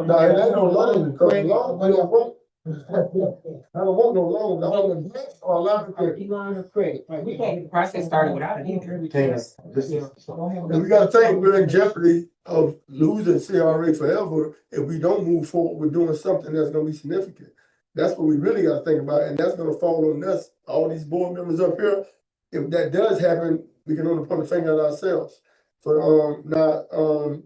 Speaker 3: No, it ain't no loan, because loan, I don't want. I don't want no loan, I want a grant or a line of credit.
Speaker 9: line of credit, right?
Speaker 4: We can't get the process started without it either.
Speaker 3: And we gotta think, we're in jeopardy of losing CRA forever if we don't move forward with doing something that's gonna be significant. That's what we really gotta think about, and that's gonna fall on us, all these board members up here. If that does happen, we can only point a finger at ourselves for not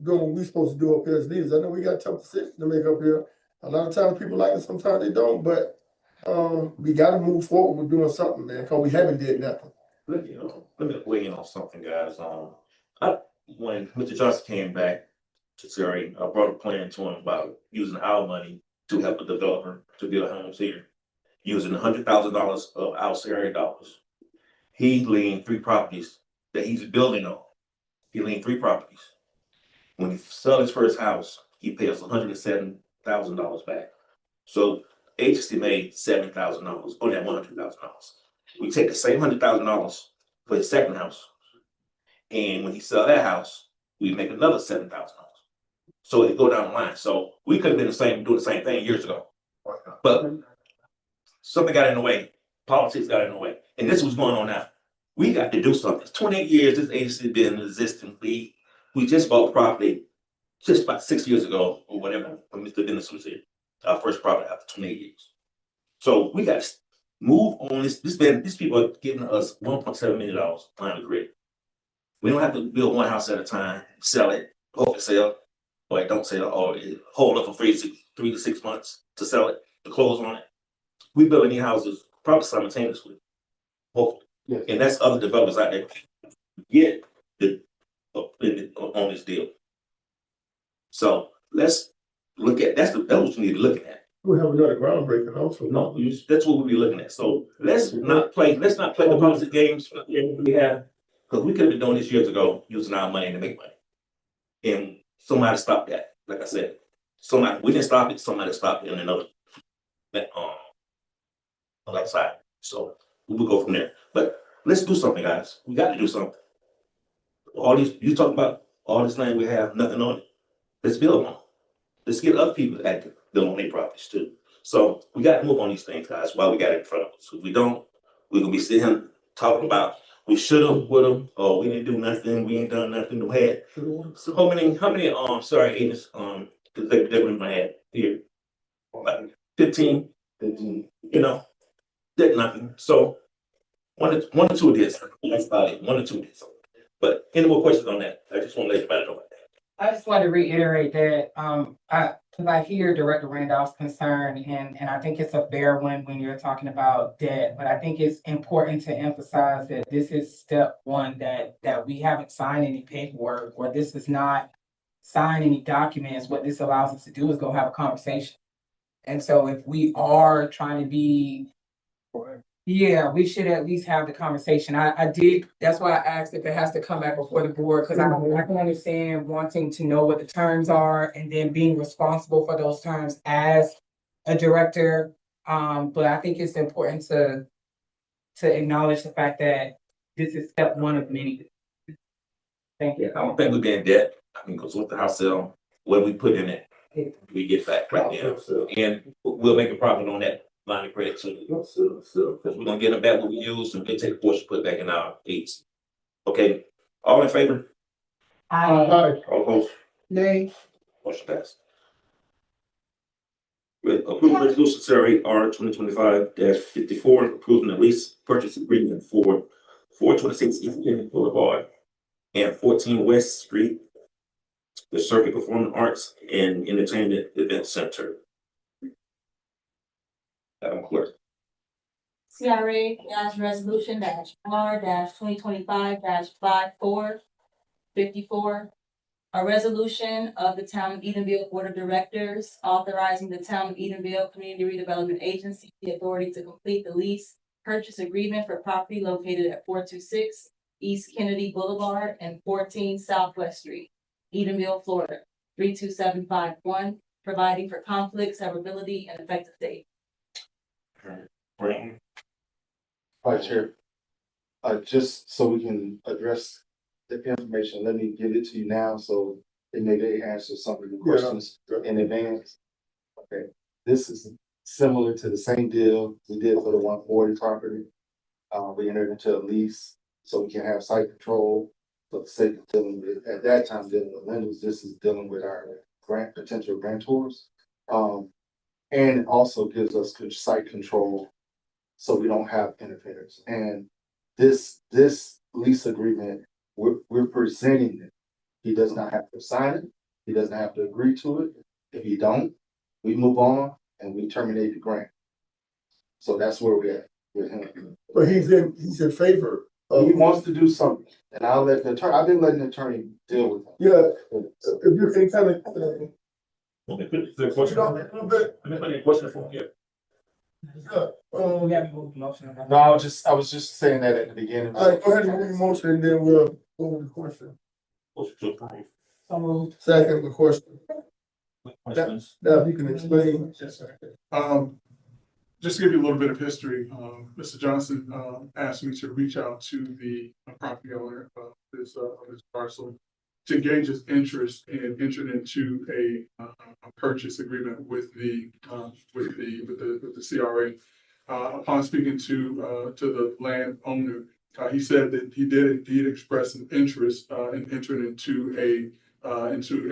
Speaker 3: doing what we're supposed to do up here as leaders. I know we got tough decisions to make up here. A lot of times people like it, sometimes they don't, but we gotta move forward with doing something, man, because we haven't did nothing.
Speaker 2: let me weigh in on something, guys. When Mr. Johnson came back to CRA, I brought a plan to him about using our money to help a developer to build homes here, using $100,000 of our CRA dollars. He leaned 3 properties that he's building on. He leaned 3 properties. When he sold his first house, he paid us $107,000 back. So agency made $7,000 on that $100,000. We take the same $100,000 for his second house, and when he sell that house, we make another $7,000. So it go down the line. So we could have been doing the same thing years ago, but something got in the way. Politics got in the way, and this is what's going on now. We got to do something. It's 28 years this agency has been in existence. We just bought property just about 6 years ago or whatever when Mr. Dennis was here. Our first property after 28 years. So we got to move on this. These people are giving us $1.7 million line of credit. We don't have to build one house at a time, sell it, hope it sell, or it don't sell, or it hold up for 3 to 6 months to sell it, to close on it. We building these houses probably simultaneously, hopefully.
Speaker 10: Yes.
Speaker 2: And that's other developers out there get on this deal. So let's look at that's what we need to look at.
Speaker 3: We have another groundbreaking also.
Speaker 2: No, that's what we'll be looking at. So let's not play the policy games we have, because we could have been doing this years ago, using our money to make money. And somebody stopped that. Like I said, we didn't stop it. Somebody stopped it in another on that side. So we will go from there. But let's do something, guys. We got to do something. All these you talk about all this land we have, nothing on it. Let's build on it. Let's get other people active, build on their properties too. So we got to move on these things, guys, while we got it in front of us. If we don't, we're gonna be sitting here talking about we should have, would have, or we didn't do nothing, we ain't done nothing. We had so how many agents because they were in my head here. Like 15, you know, did nothing. So one or two of this. That's about it. 1 or 2 of this. But any more questions on that? I just want to let everybody know about that.
Speaker 4: I just want to reiterate that, because I hear Director Randolph's concern, and I think it's a fair one when you're talking about debt, but I think it's important to emphasize that this is step one, that we haven't signed any paperwork, or this is not sign any documents. What this allows us to do is go have a conversation. And so if we are trying to be, yeah, we should at least have the conversation. I did, that's why I asked if it has to come back before the board, because I can understand wanting to know what the terms are and then being responsible for those terms as a director. But I think it's important to acknowledge the fact that this is step one of many. Thank you.
Speaker 2: I don't think we'll be in debt. I mean, because with the house sale, what we put in it, we get back right there. And we'll make a profit on that line of credit too. Because we're gonna get them back what we use and we'll take a portion, put back in our agency. Okay, all in favor?
Speaker 3: Aye.
Speaker 2: All opposed?
Speaker 9: Nay.
Speaker 2: Motion passed. With approval resolution CRA R 2025-54, approving the lease purchase agreement for 426 Eatonville Boulevard and 14 West Street, the Circuit Performing Arts and Entertainment Event Center. Madam Clerk.
Speaker 13: CRA resolution R 2025-54. A resolution of the Town of Eatonville Board of Directors authorizing the Town of Eatonville Community Redevelopment Agency the authority to complete the lease purchase agreement for property located at 426 East Kennedy Boulevard and 14 Southwest Street, Eatonville, Florida, 32751, providing for conflict, severability, and effective date.
Speaker 2: Bring.
Speaker 10: Vice Chair, just so we can address the information, let me give it to you now, so they may answer some of the questions in advance. Okay, this is similar to the same deal we did for the 140 property. We entered into a lease so we can have site control for the sake of dealing with, at that time, dealing with lenders. This is dealing with our potential grantors. And it also gives us good site control so we don't have interference. And this lease agreement, we're presenting it. He does not have to sign it. He doesn't have to agree to it. If he don't, we move on and we terminate the grant. So that's where we're at with him.
Speaker 3: But he's in favor
Speaker 10: He wants to do something, and I'll let the attorney, I've been letting the attorney deal with it.
Speaker 3: Yeah, if you can kind of,
Speaker 2: Okay, is there a question?
Speaker 3: a little bit,
Speaker 2: Any question for him?
Speaker 3: yeah,
Speaker 10: No, I was just saying that at the beginning.
Speaker 3: all right, go ahead and move the motion and then we'll go with the question.
Speaker 2: Motion to approve.
Speaker 3: Second, the question.
Speaker 2: Questions?
Speaker 3: Now, if you can explain.
Speaker 12: Yes, sir. Just to give you a little bit of history, Mr. Johnson, asked me to reach out to the property owner of this parcel to gauge his interest in entering into a purchase agreement with the CRA. Upon speaking to the landowner, he said that he did indeed express an interest in entering into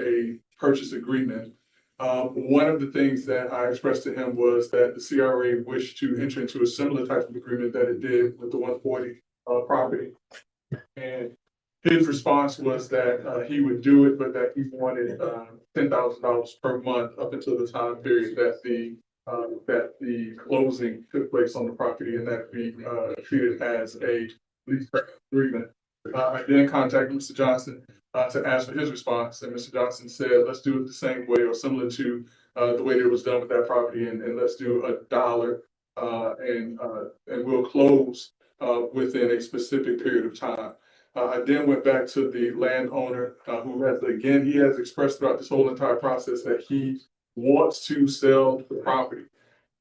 Speaker 12: a purchase agreement. One of the things that I expressed to him was that the CRA wished to enter into a similar type of agreement that it did with the 140 property. And his response was that he would do it, but that he wanted $10,000 per month up until the time period that the closing took place on the property, and that be treated as a lease agreement. I then contacted Mr. Johnson to ask for his response, and Mr. Johnson said, let's do it the same way or similar to the way that it was done with that property, and let's do $1 and we'll close within a specific period of time. I then went back to the landowner who he has expressed throughout this whole entire process that he wants to sell the property.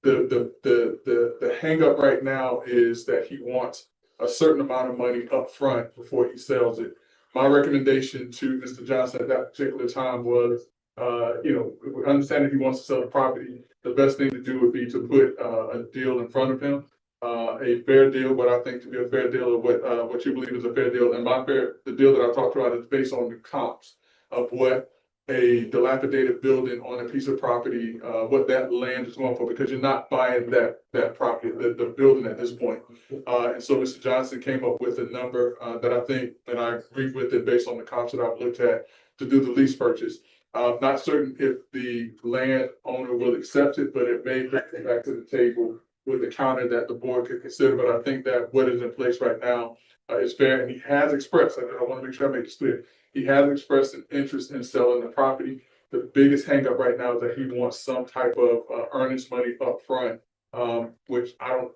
Speaker 12: The hang up right now is that he wants a certain amount of money up front before he sells it. My recommendation to Mr. Johnson at that particular time was, understand if he wants to sell the property, the best thing to do would be to put a deal in front of him, a fair deal, what I think to be a fair deal, or what you believe is a fair deal. And the deal that I talked about is based on the comps of what a dilapidated building on a piece of property, what that land is going for, because you're not buying that property, the building at this point. And so Mr. Johnson came up with a number that I think, and I agree with it based on the comps that I've looked at to do the lease purchase. Not certain if the landowner will accept it, but it may bring it back to the table with the counter that the board could consider. But I think that what is in place right now is fair, and he has expressed, I want to make sure I make this clear, he has expressed an interest in selling the property. The biggest hangup right now is that he wants some type of earnest money up front, which I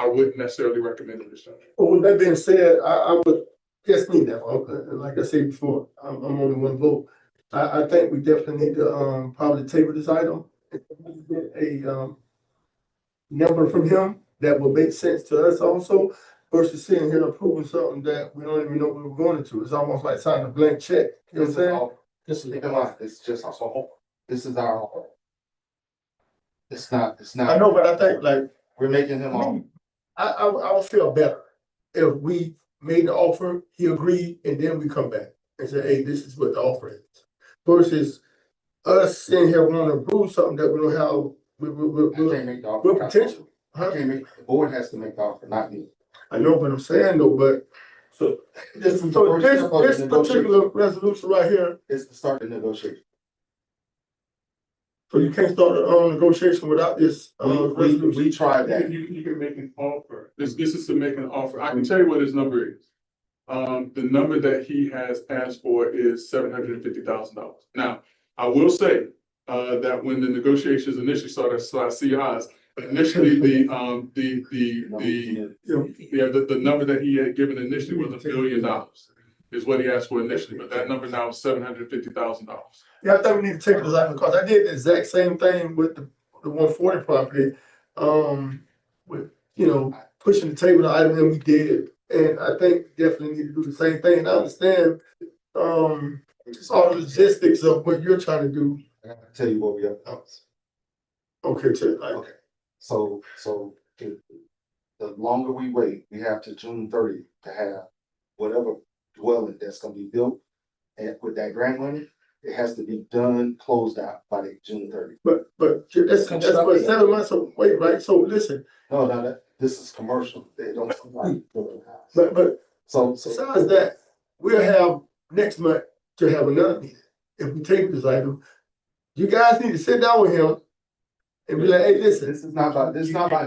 Speaker 12: wouldn't necessarily recommend at this time.
Speaker 3: Well, with that being said, I would, just me now, okay, like I said before, I'm only one vote. I think we definitely need to, probably table this item. Get a, number from him that will make sense to us also, versus sitting here approving something that we don't even know what we're going into. It's almost like signing a blank check, you know what I'm saying?
Speaker 10: It's just our home. This is our home. It's not.
Speaker 3: I know, but I think like,
Speaker 10: We're making him on.
Speaker 3: I would feel better if we made the offer, he agreed, and then we come back and say, hey, this is what the offer is. Versus us sitting here wanting to approve something that we don't have,
Speaker 10: I can't make the offer.
Speaker 3: with potential.
Speaker 10: I can't make, the board has to make the offer, not me.
Speaker 3: I know what I'm saying though, but this particular resolution right here,
Speaker 10: It's to start the negotiation.
Speaker 3: so you can't start a negotiation without this resolution.
Speaker 10: We tried that.
Speaker 12: You can make an offer. This is to make an offer. I can tell you what his number is. The number that he has asked for is $750,000. Now, I will say that when the negotiations initially started, so I see eyes. Initially, the number that he had given initially was $1 billion, is what he asked for initially. But that number now is $750,000.
Speaker 3: Yeah, I think we need to take this out because I did the exact same thing with the 140 property. With pushing the table the item and we did it. And I think definitely need to do the same thing. And I understand all the logistics of what you're trying to do.
Speaker 10: I gotta tell you what we have.
Speaker 3: Okay, Ted.
Speaker 10: Okay. So the longer we wait, we have to June 30th to have whatever dwelling that's gonna be built. And with that grant money, it has to be done, closed out by the June 30th.
Speaker 3: But that's what 7 months away, right? So listen.
Speaker 10: No, this is commercial. They don't like building a house.
Speaker 3: But
Speaker 10: So
Speaker 3: besides that, we'll have next month to have another meeting. If we take this item, you guys need to sit down with him and be like, hey, listen.
Speaker 10: this is not about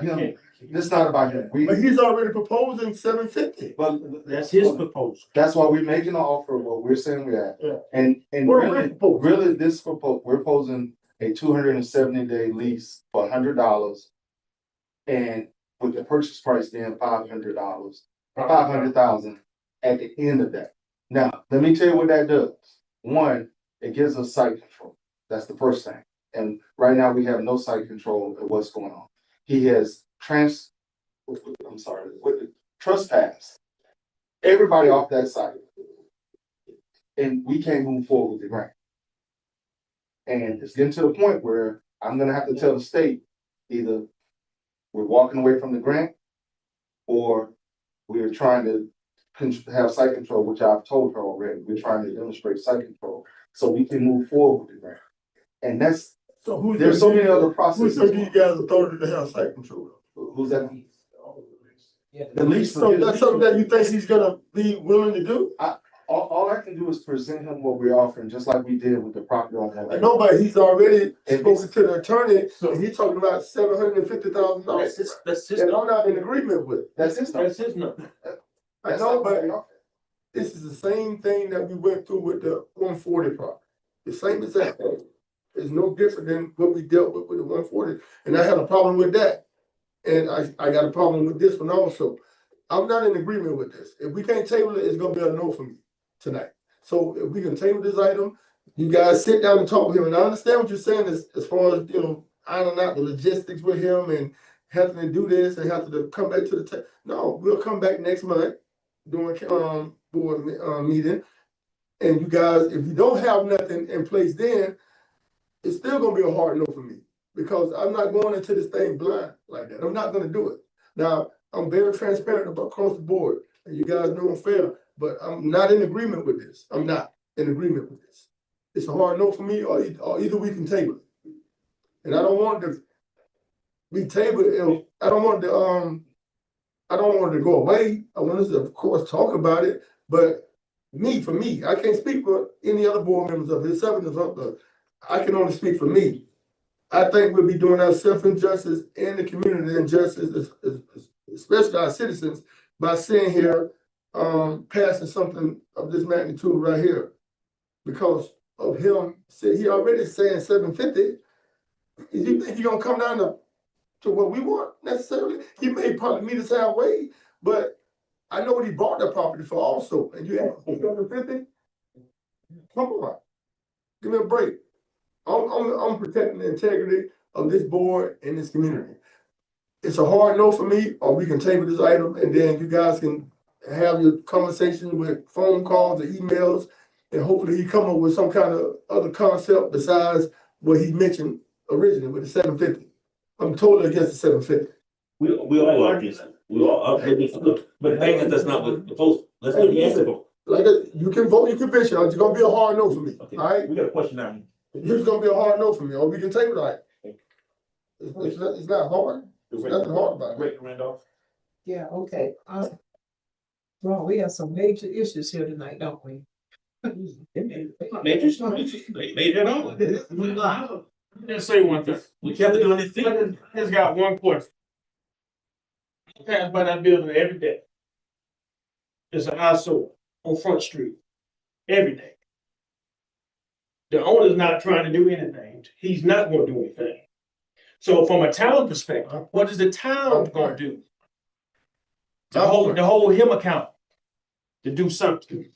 Speaker 10: him. This is not about him.
Speaker 3: But he's already proposing 750.
Speaker 10: But
Speaker 5: That's his proposal.
Speaker 10: that's why we're making an offer, what we're saying we're at.
Speaker 3: Yeah.
Speaker 10: And
Speaker 3: What are we
Speaker 10: really,
Speaker 3: proposing?
Speaker 10: really this proposal, we're proposing a 270-day lease for $100. And with the purchase price being $500, 500,000 at the end of that. Now, let me tell you what that does. One, it gives us site control. That's the first thing. And right now we have no site control of what's going on. He has trespassed everybody off that site. And we can't move forward with the grant. And it's getting to the point where I'm gonna have to tell the state, either we're walking away from the grant, or we're trying to have site control, which I've told her already. We're trying to demonstrate site control so we can move forward with the grant. And that's,
Speaker 3: So who's
Speaker 10: there's so many other
Speaker 3: Who's
Speaker 10: processes.
Speaker 3: gonna give you guys authority to have site control?
Speaker 10: Who's that? The lease.
Speaker 3: So that's something that you think he's gonna be willing to do?
Speaker 10: All I can do is present him what we're offering, just like we did with the property owner.
Speaker 3: I know, but he's already
Speaker 10: And
Speaker 3: spoken to the attorney, and he's talking about $750,000.
Speaker 2: That's his.
Speaker 3: And I'm not in agreement with it.
Speaker 10: That's his number.
Speaker 5: That's his number.
Speaker 3: I know, but this is the same thing that we went through with the 140 property. The same exact thing. It's no different than what we dealt with the 140. And I had a problem with that. And I got a problem with this one also. I'm not in agreement with this. If we can't table it, it's gonna be a no for me tonight. So if we can table this item, you guys sit down and talk with him. And I understand what you're saying as far as, ironing out the logistics with him and having to do this and having to come back to the table. No, we'll come back next month during board meeting. And you guys, if you don't have nothing in place then, it's still gonna be a hard no for me. Because I'm not going into this thing blind like that. I'm not gonna do it. Now, I'm very transparent about across the board, and you guys know I'm fair, but I'm not in agreement with this. I'm not in agreement with this. It's a hard no for me, or either we can table it. And I don't want to be tabled. I don't want it to go away. I want us to, of course, talk about it. But for me, I can't speak for any other board members of this. I can only speak for me. I think we'll be doing ourselves injustice and the community injustice, especially our citizens, by sitting here passing something of this magnitude right here. Because of him, he already saying 750. You think he's gonna come down to what we want necessarily? He may probably meet us halfway, but I know what he bought that property for also. And you have 750? Come on, give me a break. I'm protecting the integrity of this board and this community. It's a hard no for me, or we can table this item and then you guys can have your conversation with phone calls or emails, and hopefully he come up with some kind of other concept besides what he mentioned originally with the 750. I'm totally against the 750.
Speaker 2: We all are against it. We all are against it. But the thing is, that's not what the post, let's do the answer vote.
Speaker 3: Like, you can vote your conviction, it's gonna be a hard no for me,
Speaker 2: Okay,
Speaker 3: all right?
Speaker 2: we got a question now.
Speaker 3: It's gonna be a hard no for me, or we can table it. It's not hard. There's nothing hard about it.
Speaker 2: Rick Randolph.
Speaker 9: Yeah, okay. Well, we have some major issues here tonight, don't we?
Speaker 2: Major at all.
Speaker 5: Just say one thing.
Speaker 2: We have to do anything.
Speaker 5: I just got one question. I pass by that building every day. There's an eyesore on Front Street every day. The owner's not trying to do anything. He's not gonna do anything. So from a town perspective, what is the town gonna do? To hold him accountable, to do something.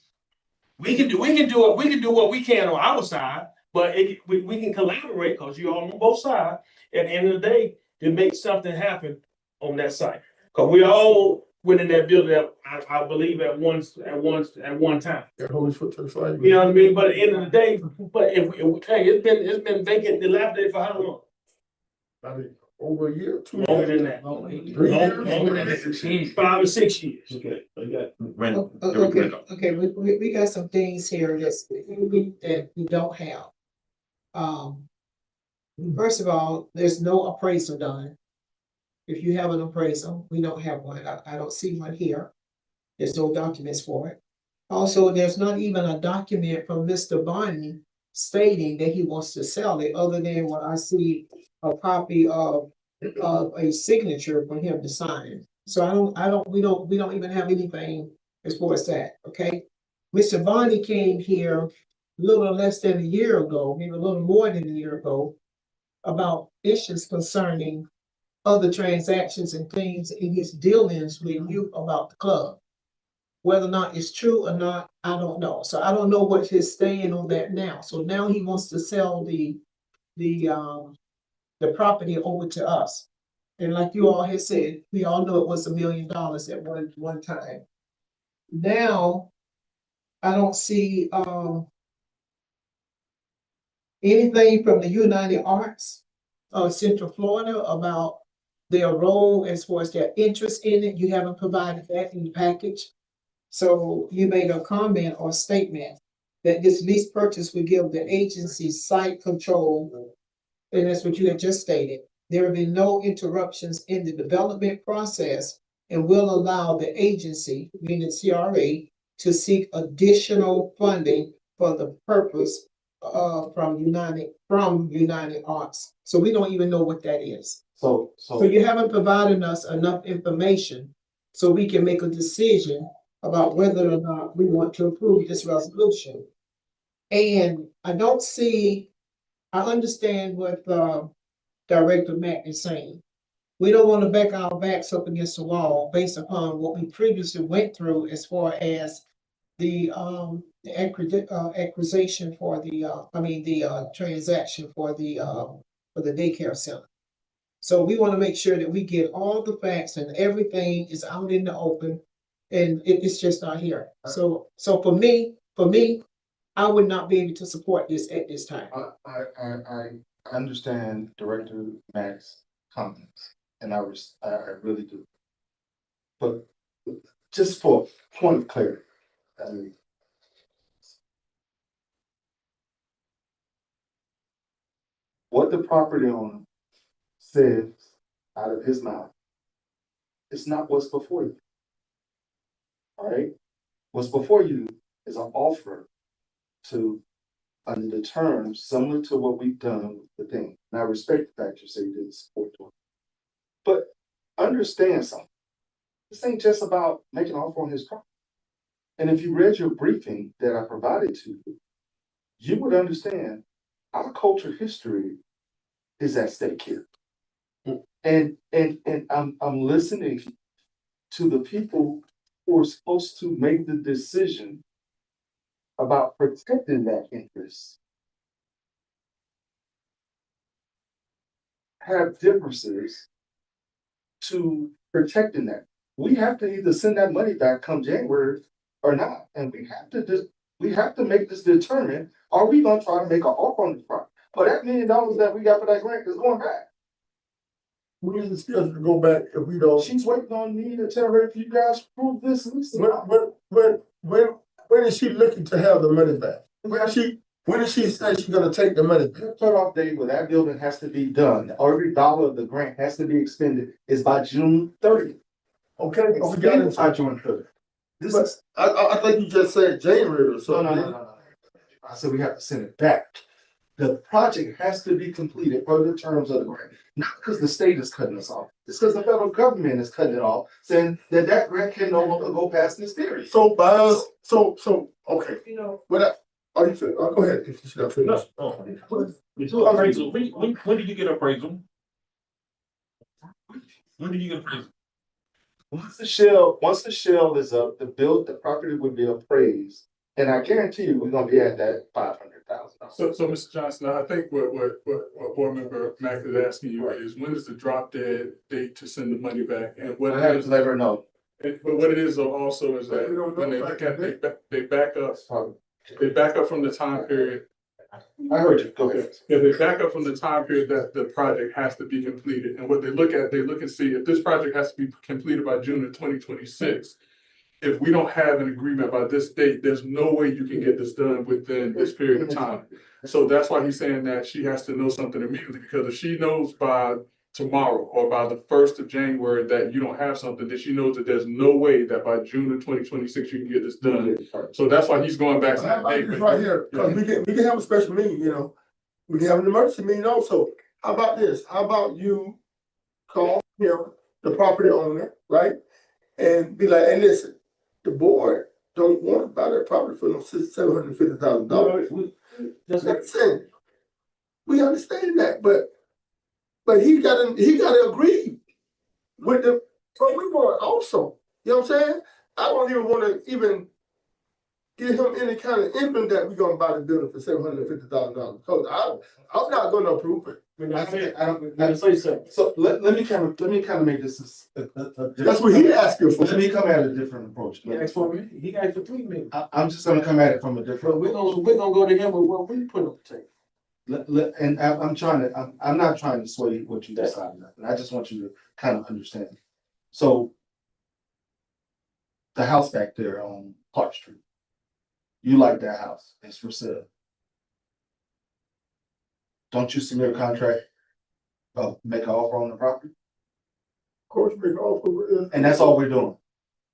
Speaker 5: We can do what we can on our side, but we can collaborate, because you're all on both sides. At the end of the day, to make something happen on that site. Because we all went in that building, I believe at one time.
Speaker 3: That holds foot to the fire.
Speaker 5: You know what I mean? But at the end of the day, it's been vacant, dilapidated for how long?
Speaker 3: I mean, over a year, 2 years.
Speaker 5: Longer than that.
Speaker 3: 3 years.
Speaker 5: Longer than that. 5 or 6 years.
Speaker 2: Okay, we got
Speaker 9: Okay, we got some things here that we don't have. First of all, there's no appraisal done. If you have an appraisal, we don't have one. I don't see one here. There's no documents for it. Also, there's not even a document from Mr. Barney stating that he wants to sell it, other than what I see, a copy of a signature for him to sign. So we don't even have anything as far as that, okay? Mr. Bonnie came here a little less than a year ago, maybe a little more than a year ago, about issues concerning other transactions and things in his dealings with you about the club. Whether or not it's true or not, I don't know. So I don't know what his stand on that now. So now he wants to sell the property over to us. And like you all had said, we all know it was $1 million at one time. Now, I don't see anything from the United Arts of Central Florida about their role as far as their interest in it. You haven't provided that in the package. So you made a comment or statement that this lease purchase would give the agency site control. And that's what you had just stated. There have been no interruptions in the development process and will allow the agency, meaning CRA, to seek additional funding for the purpose from United Arts. So we don't even know what that is. So you haven't provided us enough information so we can make a decision about whether or not we want to approve this resolution. And I understand what Director Mack is saying. We don't want to back our backs up against the wall based upon what we previously went through as far as the acquisition for the transaction for the daycare center. So we want to make sure that we get all the facts and everything is out in the open, and it's just not here. So for me, I would not be able to support this at this time.
Speaker 10: I understand Director Mack's comments, and I really do. But just for point of clarity, I mean, what the property owner says out of his mouth, it's not what's before you. All right? What's before you is an offer to, under the terms similar to what we've done with the thing. And I respect the fact you say you didn't support it. But understand something. This ain't just about making an offer on his property. And if you read your briefing that I provided to you, you would understand our culture history is at stake here. And I'm listening to the people who are supposed to make the decision about protecting that interest, have differences to protecting that. We have to either send that money back come January or not. And we have to make this determine, are we gonna try to make an offer on this property? But that $1 million that we got for that grant is going back.
Speaker 3: We need to schedule to go back if we don't.
Speaker 10: She's waiting on me to tell her if you guys prove this and this.
Speaker 3: When is she looking to have the money back? When is she say she's gonna take the money back?
Speaker 10: The cutoff date where that building has to be done, every dollar of the grant has to be expended is by June 30th.
Speaker 3: Okay, we got
Speaker 10: Expended
Speaker 3: it.
Speaker 10: by June 30th.
Speaker 3: I think you just said January or something.
Speaker 10: No. I said we have to send it back. The project has to be completed per the terms of the grant, not because the state is cutting us off. It's because the federal government is cutting it off, saying that grant can no longer go past this period.
Speaker 3: So okay.
Speaker 8: You know,
Speaker 3: Are you finished? Go ahead. If you should finish.
Speaker 2: Appraisal. When did you get appraisal? When did you get appraisal?
Speaker 10: Once the shell is up, the property would be appraised. And I guarantee you, we're gonna be at that $500,000.
Speaker 12: So Mr. Johnson, I think what Board Member Mack is asking you is, when is the drop dead date to send the money back? And what
Speaker 10: I have to let her know.
Speaker 12: But what it is also is that when they look at, they back up from the time period.
Speaker 10: I heard you, go ahead.
Speaker 12: Yeah, they back up from the time period that the project has to be completed. And what they look and see if this project has to be completed by June of 2026. If we don't have an agreement by this date, there's no way you can get this done within this period of time. So that's why he's saying that she has to know something immediately, because if she knows by tomorrow or by the 1st of January that you don't have something, then she knows that there's no way that by June of 2026 you can get this done. So that's why he's going back to that date.
Speaker 3: Right here, because we can have a special meeting, we can have an emergency meeting also. How about this? How about you call him, the property owner, right? And be like, hey, listen, the board don't want to buy that property for no $750,000. Listen, we understand that, but he gotta agree with the, but we want also, you know what I'm saying? I don't even wanna even give him any kind of inkling that we're gonna buy the building for $750,000. Cause I'm not gonna approve it.
Speaker 10: So let me kind of make this
Speaker 3: That's what he asking for.
Speaker 10: Let me come at a different approach.
Speaker 5: He asked for me, he asked for 3 million.
Speaker 10: I'm just gonna come at it from a
Speaker 5: But
Speaker 10: different.
Speaker 5: we're gonna go to him with what we put on the table.
Speaker 10: And I'm not trying to sway what you decide, and I just want you to kind of understand. So the house back there on Clark Street, you like that house, it's for sale. Don't you submit a contract, make an offer on the property?
Speaker 3: Of course, make an offer.
Speaker 10: And that's all we're doing.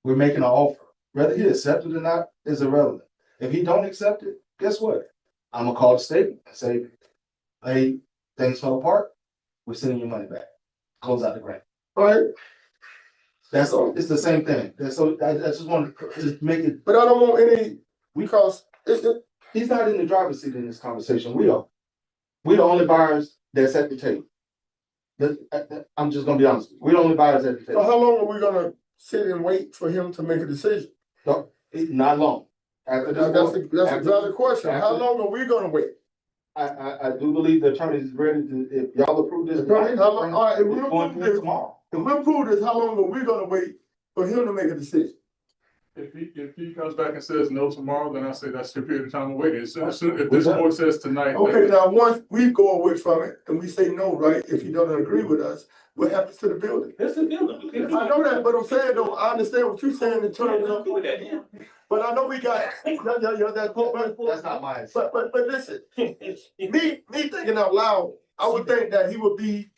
Speaker 10: We're making an offer. Whether he accepts it or not is irrelevant. If he don't accept it, guess what? I'm gonna call the state and say, hey, things fell apart. We're sending your money back. Close out the grant.
Speaker 3: All right,
Speaker 10: That's all. It's the same thing. So I just want to just make it.
Speaker 3: but I don't want any, because
Speaker 10: He's not in the driver's seat in this conversation. We are. We're the only buyers that's at the table. I'm just gonna be honest. We're the only buyers at the
Speaker 3: so
Speaker 10: table.
Speaker 3: how long are we gonna sit and wait for him to make a decision?
Speaker 10: No, not long. After this
Speaker 3: That's
Speaker 10: board-
Speaker 3: that's
Speaker 10: after-
Speaker 3: another question. How
Speaker 10: after-
Speaker 3: long are we gonna wait?
Speaker 10: I do believe the attorney is ready to, if y'all approve this.
Speaker 3: Attorney, how long- all right, if we
Speaker 10: it's going
Speaker 3: approve
Speaker 10: through
Speaker 3: this-
Speaker 10: tomorrow.
Speaker 3: If we approve this, how long are we gonna wait for him to make a decision?
Speaker 12: If he comes back and says no tomorrow, then I say that's the period of time of waiting. So if this board says tonight.
Speaker 3: Okay, now, once we go away from it and we say no, right, if he doesn't agree with us, what happens to the building?
Speaker 2: That's the building.
Speaker 3: I know that, but I'm saying though, I understand what you're saying in terms of, but I know we got,
Speaker 10: That's not mine.
Speaker 3: but listen, me thinking out loud, I would think that he would be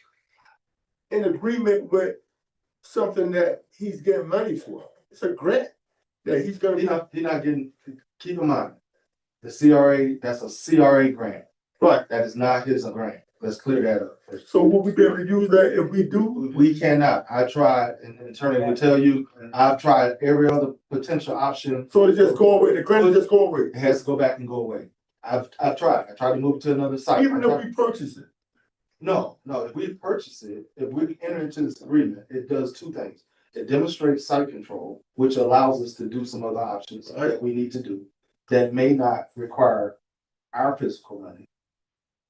Speaker 3: in agreement with something that he's getting money for. It's a grant that he's gonna
Speaker 10: He
Speaker 3: be.
Speaker 10: not getting, keep in mind, the CRA, that's a CRA grant.
Speaker 3: Right.
Speaker 10: That is not his grant. Let's clear that up first.
Speaker 3: So will we be able to use that if we do?
Speaker 10: We cannot. I tried, and the attorney will tell you, I've tried every other potential option.
Speaker 3: So it just go away, the grant just go away?
Speaker 10: It has to go back and go away. I've tried. I tried to move to another site.
Speaker 3: Even if we purchase it?
Speaker 10: No, if we purchase it, if we enter into this agreement, it does 2 things. It demonstrates site control, which allows us to do some other options that we need to do that may not require our physical money.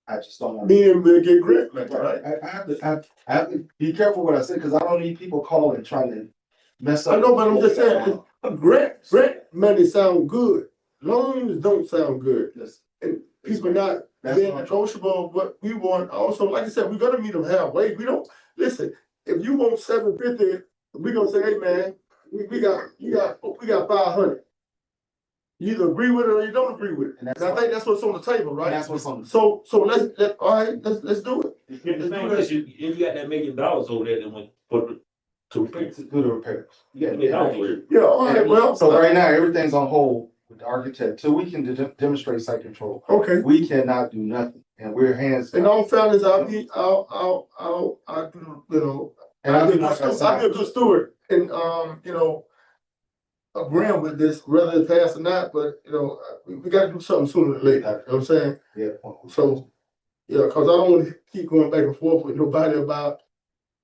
Speaker 10: I just don't want.
Speaker 3: Meaning we'll get grant money, right?
Speaker 10: I have to be careful what I say, because I don't need people calling trying to mess up.
Speaker 3: I know, but I'm just saying, grant money sound good. Loans don't sound good. And people not being negotiable, what we want also, like I said, we're gonna meet them halfway. We don't, listen, if you want $750, we gonna say, hey, man, we got 500. You either agree with it or you don't agree with it. And I think that's what's on the table, right?
Speaker 10: That's what's on.
Speaker 3: So all right, let's do it.
Speaker 2: The thing is, you got that $1 million over there that went to repair.
Speaker 10: To do the repairs.
Speaker 2: Yeah, $1 million over there.
Speaker 3: Yeah, all right, well.
Speaker 10: So right now, everything's on hold with the architect, till we can demonstrate site control.
Speaker 3: Okay.
Speaker 10: We cannot do nothing, and we're hands.
Speaker 3: In all fairness, I'll do, you know, I'll be a good steward and, you know, agreeing with this, whether it's passed or not, but, you know, we gotta do something sooner than later, you know what I'm saying?
Speaker 10: Yeah.
Speaker 3: So, yeah, cause I don't wanna keep going back and forth with nobody about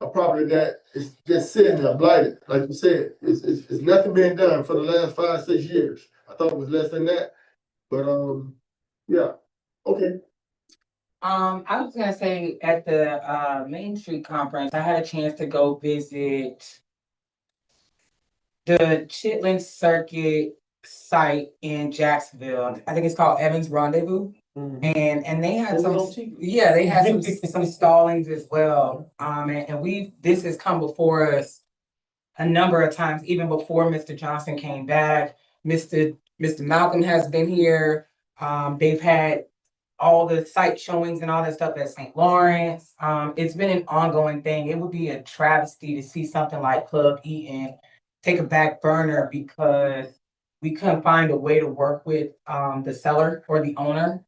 Speaker 3: a property that is just sitting there blighted, like you said, it's nothing being done for the last 5-6 years. I thought it was less than that, but, yeah, okay.
Speaker 4: I was gonna say at the Main Street Conference, I had a chance to go visit the Chitlin Circuit site in Jacksonville. I think it's called Evans Rendezvous. And they had they had some stallings as well. And this has come before us a number of times, even before Mr. Johnson came back. Mr. Malcolm has been here. They've had all the site showings and all that stuff at St. Lawrence. It's been an ongoing thing. It would be a travesty to see something like Club Eaton take a back burner because we couldn't find a way to work with the seller or the owner.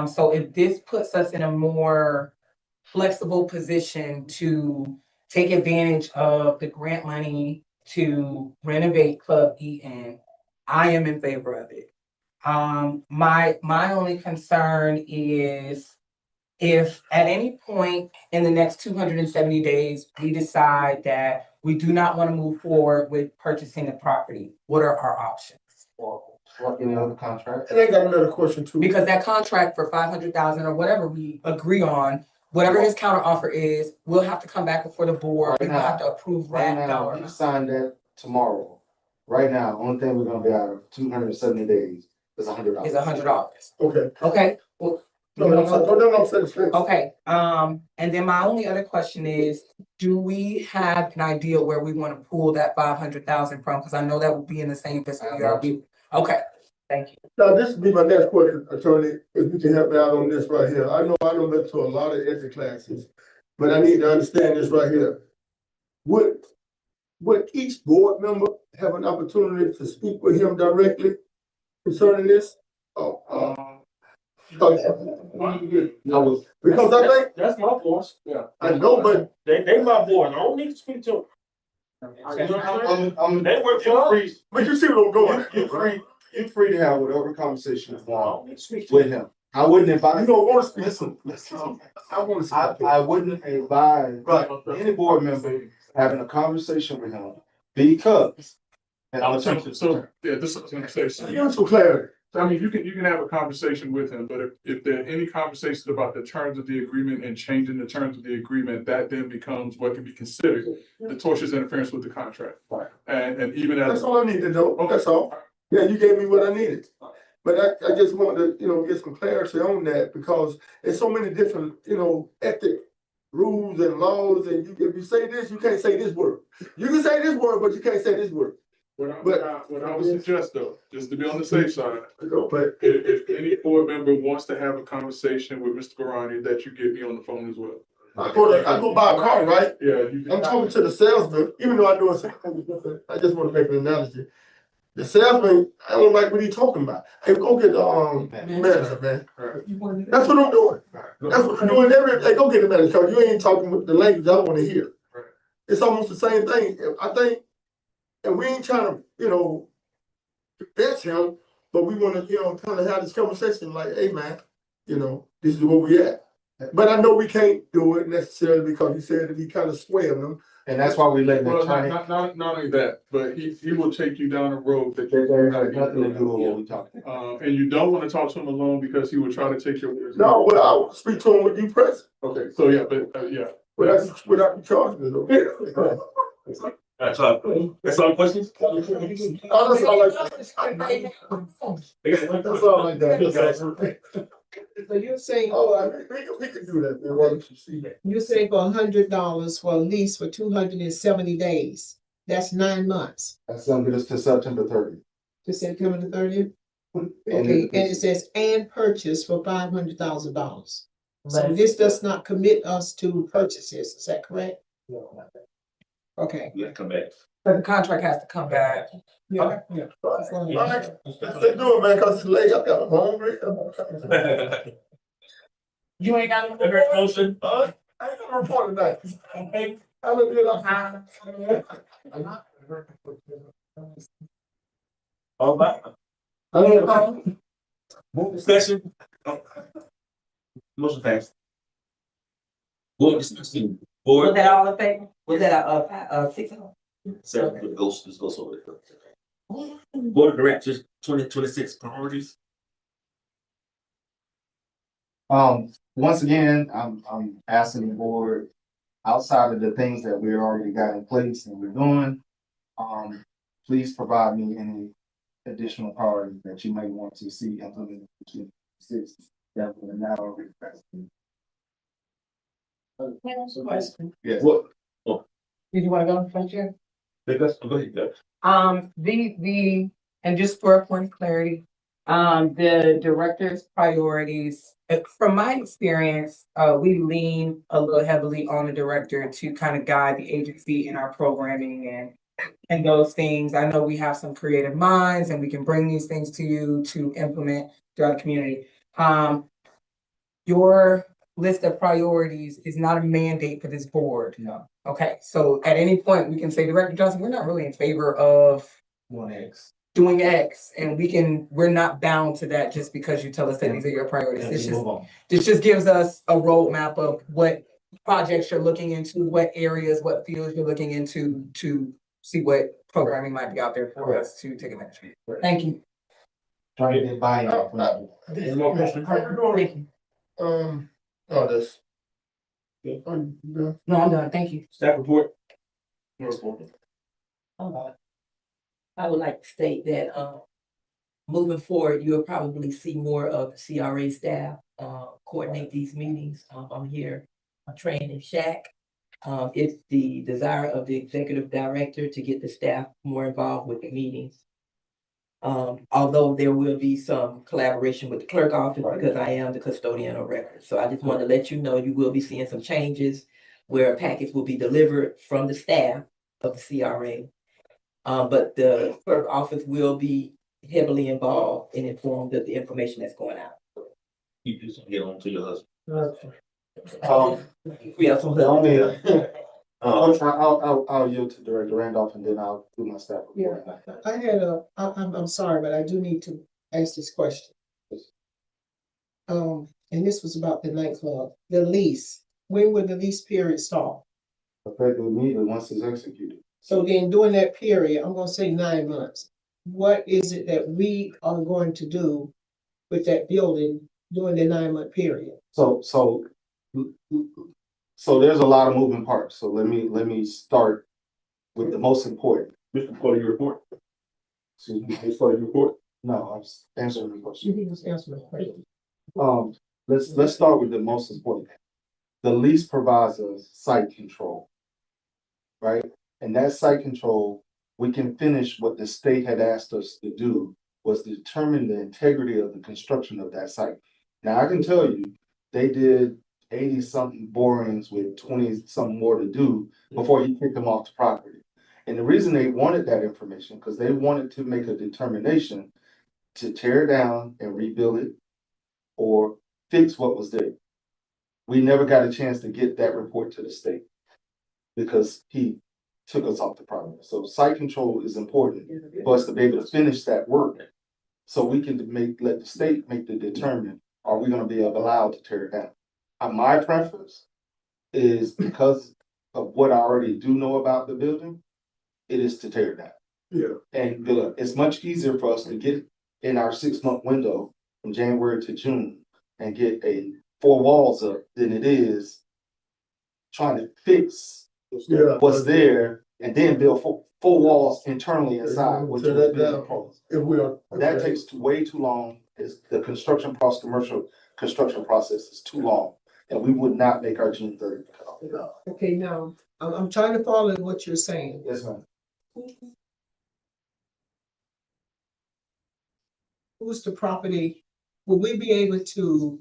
Speaker 4: So if this puts us in a more flexible position to take advantage of the grant money to renovate Club Eaton, I am in favor of it. My only concern is if at any point in the next 270 days, we decide that we do not want to move forward with purchasing the property, what are our options?
Speaker 10: Like any other contract.
Speaker 3: And I got another question too.
Speaker 4: Because that contract for 500,000 or whatever we agree on, whatever his counter offer is, we'll have to come back before the board. We will have to approve
Speaker 10: Right
Speaker 4: that
Speaker 10: now,
Speaker 4: dollar
Speaker 10: you
Speaker 4: amount.
Speaker 10: sign that tomorrow. Right now, only thing we're gonna be out of 270 days is $100.
Speaker 4: Is $100.
Speaker 3: Okay.
Speaker 4: Okay, well,
Speaker 3: No, finish.
Speaker 4: okay, and then my only other question is, do we have an idea where we want to pull that 500,000 from? Because I know that will be in the same fiscal year. Okay, thank you.
Speaker 3: Now, this would be my next question, attorney, if you can help me out on this right here. I know I don't been to a lot of entry classes, but I need to understand this right here. Would each board member have an opportunity to speak with him directly concerning this? Because I think,
Speaker 5: That's my boss. Yeah.
Speaker 3: I know, but
Speaker 5: They my boss. I don't need to speak to them. They work for us.
Speaker 3: but you see what I'm going.
Speaker 10: You're free to have whatever conversation you
Speaker 5: I
Speaker 10: want
Speaker 5: don't need to speak to
Speaker 10: with
Speaker 5: them.
Speaker 10: him. I wouldn't advise.
Speaker 3: You don't want to speak.
Speaker 10: Listen.
Speaker 3: I want to speak.
Speaker 10: I wouldn't advise any board member having a conversation with him because.
Speaker 12: So, yeah, this is what I'm gonna say. So,
Speaker 3: Give us some clarity.
Speaker 12: I mean, you can have a conversation with him, but if there are any conversations about the terms of the agreement and changing the terms of the agreement, that then becomes what can be considered the tortious interference with the contract.
Speaker 3: Right.
Speaker 12: And even as.
Speaker 3: That's all I need to know. That's all. Yeah, you gave me what I needed. But I just wanted to, get some clarity on that because there's so many different, ethic rules and laws. And if you say this, you can't say this word. You can say this word, but you can't say this word.
Speaker 12: What I would suggest though, just to be on the safe side,
Speaker 3: But
Speaker 12: if any board member wants to have a conversation with Mr. Garani, that you get me on the phone as well.
Speaker 3: I go buy a car, right?
Speaker 12: Yeah.
Speaker 3: I'm talking to the salesman, even though I know it's, I just want to make an analogy. The salesman, I don't like what he's talking about. Hey, go get the manager, man. That's what I'm doing. That's what I'm doing hey, go get the manager, because you ain't talking with the language I want to hear. It's almost the same thing. I think, and we ain't trying to, convince him, but we want to, kind of have this conversation like, hey, man, this is where we at. But I know we can't do it necessarily because you said that he kind of swaying them.
Speaker 10: And that's why we let the
Speaker 12: Well,
Speaker 10: attorney.
Speaker 12: not only that, but he will take you down a road that
Speaker 10: There
Speaker 12: you're
Speaker 10: has nothing to do with what we talking about.
Speaker 12: and you don't want to talk to him alone because he will try to take your words.
Speaker 3: No, well, I will speak to him with you present.
Speaker 12: Okay, so yeah, but yeah.
Speaker 3: Without you charging it, okay?
Speaker 2: That's all questions?
Speaker 3: Oh, that's all like that. That's all like that.
Speaker 9: So you're saying,
Speaker 3: Oh, we can do that, man. Why don't you see that?
Speaker 9: you're saying for $100 for a lease for 270 days, that's 9 months
Speaker 10: That's gonna get us to September 30th.
Speaker 9: to September the 30th?
Speaker 10: And
Speaker 9: Okay, and it says, and purchase for $500,000. So this does not commit us to purchases, is that correct? Okay.
Speaker 2: Yeah, come back.
Speaker 4: But the contract has to come back.
Speaker 9: Yeah.
Speaker 3: All right, let's do it, man, because it's late. I got hungry.
Speaker 4: You ain't got no
Speaker 2: Motion.
Speaker 3: I ain't gonna report tonight.
Speaker 4: Okay.
Speaker 3: I'm gonna do it.
Speaker 2: All right. Move discussion. Motion passed. Board discussion.
Speaker 7: Was
Speaker 2: Board.
Speaker 7: that all in favor? Was that 6?
Speaker 2: Seven, let's go over it. Board of Directors, 2026 priorities.
Speaker 10: Once again, I'm asking the board, outside of the things that we already got in place and we're doing, please provide me any additional priorities that you may want to see implemented in 2026 that we're now requesting. Yes.
Speaker 2: What?
Speaker 4: Did you want to go front chair?
Speaker 2: Go ahead, go.
Speaker 4: And just for a point of clarity, the director's priorities, from my experience, we lean a little heavily on the director to kind of guide the agency in our programming and those things. I know we have some creative minds and we can bring these things to you to implement throughout the community. Your list of priorities is not a mandate for this board.
Speaker 10: No.
Speaker 4: Okay, so at any point, we can say, Director Johnson, we're not really in favor of doing X, and we're not bound to that just because you tell us that these are your priorities. This just gives us a roadmap of what projects you're looking into, what areas, what fields you're looking into to see what programming might be out there for us to take advantage of. Thank you.
Speaker 10: Trying to get buy-in.
Speaker 5: Any more questions?
Speaker 4: Thank you.
Speaker 3: Oh, this.
Speaker 4: No, I'm done. Thank you.
Speaker 5: Staff report?
Speaker 7: I would like to state that, moving forward, you'll probably see more of the CRA staff, coordinate these meetings. I'm here, training Shaq. It's the desire of the executive director to get the staff more involved with the meetings. Although there will be some collaboration with the clerk office because I am the custodian of records. So I just want to let you know, you will be seeing some changes where packets will be delivered from the staff of the CRA. But the clerk office will be heavily involved and informed of the information that's going out.
Speaker 2: You just get on to your husband.
Speaker 7: We have some.
Speaker 10: I'll yield to Director Randolph and then I'll do my staff report.
Speaker 9: Yeah, I had I'm sorry, but I do need to ask this question. And this was about the nightclub, the lease. When will the lease period start?
Speaker 10: Effective immediately once it's executed.
Speaker 9: So then during that period, I'm gonna say 9 months. What is it that we are going to do with that building during the 9-month period?
Speaker 10: So there's a lot of moving parts. So let me start with the most important.
Speaker 5: Mr. Porter, your report?
Speaker 10: Excuse me.
Speaker 5: Mr. Porter, your report?
Speaker 10: No, I was answering the question.
Speaker 9: You just answer my question.
Speaker 10: Let's start with the most important. The lease provides us site control, right? And that site control, we can finish what the state had asked us to do, was determine the integrity of the construction of that site. Now, I can tell you, they did 80-something borings with 20-something more to do before he kicked them off the property. And the reason they wanted that information, because they wanted to make a determination to tear down and rebuild it or fix what was there. We never got a chance to get that report to the state because he took us off the property. So site control is important for us to be able to finish that work. So we can let the state make the determine, are we gonna be allowed to tear it down? My preference is because of what I already do know about the building, it is to tear it down.
Speaker 3: Yeah.
Speaker 10: And it's much easier for us to get in our 6-month window from January to June and get 4 walls up than it is trying to fix what's there and then build 4 walls internally inside, which is being proposed. That takes way too long. The construction process, commercial construction process is too long, and we would not make our June 30th cutoff.
Speaker 9: Okay, now, I'm trying to follow what you're saying.
Speaker 10: Yes, ma'am.
Speaker 9: Who's the property? Will we be able to,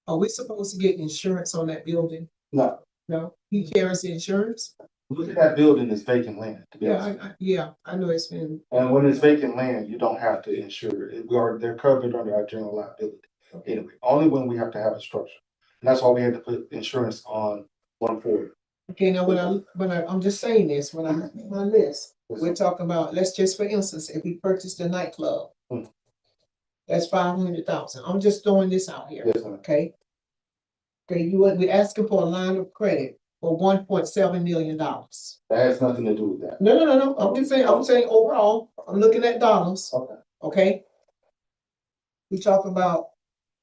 Speaker 9: are we supposed to get insurance on that building?
Speaker 10: No,
Speaker 9: No, he carries the insurance?
Speaker 10: look at that building as vacant land, to be honest.
Speaker 9: I know it's been.
Speaker 10: And when it's vacant land, you don't have to insure it. They're covered under our general liability. Anyway, only when we have to have a structure. And that's why we had to put insurance on 140.
Speaker 9: Okay, now I'm just saying this, when I look at my list, we're talking about, let's just for instance, if we purchased a nightclub. That's 500,000. I'm just throwing this out here.
Speaker 10: Yes, ma'am.
Speaker 9: Okay. Okay, we're asking for a line of credit for $1.7 million.
Speaker 10: That has nothing to do with that.
Speaker 9: No. I'm saying overall, I'm looking at dollars.
Speaker 10: Okay.
Speaker 9: Okay. We talk about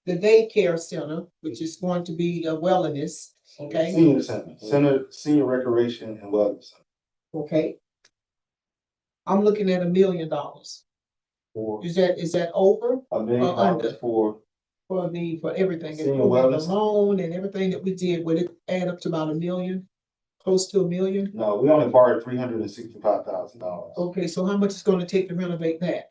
Speaker 9: the daycare center, which is going to be the wellness. Okay.
Speaker 10: Senior center, senior recreation and wellness.
Speaker 9: Okay. I'm looking at $1 million. Is that over?
Speaker 10: $1 million
Speaker 9: under?
Speaker 10: for
Speaker 9: everything,
Speaker 10: Senior
Speaker 9: including the
Speaker 10: wellness?
Speaker 9: loan and everything that we did, would it add up to about $1 million? Close to $1 million?
Speaker 10: No, we only borrowed $365,000.
Speaker 9: Okay, so how much is gonna take to renovate that?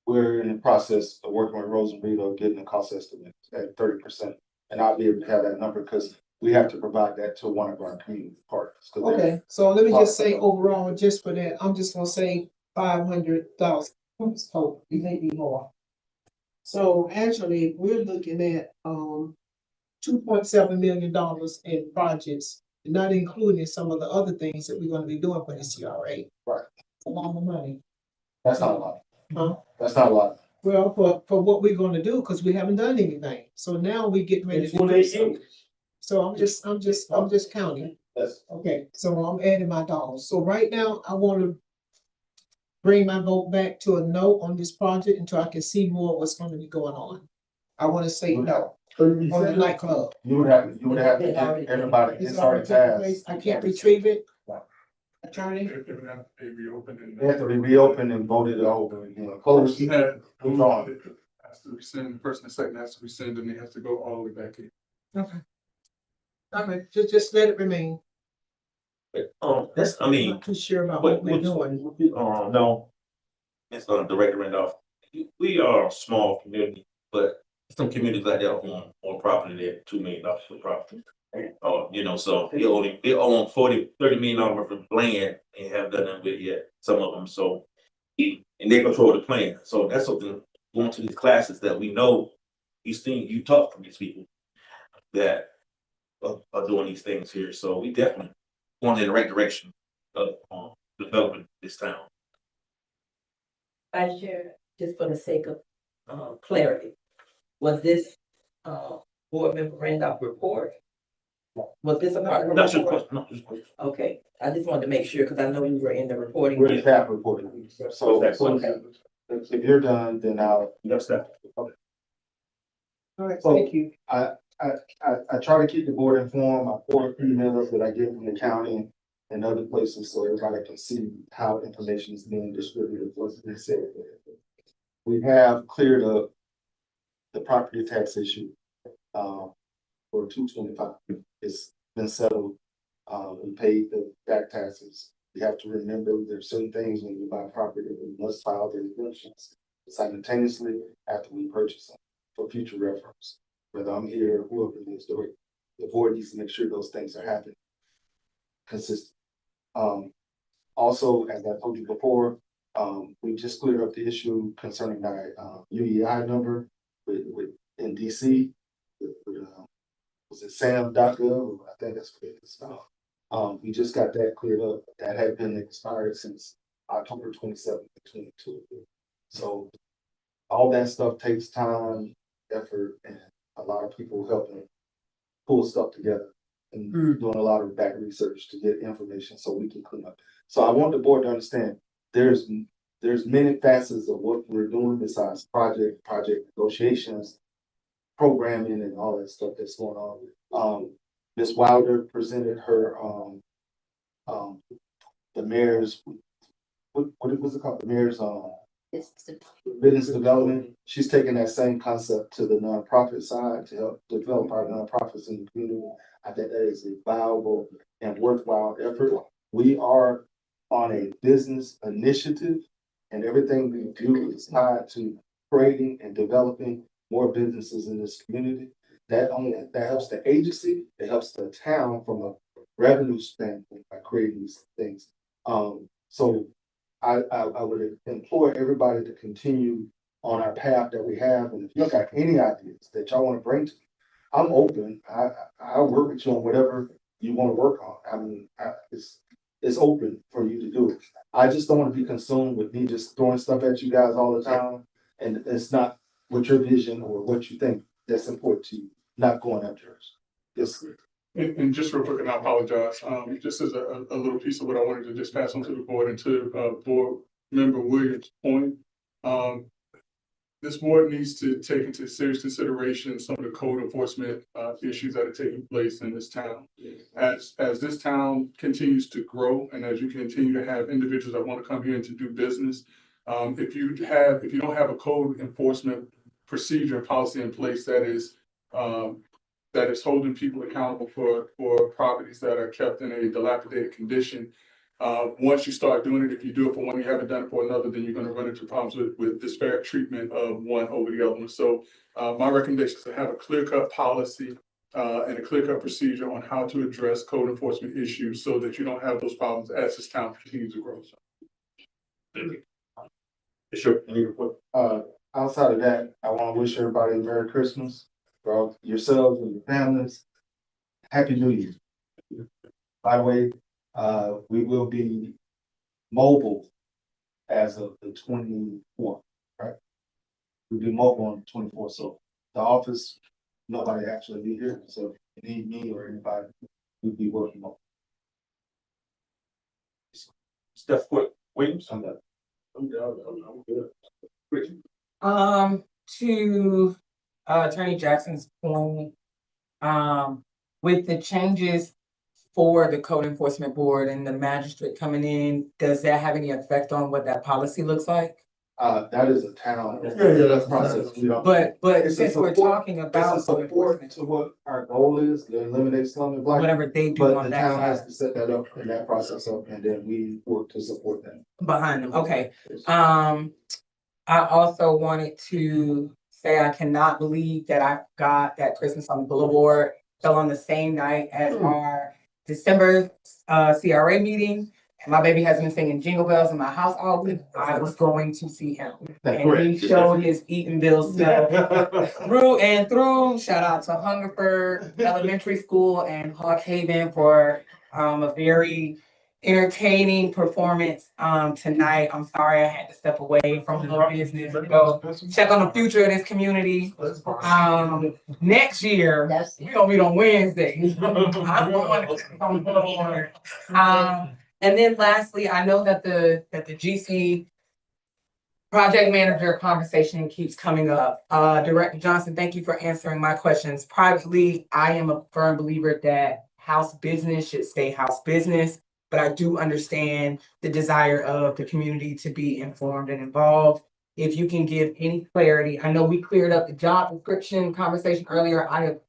Speaker 10: We're in the process of working with Rose and Rito, getting the cost estimate at 30%. And I'll be able to have that number because we have to provide that to one of our community partners.
Speaker 9: Okay, so let me just say overall, just for that, I'm just gonna say 500,000. So it may be more. So actually, we're looking at $2.7 million in projects, not including some of the other things that we're gonna be doing for the CRA.
Speaker 10: Right.
Speaker 9: A lot of money.
Speaker 10: That's not a lot.
Speaker 9: Huh?
Speaker 10: That's not a lot.
Speaker 9: Well, for what we're gonna do, because we haven't done anything. So now we get ready to
Speaker 10: It's
Speaker 9: do something. So I'm just counting.
Speaker 10: That's,
Speaker 9: Okay, so I'm adding my dollars. So right now, I wanna bring my vote back to a no on this project until I can see more what's gonna be going on. I wanna say no on the nightclub.
Speaker 10: you would have to give everybody,
Speaker 9: It's
Speaker 10: it's
Speaker 9: already
Speaker 10: already
Speaker 9: taken
Speaker 10: passed.
Speaker 9: place. I can't retrieve it. Attorney,
Speaker 12: It would have to be reopened and.
Speaker 10: They have to be reopened and voted over again, closed,
Speaker 12: Person had
Speaker 10: withdrawn.
Speaker 12: has to rescind, the person second has to rescind, and they have to go all the way back in.
Speaker 9: okay. Okay, just let it remain.
Speaker 2: That's, I
Speaker 9: I'm
Speaker 2: mean,
Speaker 9: not too sure about
Speaker 2: what,
Speaker 9: what we're doing.
Speaker 2: no, it's Director Randolph. We are a small community, but some communities like that own more property than $2 million for property. You know, so they own $30 million worth of land and have done nothing with it yet, some of them, so. And they control the plan, so that's something, going to these classes that we know, you talk to these people that are doing these things here, so we definitely going in the right direction of developing this town.
Speaker 7: Vice Chair, just for the sake of, clarity, was this, board member Randolph report? Was this a part of the
Speaker 2: Not just
Speaker 7: report?
Speaker 2: question, not just question.
Speaker 7: Okay, I just wanted to make sure, because I know you were in the reporting.
Speaker 10: We're the staff reporting. So,
Speaker 7: Okay.
Speaker 10: if you're done, then I'll.
Speaker 2: That's that.
Speaker 9: All right,
Speaker 10: So-
Speaker 9: thank you.
Speaker 10: I try to keep the board informed. I forward emails that I get from the county and other places so everybody can see how information is being distributed, what's been said. We have cleared up the property tax issue, for 225. It's been settled. We paid the back taxes. You have to remember there's certain things when you buy property, we must file the redemptions simultaneously after we purchase them for future reference. Whether I'm here or whoever it is doing, the board needs to make sure those things are happening consistent. Also, as I told you before, we just cleared up the issue concerning our UEI number with in DC. Was it sam.gov? I think that's what it's about. We just got that cleared up. That had been expired since October 27th, 2022. So all that stuff takes time, effort, and a lot of people helping pull stuff together and doing a lot of back research to get information so we can clean up. So I want the board to understand there's many facets of what we're doing besides project negotiations, programming, and all that stuff that's going on. Ms. Wilder presented her the mayor's what was it called? The mayor's business development. She's taking that same concept to the nonprofit side to help develop our nonprofits in the community. I think that is a viable and worthwhile effort. We are on a business initiative, and everything we do is tied to creating and developing more businesses in this community. That helps the agency, it helps the town from a revenue standpoint by creating these things. So I would implore everybody to continue on our path that we have. And if you got any ideas that y'all want to bring to me, I'm open. I'll work with you on whatever you want to work on. I mean, it's open for you to do it. I just don't want to be consumed with me just throwing stuff at you guys all the time. And it's not what your vision or what you think that's important to you, not going after yours. Yes, sir.
Speaker 12: And just real quick, and I apologize, just as a little piece of what I wanted to just pass on to the board and to board member Williams' point. This board needs to take into serious consideration some of the code enforcement issues that are taking place in this town. As this town continues to grow and as you continue to have individuals that want to come here and to do business, if you don't have a code enforcement procedure and policy in place that is holding people accountable for properties that are kept in a dilapidated condition. Once you start doing it, if you do it for one, you haven't done it for another, then you're going to run into problems with disparate treatment of one over the other one. So my recommendation is to have a clear-cut policy and a clear-cut procedure on how to address code enforcement issues so that you don't have those problems as this town continues to grow.
Speaker 2: Sure.
Speaker 10: Outside of that, I want to wish everybody a Merry Christmas. for yourselves and your families. Happy New Year. By the way, we will be mobile as of the 24th, right? We'll be mobile on the 24th, so the office, nobody actually be here, so if you need me or anybody, we'll be working on.
Speaker 2: Steph Williams.
Speaker 10: I'm done.
Speaker 2: I'm good. Richard.
Speaker 4: To Attorney Jackson's point, with the changes for the code enforcement board and the magistrate coming in, does that have any effect on what that policy looks like?
Speaker 10: That is a town.
Speaker 3: Yeah, that's
Speaker 10: process. We don't.
Speaker 4: But
Speaker 10: It's a
Speaker 4: since we're
Speaker 10: support-
Speaker 4: talking
Speaker 10: It's
Speaker 4: about
Speaker 10: a support to what our goal is, to eliminate slum and blight.
Speaker 4: whatever they do
Speaker 10: But
Speaker 4: on
Speaker 10: the
Speaker 4: that
Speaker 10: town has
Speaker 4: side
Speaker 10: to set that up and that process up, and then we work to support that.
Speaker 4: behind them, okay. I also wanted to say I cannot believe that I got that Christmas on the Boulevard fell on the same night as our December CRA meeting. And my baby has been singing Jingle Bells in my house all week. I was going to see him. And he showed his Eatonville stuff through and through. Shout out to Hungerford Elementary School and Hawk Haven for a very entertaining performance tonight. I'm sorry I had to step away from the business and go check on the future of this community. Next year, we gonna meet on Wednesday. I'm going to check on the board. And then lastly, I know that the GC project manager conversation keeps coming up. Director Johnson, thank you for answering my questions. Privately, I am a firm believer that house business should stay house business, but I do understand the desire of the community to be informed and involved. If you can give any clarity, I know we cleared up the job description conversation earlier. I have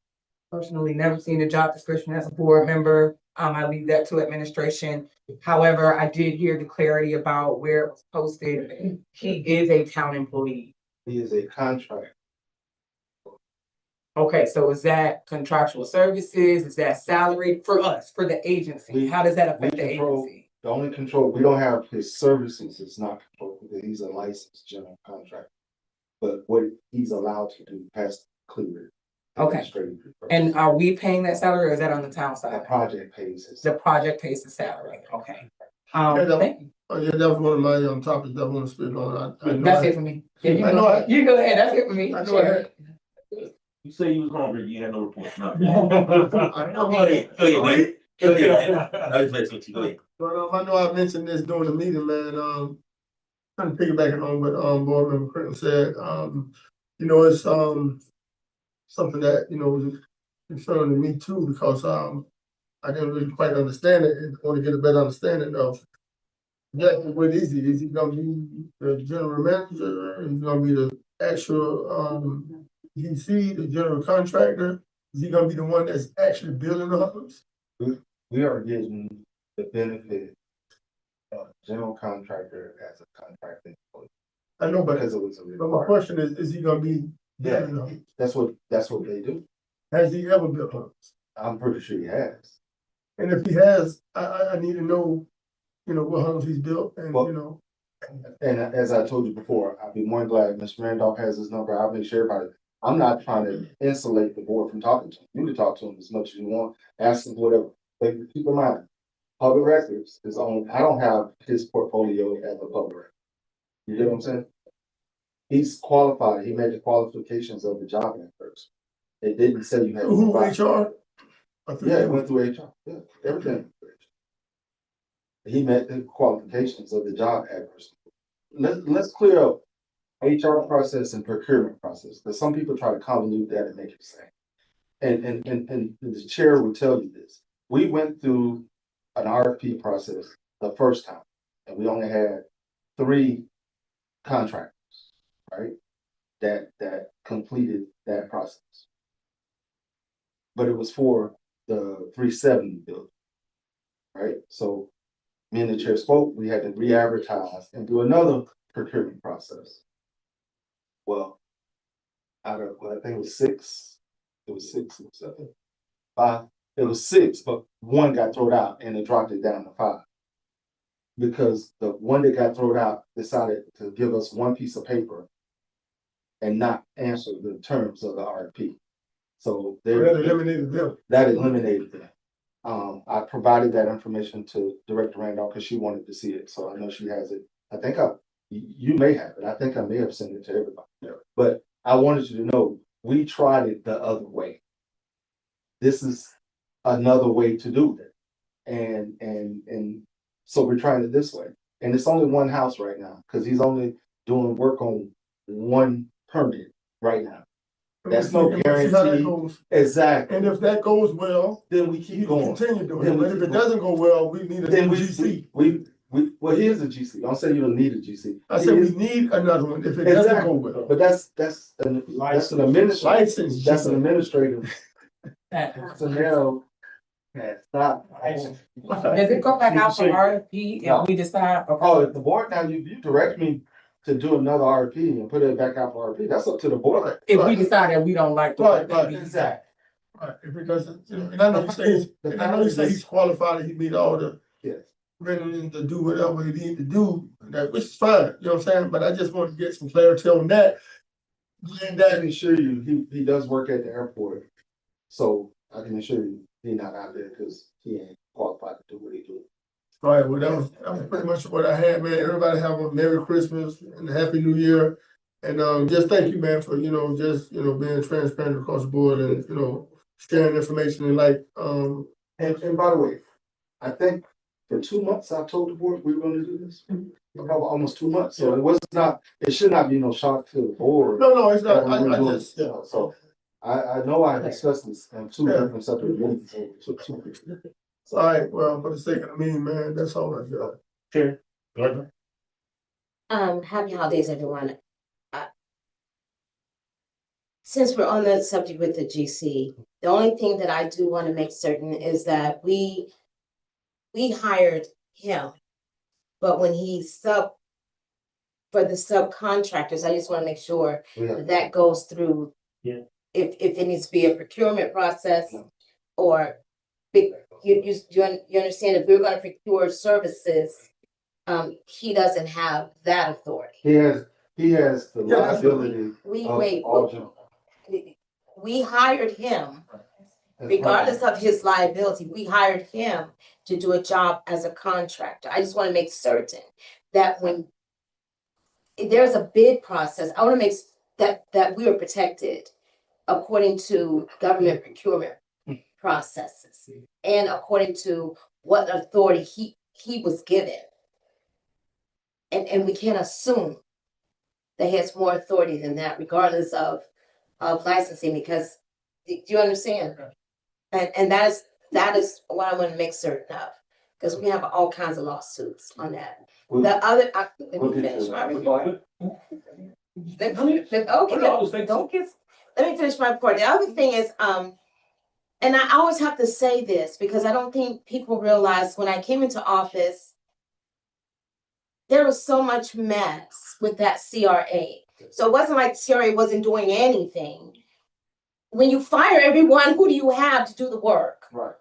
Speaker 4: personally never seen a job description as a board member. I leave that to administration. However, I did hear the clarity about where it was posted. He is a town employee.
Speaker 10: He is a contract.
Speaker 4: Okay, so is that contractual services? Is that salary for us, for the agency? How does that affect the agency?
Speaker 10: The only control, we don't have his services, it's not controlled because he's a licensed general contractor. But what he's allowed to do has to clear it.
Speaker 4: Okay. And are we paying that salary or is that on the town
Speaker 10: The
Speaker 4: side?
Speaker 10: project pays his.
Speaker 4: The project pays the salary, okay.
Speaker 3: Thank you. Oh, yeah, that was one of my topics that I want to speak on. I know
Speaker 4: That's it for me. Yeah, you
Speaker 3: I
Speaker 4: go
Speaker 3: know
Speaker 4: ahead. You go ahead, that's it for me.
Speaker 3: I know I had.
Speaker 2: You say you was hungry, you had no report. No.
Speaker 3: I know.
Speaker 2: Go ahead. Go ahead. I was messing with you. Go ahead.
Speaker 3: But I know I mentioned this during the meeting, man. Kind of piggybacking on what board member Clinton said. It's something that was concerning to me too because I didn't really quite understand it and want to get a better understanding of. Yeah, what is he? Is he gonna be the general manager? Is he gonna be the actual GC, the general contractor? Is he gonna be the one that's actually building the homes?
Speaker 10: We are getting the benefit of general contractor as a contracting employee.
Speaker 3: I know, but
Speaker 10: Because it was a
Speaker 3: but my question is he gonna be building the homes?
Speaker 10: That's what they do.
Speaker 3: Has he ever built homes?
Speaker 10: I'm pretty sure he has.
Speaker 3: And if he has, I need to know, what homes he's built and,
Speaker 10: Well, And as I told you before, I'd be more than glad Mr. Randolph has his number. I'll make sure about it. I'm not trying to insulate the board from talking to him. You can talk to him as much as you want, ask him whatever. But keep in mind, public records is on, I don't have his portfolio as a public record. You get what I'm saying? He's qualified. He made the qualifications of the job at first. It didn't say you had.
Speaker 3: who HR?
Speaker 10: Yeah, it went through HR. Yeah, everything. He met the qualifications of the job at first. Let's clear up HR process and procurement process, because some people try to convolute that and make it the same. And the chair will tell you this. We went through an RFP process the first time, and we only had 3 contractors, right? That completed that process. But it was for the 370 building, right? So me and the chair spoke, we had to re-advertise and do another procurement process. Well, out of, I think it was 6, it was 6 or 7, 5, it was 6, but 1 got thrown out and it dropped it down to 5. Because the one that got thrown out decided to give us 1 piece of paper and not answer the terms of the RFP. So
Speaker 3: That eliminated them.
Speaker 10: that eliminated that. I provided that information to Director Randolph because she wanted to see it, so I know she has it. I think you may have it. I think I may have sent it to everybody. But I wanted you to know, we tried it the other way. This is another way to do it. And so we're trying it this way. And it's only one house right now, because he's only doing work on one permit right now. That's no
Speaker 3: And we'll see how that
Speaker 10: guarantee.
Speaker 3: goes.
Speaker 10: Exactly.
Speaker 3: And if that goes well,
Speaker 10: Then we keep going.
Speaker 3: continue doing
Speaker 10: Then
Speaker 3: it.
Speaker 10: we
Speaker 3: But if
Speaker 10: keep
Speaker 3: it
Speaker 10: going.
Speaker 3: doesn't go well, we need a
Speaker 10: Then
Speaker 3: new GC.
Speaker 10: well, here's a GC. Don't say you don't need a GC.
Speaker 3: I said we need another one if it doesn't go well.
Speaker 10: But that's an administrative.
Speaker 3: License.
Speaker 10: That's an administrative personnel. Stop.
Speaker 4: Does it go back out for RFP if we decide?
Speaker 10: Oh, if the board, now you direct me to do another RFP and put it back out for RFP, that's up to the board.
Speaker 4: If we decide that we don't like the work that we
Speaker 10: Exactly.
Speaker 3: Right, if it doesn't, and I know you say he's qualified and he meet all the
Speaker 10: Yes.
Speaker 3: ready to do whatever he need to do, which is fine, you know what I'm saying? But I just want to get some clarity on that. And
Speaker 10: I can assure you, he does work at the airport. So I can assure you, he's not out there because he ain't qualified to do what he do.
Speaker 3: All right, well, that was pretty much what I had, man. Everybody have a Merry Christmas and a Happy New Year. And just thank you, man, for, being transparent across the board and, sharing information and
Speaker 10: And by the way, I think for 2 months, I told the board we were gonna do this. About almost 2 months. So it should not be no shock to the board.
Speaker 3: No, it's not.
Speaker 10: So I know I discussed this in two different separate meetings.
Speaker 3: All right, well, for the sake of the meeting, man, that's all I got.
Speaker 10: Sure.
Speaker 11: Happy holidays, everyone. Since we're on the subject with the GC, the only thing that I do want to make certain is that we hired him, but when he for the subcontractors, I just want to make sure that goes through.
Speaker 10: Yeah.
Speaker 11: If it needs to be a procurement process, or you understand, if we're going to procure services, he doesn't have that authority.
Speaker 10: He has the liability of all general.
Speaker 11: We hired him, regardless of his liability, we hired him to do a job as a contractor. I just want to make certain that when there's a bid process, I want to make that we are protected according to government procurement processes and according to what authority he was given. And we can't assume that he has more authority than that, regardless of licensing, because do you understand? And that is what I want to make certain of, because we have all kinds of lawsuits on that. Let me finish my report. Let me finish my report. The other thing is, and I always have to say this because I don't think people realize when I came into office, there was so much mess with that CRA. So it wasn't like CRA wasn't doing anything. When you fire everyone, who do you have to do the work?
Speaker 10: Right.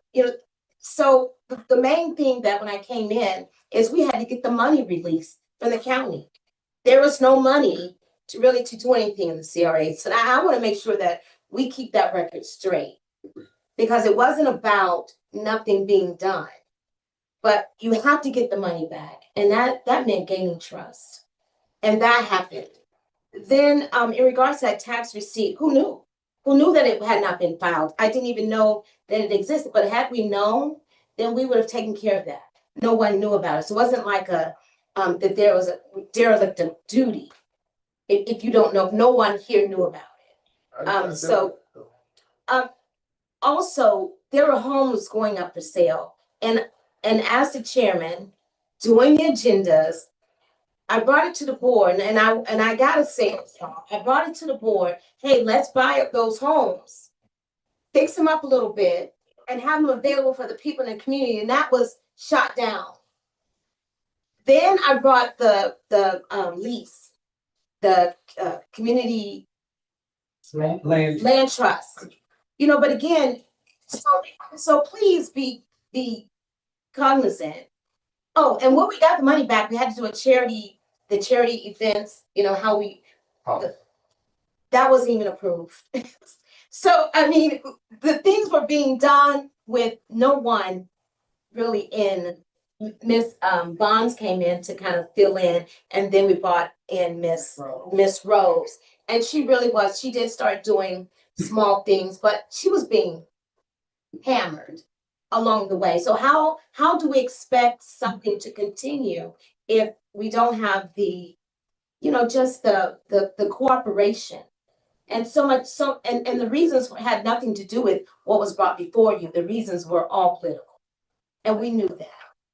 Speaker 11: So the main thing that when I came in is we had to get the money released from the county. There was no money to do anything in the CRA. So I want to make sure that we keep that record straight, because it wasn't about nothing being done, but you have to get the money back. And that meant gaining trust. And that happened. Then in regards to that tax receipt, who knew? Who knew that it had not been filed? I didn't even know that it existed, but had we known, then we would have taken care of that. No one knew about it. So it wasn't like that there was a derelict of duty. If you don't know, if no one here knew about it. Also, there were homes going up for sale. And as the chairman, doing the agendas, I brought it to the board, and I gotta say, I brought it to the board. Hey, let's buy up those homes, fix them up a little bit, and have them available for the people in the community. And that was shot down. Then I brought the lease, the community land trust. But again, so please be cognizant. Oh, and when we got the money back, we had to do the charity events, that wasn't even approved. So, I mean, the things were being done with no one really in. Miss Bonds came in to kind of fill in, and then we brought in Miss Rose. And she really was, she did start doing small things, but she was being hammered along the way. So how do we expect something to continue if we don't have the, just the cooperation? And so much so, and the reasons had nothing to do with what was brought before you. The reasons were all political. And we knew that.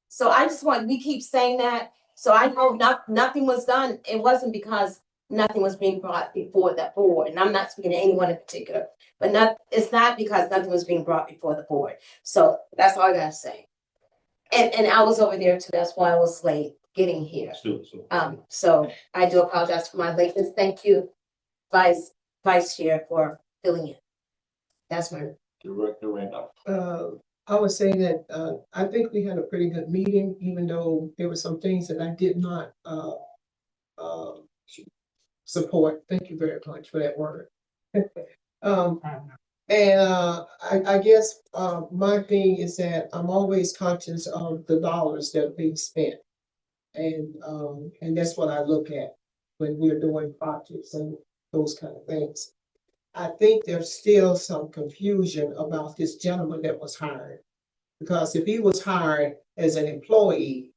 Speaker 11: So I just want, we keep saying that. So I know nothing was done. It wasn't because nothing was being brought before that board. And I'm not speaking to anyone in particular, but it's not because nothing was being brought before the board. So that's all I gotta say. And I was over there too. That's why I was late getting here. So I do apologize for my lateness. Thank you, Vice Chair, for filling in. That's my
Speaker 2: Director Randolph.
Speaker 9: I would say that, I think we had a pretty good meeting, even though there were some things that I did not, support. Thank you very much for that word. I guess, my thing is that I'm always conscious of the dollars that are being spent. And that's what I look at when we're doing projects and those kind of things. I think there's still some confusion about this gentleman that was hired. Because if he was hired as an employee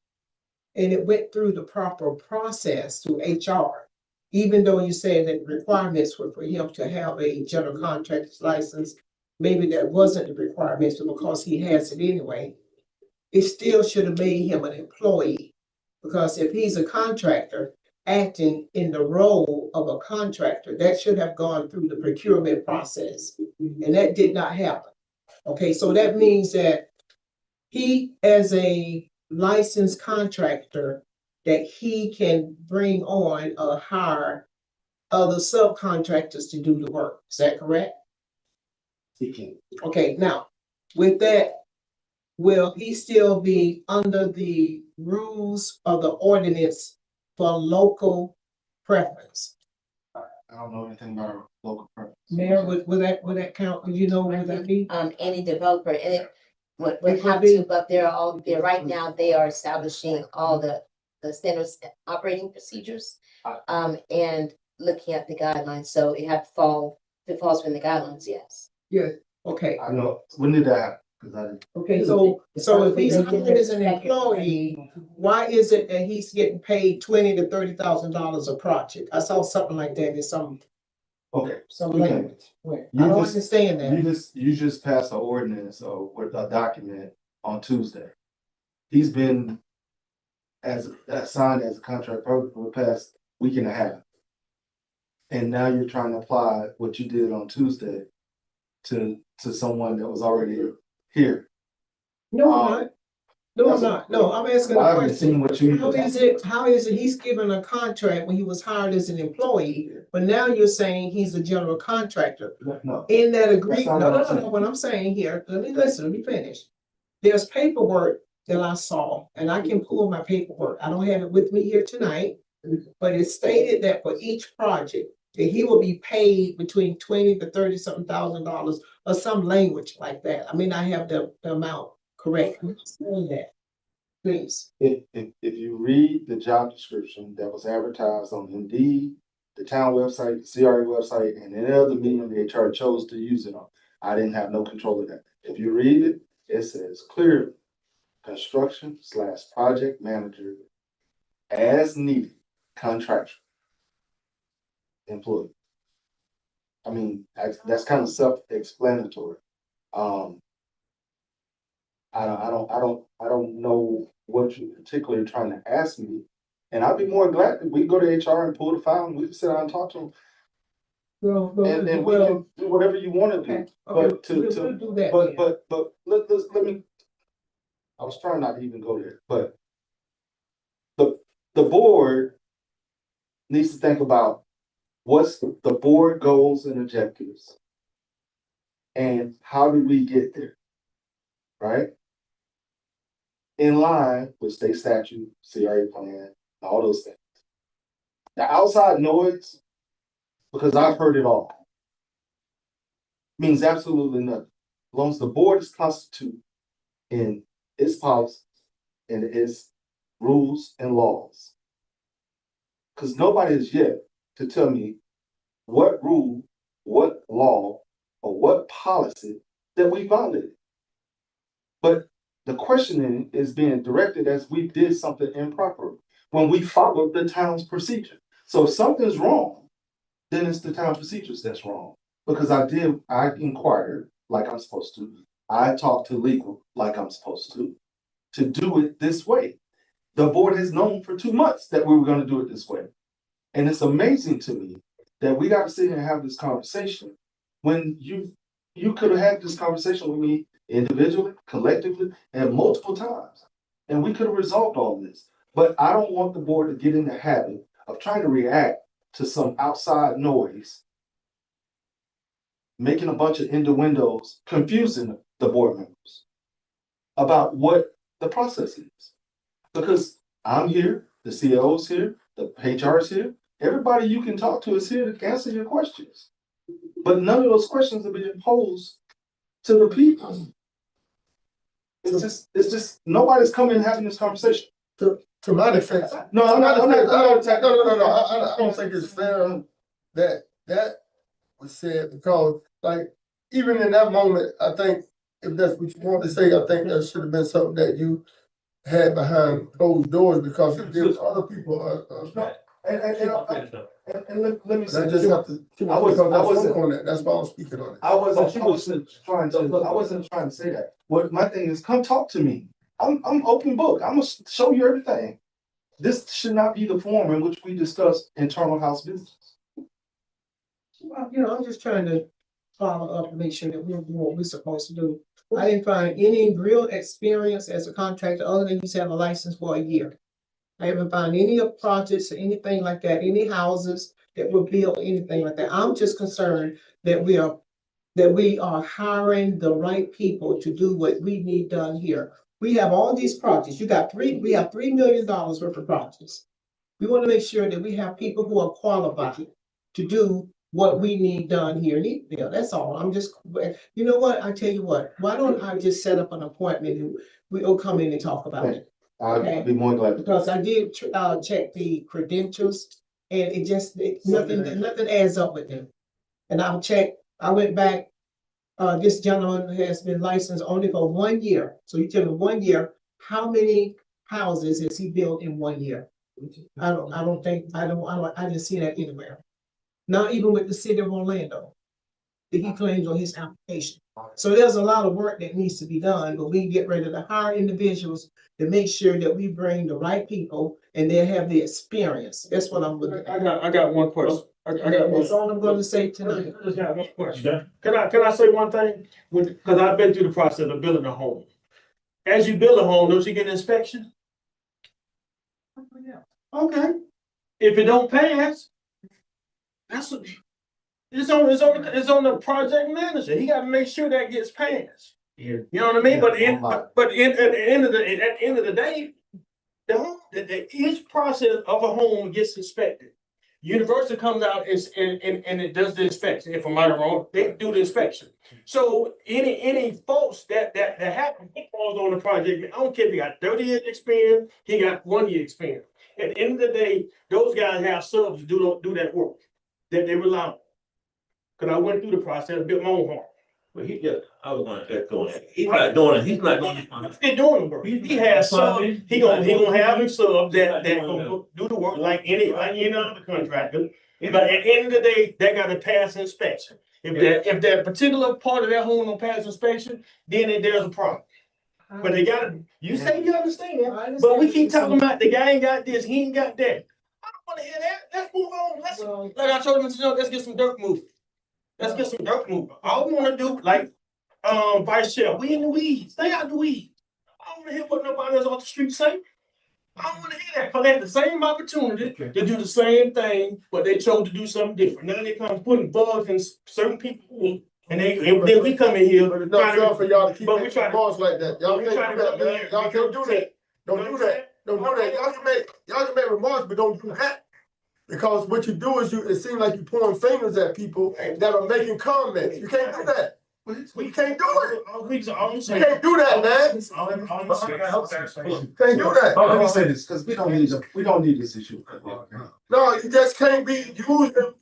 Speaker 9: and it went through the proper process through HR, even though you said that requirements were for him to have a general contractor's license, maybe that wasn't the requirements, but because he has it anyway, it still should have made him an employee. Because if he's a contractor acting in the role of a contractor, that should have gone through the procurement process. And that did not happen. Okay, so that means that he, as a licensed contractor, that he can bring on or hire other subcontractors to do the work. Is that correct?
Speaker 10: He can.
Speaker 9: Okay, now, with that, will he still be under the rules of the ordinance for local preference?
Speaker 10: I don't know anything about our local preference.
Speaker 9: Mayor, would that count? Do you know what that be?
Speaker 11: Any developer, and it would
Speaker 9: It
Speaker 11: have
Speaker 9: be-
Speaker 11: to, but they're right now, they are establishing all the standards operating procedures. And looking at the guidelines, so it had to fall, if it falls within the guidelines, yes.
Speaker 9: Yeah, okay.
Speaker 10: I know, when did that happen? 'Cause I didn't.
Speaker 9: Okay, so if he's hired as an employee, why is it that he's getting paid $20,000 to $30,000 a project? I saw something like that in some
Speaker 10: Okay.
Speaker 9: language. I
Speaker 10: You
Speaker 9: don't
Speaker 10: just-
Speaker 9: understand that.
Speaker 10: You just passed an ordinance or with a document on Tuesday. He's been signed as a contract for the past week and a half. And now you're trying to apply what you did on Tuesday to someone that was already here.
Speaker 9: No, I'm not. No, I'm not. No, I'm asking a
Speaker 10: I haven't seen
Speaker 9: question.
Speaker 10: what you.
Speaker 9: How is it he's given a contract when he was hired as an employee, but now you're saying he's a general contractor?
Speaker 10: No.
Speaker 9: In that agreement,
Speaker 10: That's not what I'm
Speaker 9: no,
Speaker 10: saying.
Speaker 9: what I'm saying here, let me listen, let me finish. There's paperwork that I saw, and I can pull my paperwork. I don't have it with me here tonight. But it stated that for each project, that he will be paid between $20,000 to $30-something thousand or some language like that. I may not have the amount correct. Explain that, please.
Speaker 10: If you read the job description that was advertised on Indeed, the town website, the CRA website, and any other medium the HR chose to use it on, I didn't have no control of that. If you read it, it says clearly, construction/project manager as needed, contractual employee. I mean, that's kind of self-explanatory. I don't know what you're particularly trying to ask me. And I'd be more glad if we go to HR and pull the file and we can sit down and talk to them. And we can do whatever you want to do.
Speaker 9: Okay,
Speaker 10: But
Speaker 9: we'll do that then.
Speaker 10: but let me. I was trying not to even go there, but the board needs to think about what's the board goals and objectives, and how do we get there, right? In line with state statute, CRA plan, all those things. The outside noise, because I've heard it all. means absolutely nothing. As long as the board is constituted in its policy and its rules and laws. Because nobody is yet to tell me what rule, what law, or what policy that we violated. But the questioning is being directed as we did something improper when we followed the town's procedure. So if something's wrong, then it's the town procedures that's wrong. Because I inquired like I'm supposed to. I talked to legal like I'm supposed to do it this way. The board has known for 2 months that we were going to do it this way. And it's amazing to me that we got to sit here and have this conversation when you could have had this conversation with me individually, collectively, and multiple times. And we could have resolved all this. But I don't want the board to get in the habit of trying to react to some outside noise, making a bunch of innuendos, confusing the board members about what the process is. Because I'm here, the CEO's here, the HR is here, everybody you can talk to is here to answer your questions. But none of those questions have been posed to the people. It's just nobody's coming and having this conversation.
Speaker 3: To my defense, I don't think it's fair that was said, because like, even in that moment, I think if that's what you want to say, I think that should have been something that you had behind closed doors, because there's other people, let me say, I just have to, I wasn't on that, that's why I'm speaking on it. I wasn't trying to say that.
Speaker 10: What my thing is, come talk to me. I'm open book. I'm gonna show you everything. This should not be the forum in which we discuss internal house business.
Speaker 9: Well, I'm just trying to follow up and make sure that we're doing what we're supposed to do. I didn't find any real experience as a contractor other than you to have a license for a year. I haven't found any of projects or anything like that, any houses that were built, anything like that. I'm just concerned that we are hiring the right people to do what we need done here. We have all these projects. We have $3 million worth of projects. We want to make sure that we have people who are qualified to do what we need done here in Eatonville. That's all. I'm just, you know what? I tell you what, why don't I just set up an appointment and we'll come in and talk about it?
Speaker 10: I'd be more glad.
Speaker 9: Because I did check the credentials and nothing adds up with them. And I went back, this gentleman has been licensed only for 1 year. So you tell me 1 year, how many houses has he built in 1 year? I didn't see that anywhere. Not even with the city of Orlando that he claims on his application. So there's a lot of work that needs to be done, but we get ready to hire individuals to make sure that we bring the right people and they have the experience. That's what I'm looking at.
Speaker 5: I got one question.
Speaker 9: That's all I'm gonna say tonight.
Speaker 5: I just got one question. Can I say one thing? Because I've been through the process of building a home. As you build a home, don't you get an inspection? Okay. If it don't pass, it's on the project manager. He got to make sure that gets passed. You know what I mean? At the end of the day, each process of a home gets inspected. University comes out and it does the inspection. If I'm right or wrong, they do the inspection. So any faults that happen, it falls on the project. I don't care if he got 30 years experience, he got 1 year experience. At the end of the day, those guys have subs to do that work that they rely on. Because I went through the process, built my own home.
Speaker 2: But I was going to echo that. He's not doing it. He's not doing it.
Speaker 5: He's doing the work. He has subs. He gonna have him subs that gonna do the work like any other contractor. But at the end of the day, they got to pass inspection. If that particular part of that home don't pass inspection, then there's a problem. But they gotta. You say you understand, but we keep talking about the guy ain't got this, he ain't got that. I don't want to hear that. Let's move on. Like I told him, let's get some dirt moving. Let's get some dirt moving. All we want to do, like Vice Chair, we in the weeds. Stay out the weeds. I don't want to hear what nobody else off the street say. I don't want to hear that. Because they had the same opportunity to do the same thing, but they chose to do something different. Now they come putting bugs in certain people, and then we come in here.
Speaker 3: But it's not fair for y'all to keep making
Speaker 5: trying
Speaker 3: laws like that. Y'all can't do that, man. Y'all can't do that. Don't do that. Don't do that. Y'all can make remarks, but don't do that. Because what you do is it seems like you're pointing fingers at people that are making comments. You can't do that. You can't do it. You can't do that, man. Can't do that.
Speaker 10: Let me say this, because we don't need this issue.
Speaker 3: No, you just can't be using,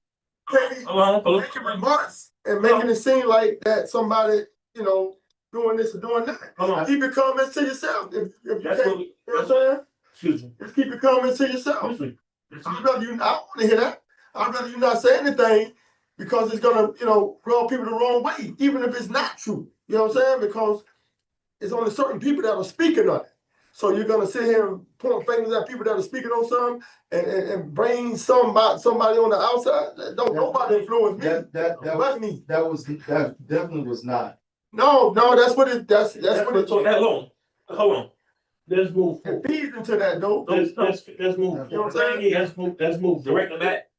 Speaker 3: making remarks and making it seem like that somebody, doing this or doing that. Keep your comments to yourself. If you can't, you know what I'm saying?
Speaker 2: Excuse me.
Speaker 3: Just keep your comments to yourself.
Speaker 2: Excuse me.
Speaker 3: I don't want to hear that. I'd rather you not say anything because it's gonna, rub people the wrong way, even if it's not true. You know what I'm saying? Because it's only certain people that are speaking on it. So you're gonna sit here and point fingers at people that are speaking on something and bring somebody on the outside. Don't nobody influence me.
Speaker 10: That definitely was not.
Speaker 3: No, that's what that's what it
Speaker 2: So that long. Hold on.
Speaker 5: Let's move forward.
Speaker 3: feeds into that though.
Speaker 5: Let's move.
Speaker 3: You know what I'm saying?
Speaker 5: Let's move.
Speaker 2: Director Matt.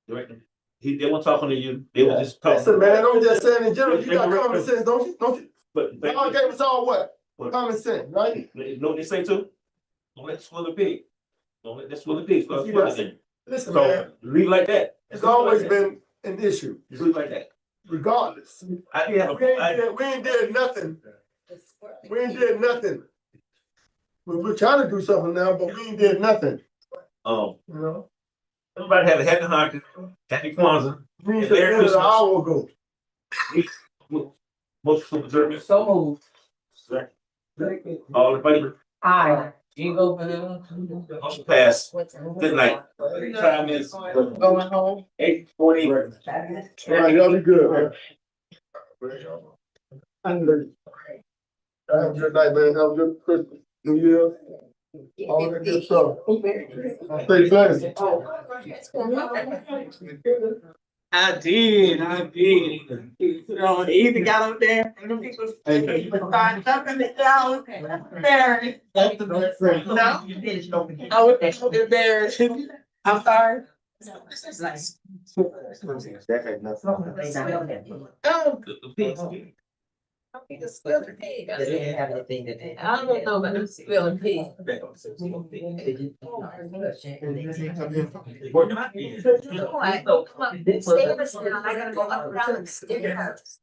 Speaker 2: Director. They weren't talking to you. They were just talking.
Speaker 3: Listen, man, I'm just saying in general, you got common sense, don't you?
Speaker 2: But
Speaker 3: God gave us all what? Common sense, right?
Speaker 2: you know what they say too? Don't let the swirly pig. Don't let that swirly pig start
Speaker 3: See,
Speaker 2: swirling in.
Speaker 3: Listen,
Speaker 2: So
Speaker 3: man,
Speaker 2: leave like that.
Speaker 3: it's always been an issue,
Speaker 2: Just leave like that.
Speaker 3: regardless. We ain't did nothing. We ain't did nothing. We're trying to do something now, but we ain't did nothing, you know?
Speaker 2: Everybody had a happy Hanukkah, happy Kwanzaa.
Speaker 3: We should have did it an hour ago.
Speaker 2: Most of the
Speaker 4: So moved.
Speaker 2: all in favor?
Speaker 4: Aye. You go for the.
Speaker 2: Motion passed. Good night. Time is
Speaker 4: Going home.
Speaker 2: 8:40.
Speaker 3: All right, y'all be good, man. Have a good night, man. Have a good Christmas, New Year, all that good stuff. Stay blessed.
Speaker 8: I did. Even got up there and the people started jumping it down. Embarrassed. No, I was embarrassed. I'm sorry.
Speaker 7: They didn't have anything that they. I don't know about them spilling pee. I gotta go up and down the stairs.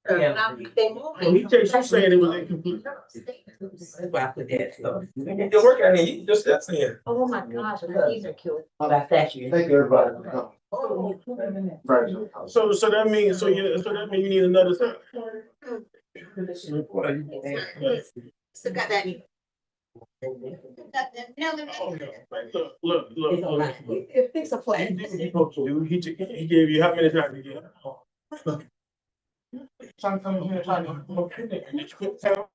Speaker 5: Yeah. He just saying it was incomplete.
Speaker 7: That's why I put that stuff.
Speaker 2: You're working on it. You just that's in.
Speaker 11: Oh my gosh, these are cute.
Speaker 7: About that, you.
Speaker 10: Thank you, everybody. Right.
Speaker 5: So that means you need another time.
Speaker 6: Still got that.
Speaker 5: Look.
Speaker 11: Fix a plan.
Speaker 5: He gave you how many times again? Trying to come in here, trying to.